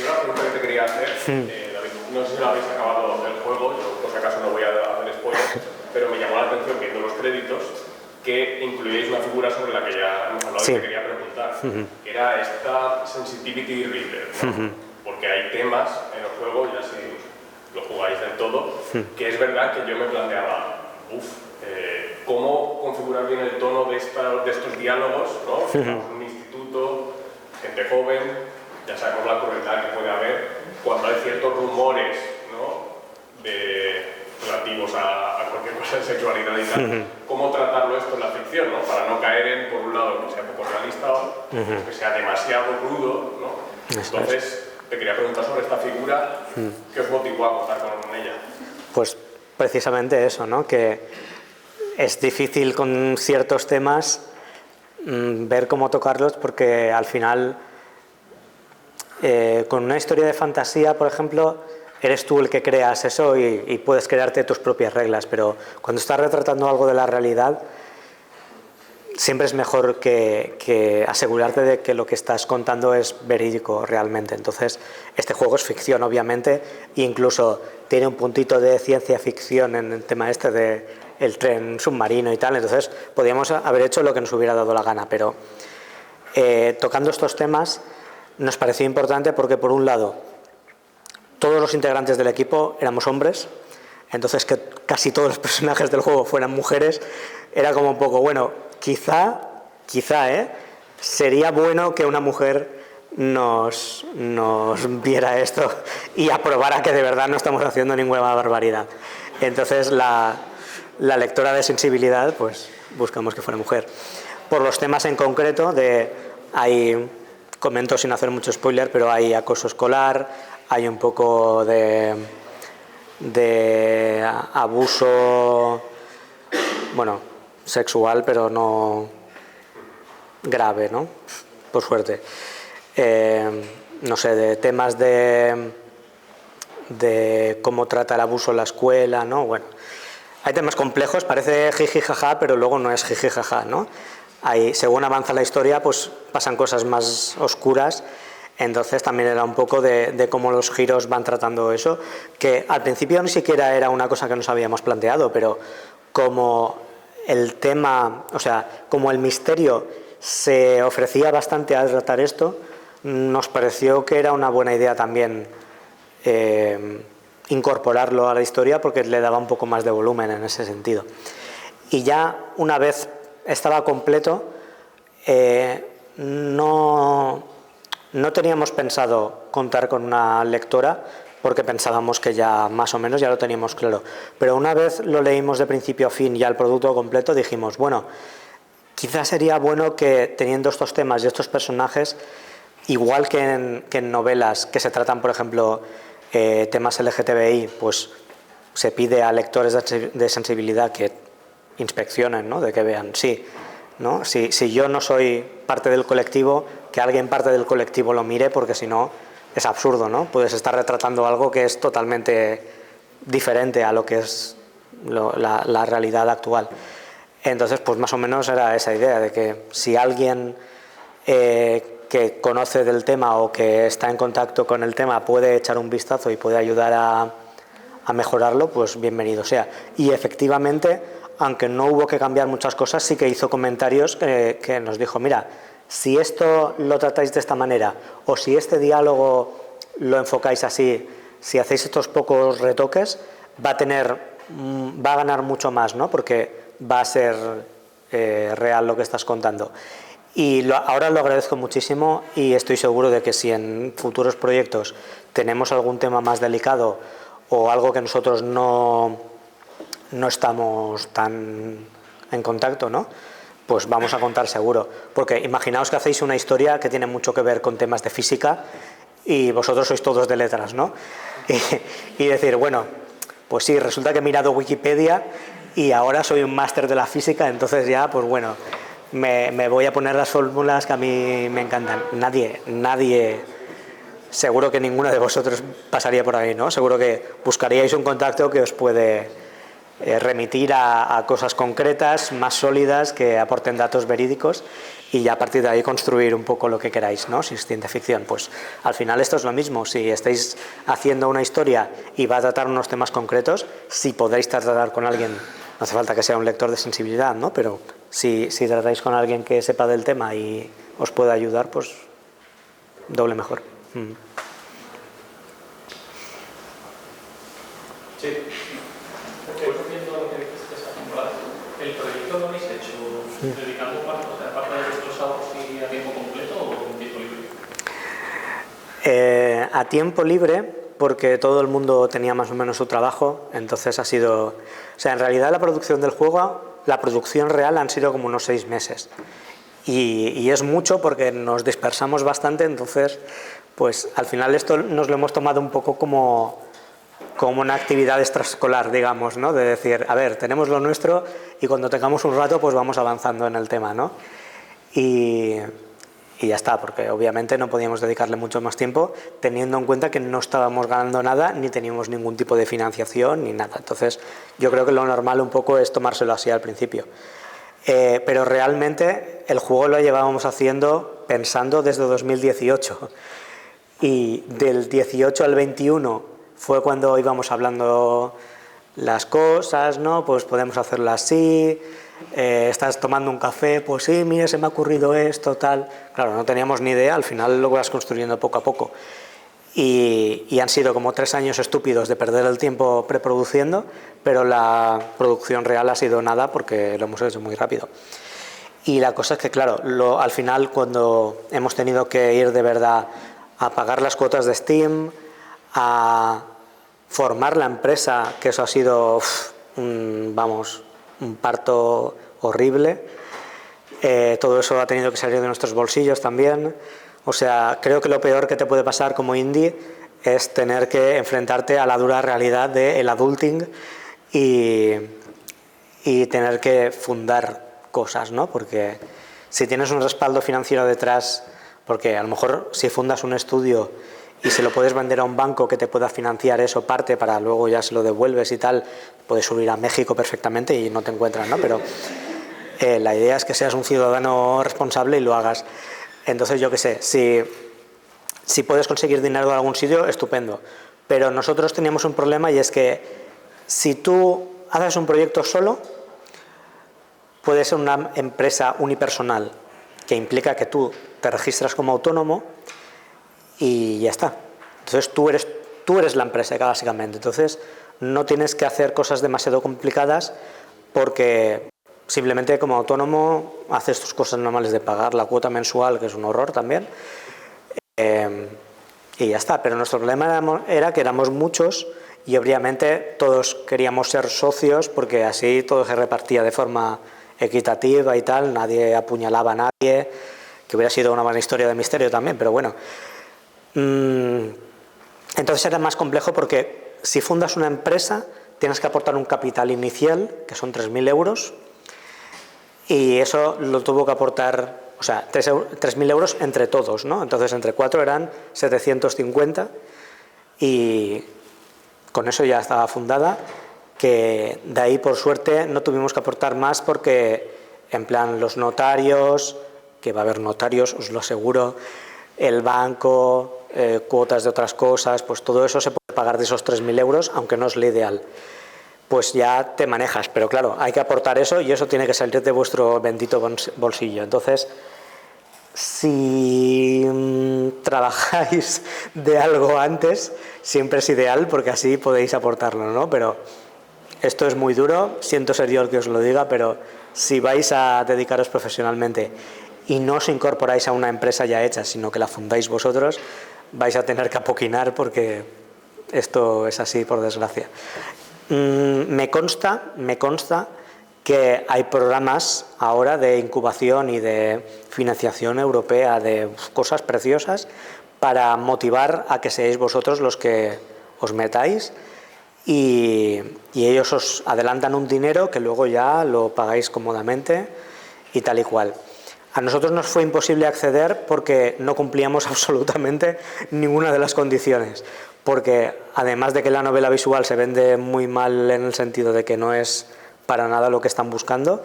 la pregunta que te quería hacer, David, no sé si lo habéis acabado el juego, yo por si acaso no voy a hacer spoilers, pero me llamó la atención viendo los créditos que incluíais una figura sobre la que ya hemos hablado y te quería preguntar, que era esta Sensitivity Reader, ¿no? Porque hay temas en el juego, ya si lo jugáis del todo, que es verdad que yo me planteaba, ¿cómo configurar bien el tono de estos diálogos, ¿no? Estamos en un instituto, gente joven, ya sabemos la crueldad que puede haber, cuando hay ciertos rumores, ¿no? Relativos a cualquier cosa de sexualidad y tal, cómo tratarlo esto en la ficción, ¿no? Para no caer en, por un lado, que sea poco realista o que sea demasiado crudo, ¿no? Entonces, te quería preguntar sobre esta figura, ¿qué os motivó a contar con ella? Pues precisamente eso, ¿no? Que es difícil con ciertos temas ver cómo tocarlos porque al final, con una historia de fantasía, por ejemplo, eres tú el que creas eso y puedes crearte tus propias reglas, pero cuando estás retratando algo de la realidad, siempre es mejor que asegurarte de que lo que estás contando es verídico realmente. Entonces, este juego es ficción, obviamente, e incluso tiene un puntito de ciencia ficción en el tema este de el tren submarino y tal, entonces podríamos haber hecho lo que nos hubiera dado la gana, pero tocando estos temas nos pareció importante porque, por un lado, todos los integrantes del equipo éramos hombres, entonces que casi todos los personajes del juego fueran mujeres, era como un poco, bueno, quizá, sería bueno que una mujer nos viera esto y aprobara que de verdad no estamos haciendo ninguna barbaridad. Entonces la lectora de sensibilidad, pues buscamos que fuera mujer. Por los temas en concreto, comento sin hacer mucho spoiler, pero hay acoso escolar, hay un poco de abuso, bueno, sexual, pero no grave, ¿no? Por suerte. No sé, de temas de cómo trata el abuso en la escuela, ¿no? Bueno, hay temas complejos, parece jiji jaja, pero luego no es jiji jaja, ¿no? Según avanza la historia, pues pasan cosas más oscuras Entonces también era un poco de cómo los giros van tratando eso, que al principio ni siquiera era una cosa que nos habíamos planteado, pero como el tema, o sea, como el misterio se ofrecía bastante a tratar esto, nos pareció que era una buena idea también incorporarlo a la historia, porque le daba un poco más de volumen en ese sentido. Y ya una vez estaba completo, no teníamos pensado contar con una lectora, porque pensábamos que ya más o menos ya lo teníamos claro. Pero una vez lo leímos de principio a fin, ya el producto completo, dijimos, bueno, quizás sería bueno que teniendo estos temas y estos personajes, igual que en novelas que se tratan, por ejemplo, temas LGTBI, pues se pide a lectores de sensibilidad que inspeccionen, ¿no? De que vean, sí, ¿no? Si yo no soy parte del colectivo, que alguien parte del colectivo lo mire, porque si no es absurdo, ¿no? Puedes estar retratando algo que es totalmente diferente a lo que es la realidad actual. Entonces, pues más o menos era esa idea de que si alguien que conoce del tema o que está en contacto con el tema puede echar un vistazo y puede ayudar a mejorarlo, pues bienvenido sea. Y efectivamente, aunque no hubo que cambiar muchas cosas, sí que hizo comentarios que nos dijo, mira, si esto lo tratáis de esta manera, o si este diálogo lo enfocáis así, si hacéis estos pocos retoques, va a ganar mucho más, ¿no? Porque va a ser real lo que estás contando. Y ahora lo agradezco muchísimo, y estoy seguro de que si en futuros proyectos tenemos algún tema más delicado o algo que nosotros no estamos tan en contacto, ¿no? Pues vamos a contar seguro. Porque imaginaos que hacéis una historia que tiene mucho que ver con temas de física y vosotros sois todos de letras, ¿no? Y decir, bueno, pues sí, resulta que he mirado Wikipedia y ahora soy un máster de la física, entonces ya, pues bueno, me voy a poner las fórmulas que a mí me encantan. Nadie, seguro que ninguno de vosotros pasaría por ahí, ¿no? Seguro que buscaríais un contacto que os puede remitir a cosas concretas, más sólidas, que aporten datos verídicos, y ya a partir de ahí construir un poco lo que queráis, ¿no? Si es ciencia ficción, pues al final esto es lo mismo. Si estáis haciendo una historia y va a tratar unos temas concretos, si podéis tratar con alguien, no hace falta que sea un lector de sensibilidad, ¿no? Pero si tratáis con alguien que sepa del tema y os pueda ayudar, pues doble mejor. Sí. Volviendo a lo que dijiste esa temporada, ¿el proyecto lo habéis hecho dedicando parte de vuestros sábados y a tiempo completo o en tiempo libre? A tiempo libre, porque todo el mundo tenía más o menos su trabajo, entonces ha sido... O sea, en realidad la producción del juego, la producción real han sido como unos 6 meses. Y es mucho porque nos dispersamos bastante, entonces, pues al final esto nos lo hemos tomado un poco como una actividad extraescolar, digamos, ¿no? De decir, a ver, tenemos lo nuestro y cuando tengamos un rato, pues vamos avanzando en el tema, ¿no? Y ya está, porque obviamente no podíamos dedicarle mucho más tiempo, teniendo en cuenta que no estábamos ganando nada, ni teníamos ningún tipo de financiación, ni nada. Entonces, yo creo que lo normal un poco es tomárselo así al principio. Pero realmente el juego lo llevábamos haciendo pensando desde 2018. Y del 18 al 21 fue cuando íbamos hablando las cosas, ¿no? Pues podemos hacerlo así, estás tomando un café, pues sí, mira, se me ha ocurrido esto, tal. Claro, no teníamos ni idea, al final lo vas construyendo poco a poco. Y han sido como 3 años estúpidos de perder el tiempo preproduciendo, pero la producción real ha sido nada porque lo hemos hecho muy rápido. Y la cosa es que, claro, al final cuando hemos tenido que ir de verdad a pagar las cuotas de Steam, a formar la empresa, que eso ha sido un parto horrible, todo eso ha tenido que salir de nuestros bolsillos también. O sea, creo que lo peor que te puede pasar como indie es tener que enfrentarte a la dura realidad del adulting y tener que fundar cosas, ¿no? Porque si tienes un respaldo financiero detrás, porque a lo mejor si fundas un estudio y se lo puedes vender a un banco que te pueda financiar eso parte para luego ya se lo devuelves y tal, puedes subir a México perfectamente y no te encuentran, ¿no? Pero la idea es que seas un ciudadano responsable y lo hagas. Entonces, yo qué sé, si Si puedes conseguir dinero de algún sitio, estupendo. Pero nosotros teníamos un problema y es que si tú haces un proyecto solo, puede ser una empresa unipersonal, que implica que tú te registras como autónomo y ya está. Entonces tú eres la empresa, básicamente. Entonces no tienes que hacer cosas demasiado complicadas porque simplemente como autónomo haces tus cosas normales de pagar la cuota mensual, que es un horror también, y ya está. Pero nuestro problema era que éramos muchos y obviamente todos queríamos ser socios porque así todo se repartía de forma equitativa y tal, nadie apuñalaba a nadie, que hubiera sido una buena historia de misterio también, pero bueno. Entonces era más complejo porque si fundas una empresa tienes que aportar un capital inicial, que son 3.000 euros, y eso lo tuvo que aportar, o sea, 3.000 euros entre todos, ¿no? Entonces entre 4 eran 750 y con eso ya estaba fundada, que de ahí por suerte no tuvimos que aportar más porque en plan los notarios, que va a haber notarios, os lo aseguro, el banco, cuotas de otras cosas, pues todo eso se puede pagar de esos 3.000 euros, aunque no es lo ideal. Pues ya te manejas, pero claro, hay que aportar eso y eso tiene que salir de vuestro bendito bolsillo. Entonces, si trabajáis de algo antes, siempre es ideal porque así podéis aportarlo, ¿no? Pero esto es muy duro, siento ser yo el que os lo diga, pero si vais a dedicaros profesionalmente y no os incorporáis a una empresa ya hecha, sino que la fundáis vosotros, vais a tener que apoquinar porque esto es así, por desgracia. Me consta que hay programas ahora de incubación y de financiación europea de cosas preciosas para motivar a que seáis vosotros los que os metáis y ellos os adelantan un dinero que luego ya lo pagáis cómodamente y tal y cual. A nosotros nos fue imposible acceder porque no cumplíamos absolutamente ninguna de las condiciones, porque además de que la novela visual se vende muy mal en el sentido de que no es para nada lo que están buscando,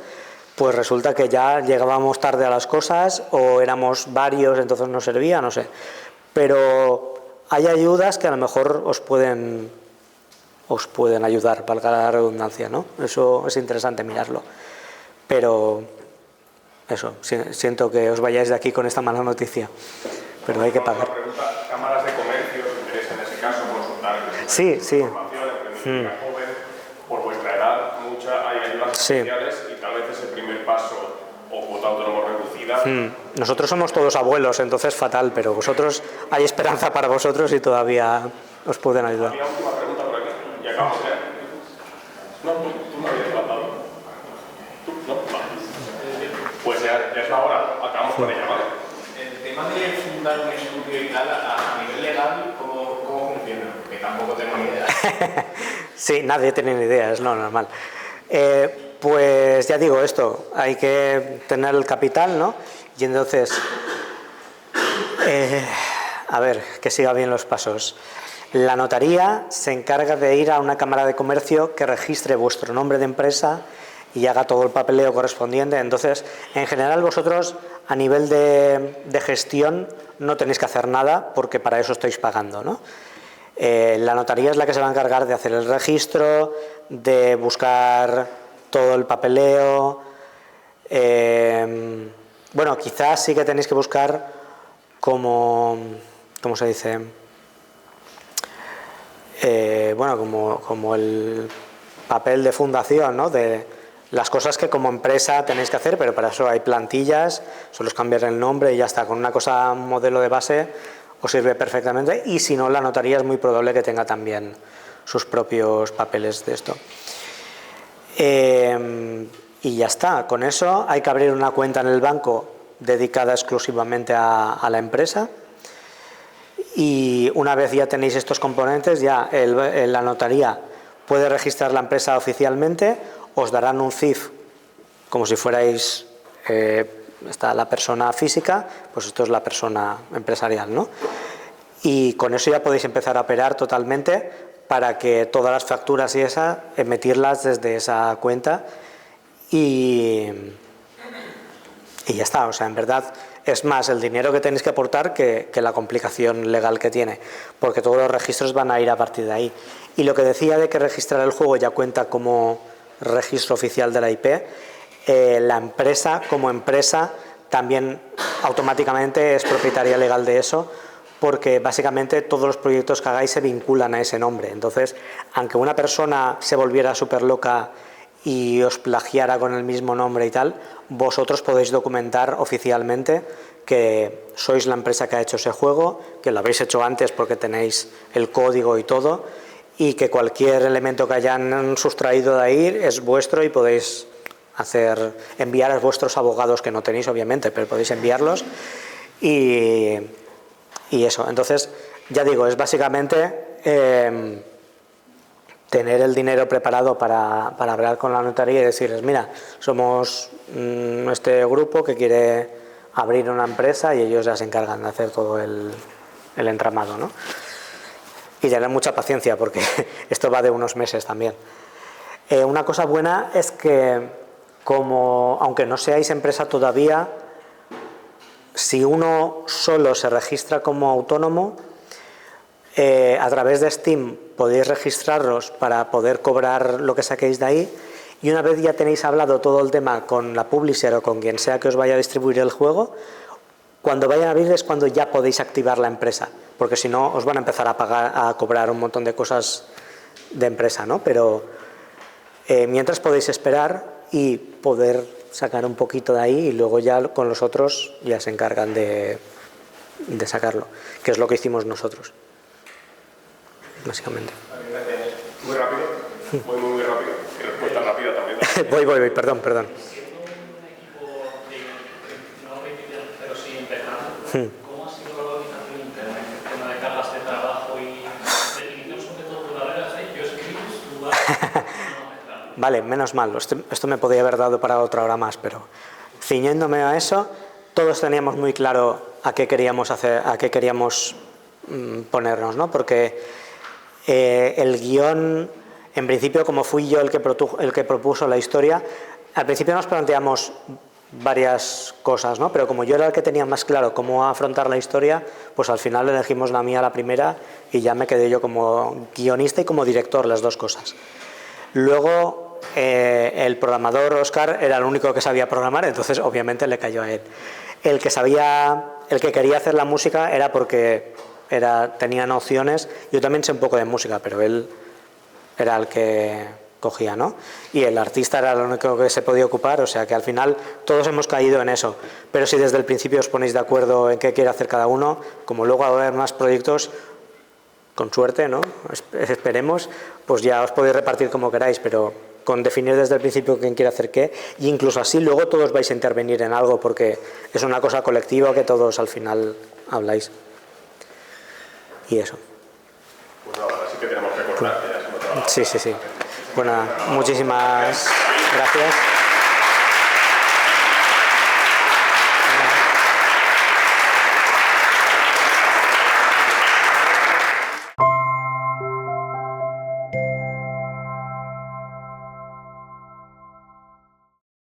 pues resulta que ya llegábamos tarde a las cosas o éramos varios, entonces no servía, no sé. Pero hay ayudas que a lo mejor os pueden ayudar, valga la redundancia, ¿no? Eso es interesante mirarlo. Pero eso, siento que os vayáis de aquí con esta mala noticia, pero hay que pagar. Cámaras de comercio, ¿os interesa en ese caso consultar? Sí, sí. Joven, por vuestra edad, hay ayudas especiales y tal vez es el primer paso o cuota autónomo reducida. Nosotros somos todos abuelos, entonces fatal, pero vosotros, hay esperanza para vosotros y todavía os pueden ayudar. Había última pregunta por aquí y acabamos ya. No, tú me habías tratado. ¿Tú? No, vale. Pues ya es la hora, acabamos con ella, ¿vale? El tema de fundar un estudio y tal, a nivel legal, ¿cómo funciona? Que tampoco tengo ni idea. Sí, nadie tiene ni idea, es lo normal. Pues ya digo esto, hay que tener el capital, ¿no? Y entonces, a ver, que siga bien los pasos. La notaría se encarga de ir a una cámara de comercio que registre vuestro nombre de empresa y haga todo el papeleo correspondiente. Entonces, en general vosotros a nivel de gestión no tenéis que hacer nada porque para eso estáis pagando, ¿no? La notaría es la que se va a encargar de hacer el registro, de buscar todo el papeleo. Bueno, quizás sí que tenéis que buscar ¿cómo se dice? Bueno, como el papel de fundación, ¿no? De las cosas que como empresa tenéis que hacer, pero para eso hay plantillas, solo es cambiar el nombre y ya está. Con una cosa, un modelo de base, os sirve perfectamente, y si no, la notaría es muy probable que tenga también sus propios papeles de esto. Y ya está, con eso hay que abrir una cuenta en el banco dedicada exclusivamente a la empresa, y una vez ya tenéis estos componentes, ya la notaría puede registrar la empresa oficialmente, os darán un CIF como si fuerais está la persona física, pues esto es la persona empresarial, ¿no? Y con eso ya podéis empezar a operar totalmente para que todas las facturas y emitirlas desde esa cuenta y ya está. O sea, en verdad es más el dinero que tenéis que aportar que la complicación legal que tiene, porque todos los registros van a ir a partir de ahí. Y lo que decía de que registrar el juego ya cuenta como registro oficial de la IP, la empresa como empresa también automáticamente es propietaria legal de eso, porque básicamente todos los proyectos que hagáis se vinculan a ese nombre. Entonces, aunque una persona se volviera súper loca y os plagiara con el mismo nombre y tal, vosotros podéis documentar oficialmente que sois la empresa que ha hecho ese juego, que lo habéis hecho antes porque tenéis el código y todo, y que cualquier elemento que hayan sustraído de ahí es vuestro y podéis enviar a vuestros abogados, que no tenéis obviamente, pero podéis enviarlos, y eso. Entonces, ya digo, es básicamente tener el dinero preparado para hablar con la notaría y decirles, mira, somos este grupo que quiere abrir una empresa, y ellos ya se encargan de hacer todo el entramado, ¿no? Y tener mucha paciencia, porque esto va de unos meses también. Una cosa buena es que, aunque no seáis empresa todavía, si uno solo se registra como autónomo, a través de Steam podéis registraros para poder cobrar lo que saquéis de ahí, y una vez ya tenéis hablado todo el tema con la publisher o con quien sea que os vaya a distribuir el juego, cuando vayan a abrir es cuando ya podéis activar la empresa, porque si no os van a empezar a cobrar un montón de cosas de empresa, ¿no? Pero mientras podéis esperar y poder sacar un poquito de ahí, y luego ya con los otros ya se encargan de sacarlo, que es lo que hicimos nosotros, básicamente. Muy rápido, muy rápido, que respuesta rápida también. Voy, perdón. Siendo un equipo no principiante, pero sí empezando, ¿cómo ha sido la organización interna? El tema de cargas de trabajo y definición sobre todo de barreras, yo escribes, tú vas... Vale, menos mal, esto me podría haber dado para otra hora más, pero ciñéndome a eso, todos teníamos muy claro a qué queríamos ponernos, ¿no? Porque el guión, en principio, como fui yo el que propuso la historia, al principio nos planteamos varias cosas, ¿no? Pero como yo era el que tenía más claro cómo afrontar la historia, pues al final elegimos la mía la primera, y ya me quedé yo como guionista y como director, las dos cosas. Luego el programador Óscar era el único que sabía programar, entonces obviamente le cayó a él. El que quería hacer la música era porque tenía nociones. Yo también sé un poco de música, pero él era el que cogía, ¿no? Y el artista era el único que se podía ocupar, o sea que al final todos hemos caído en eso. Pero si desde el principio os ponéis de acuerdo en qué quiere hacer cada uno, como luego va a haber más proyectos, con suerte, ¿no? Esperemos, pues ya os podéis repartir como queráis, pero con definir desde el principio quién quiere hacer qué, y incluso así luego todos vais a intervenir en algo, porque es una cosa colectiva que todos al final habláis. Y eso. Pues nada, así que tenemos que cortar, que ya se me acaba. Sí. Bueno, muchísimas gracias.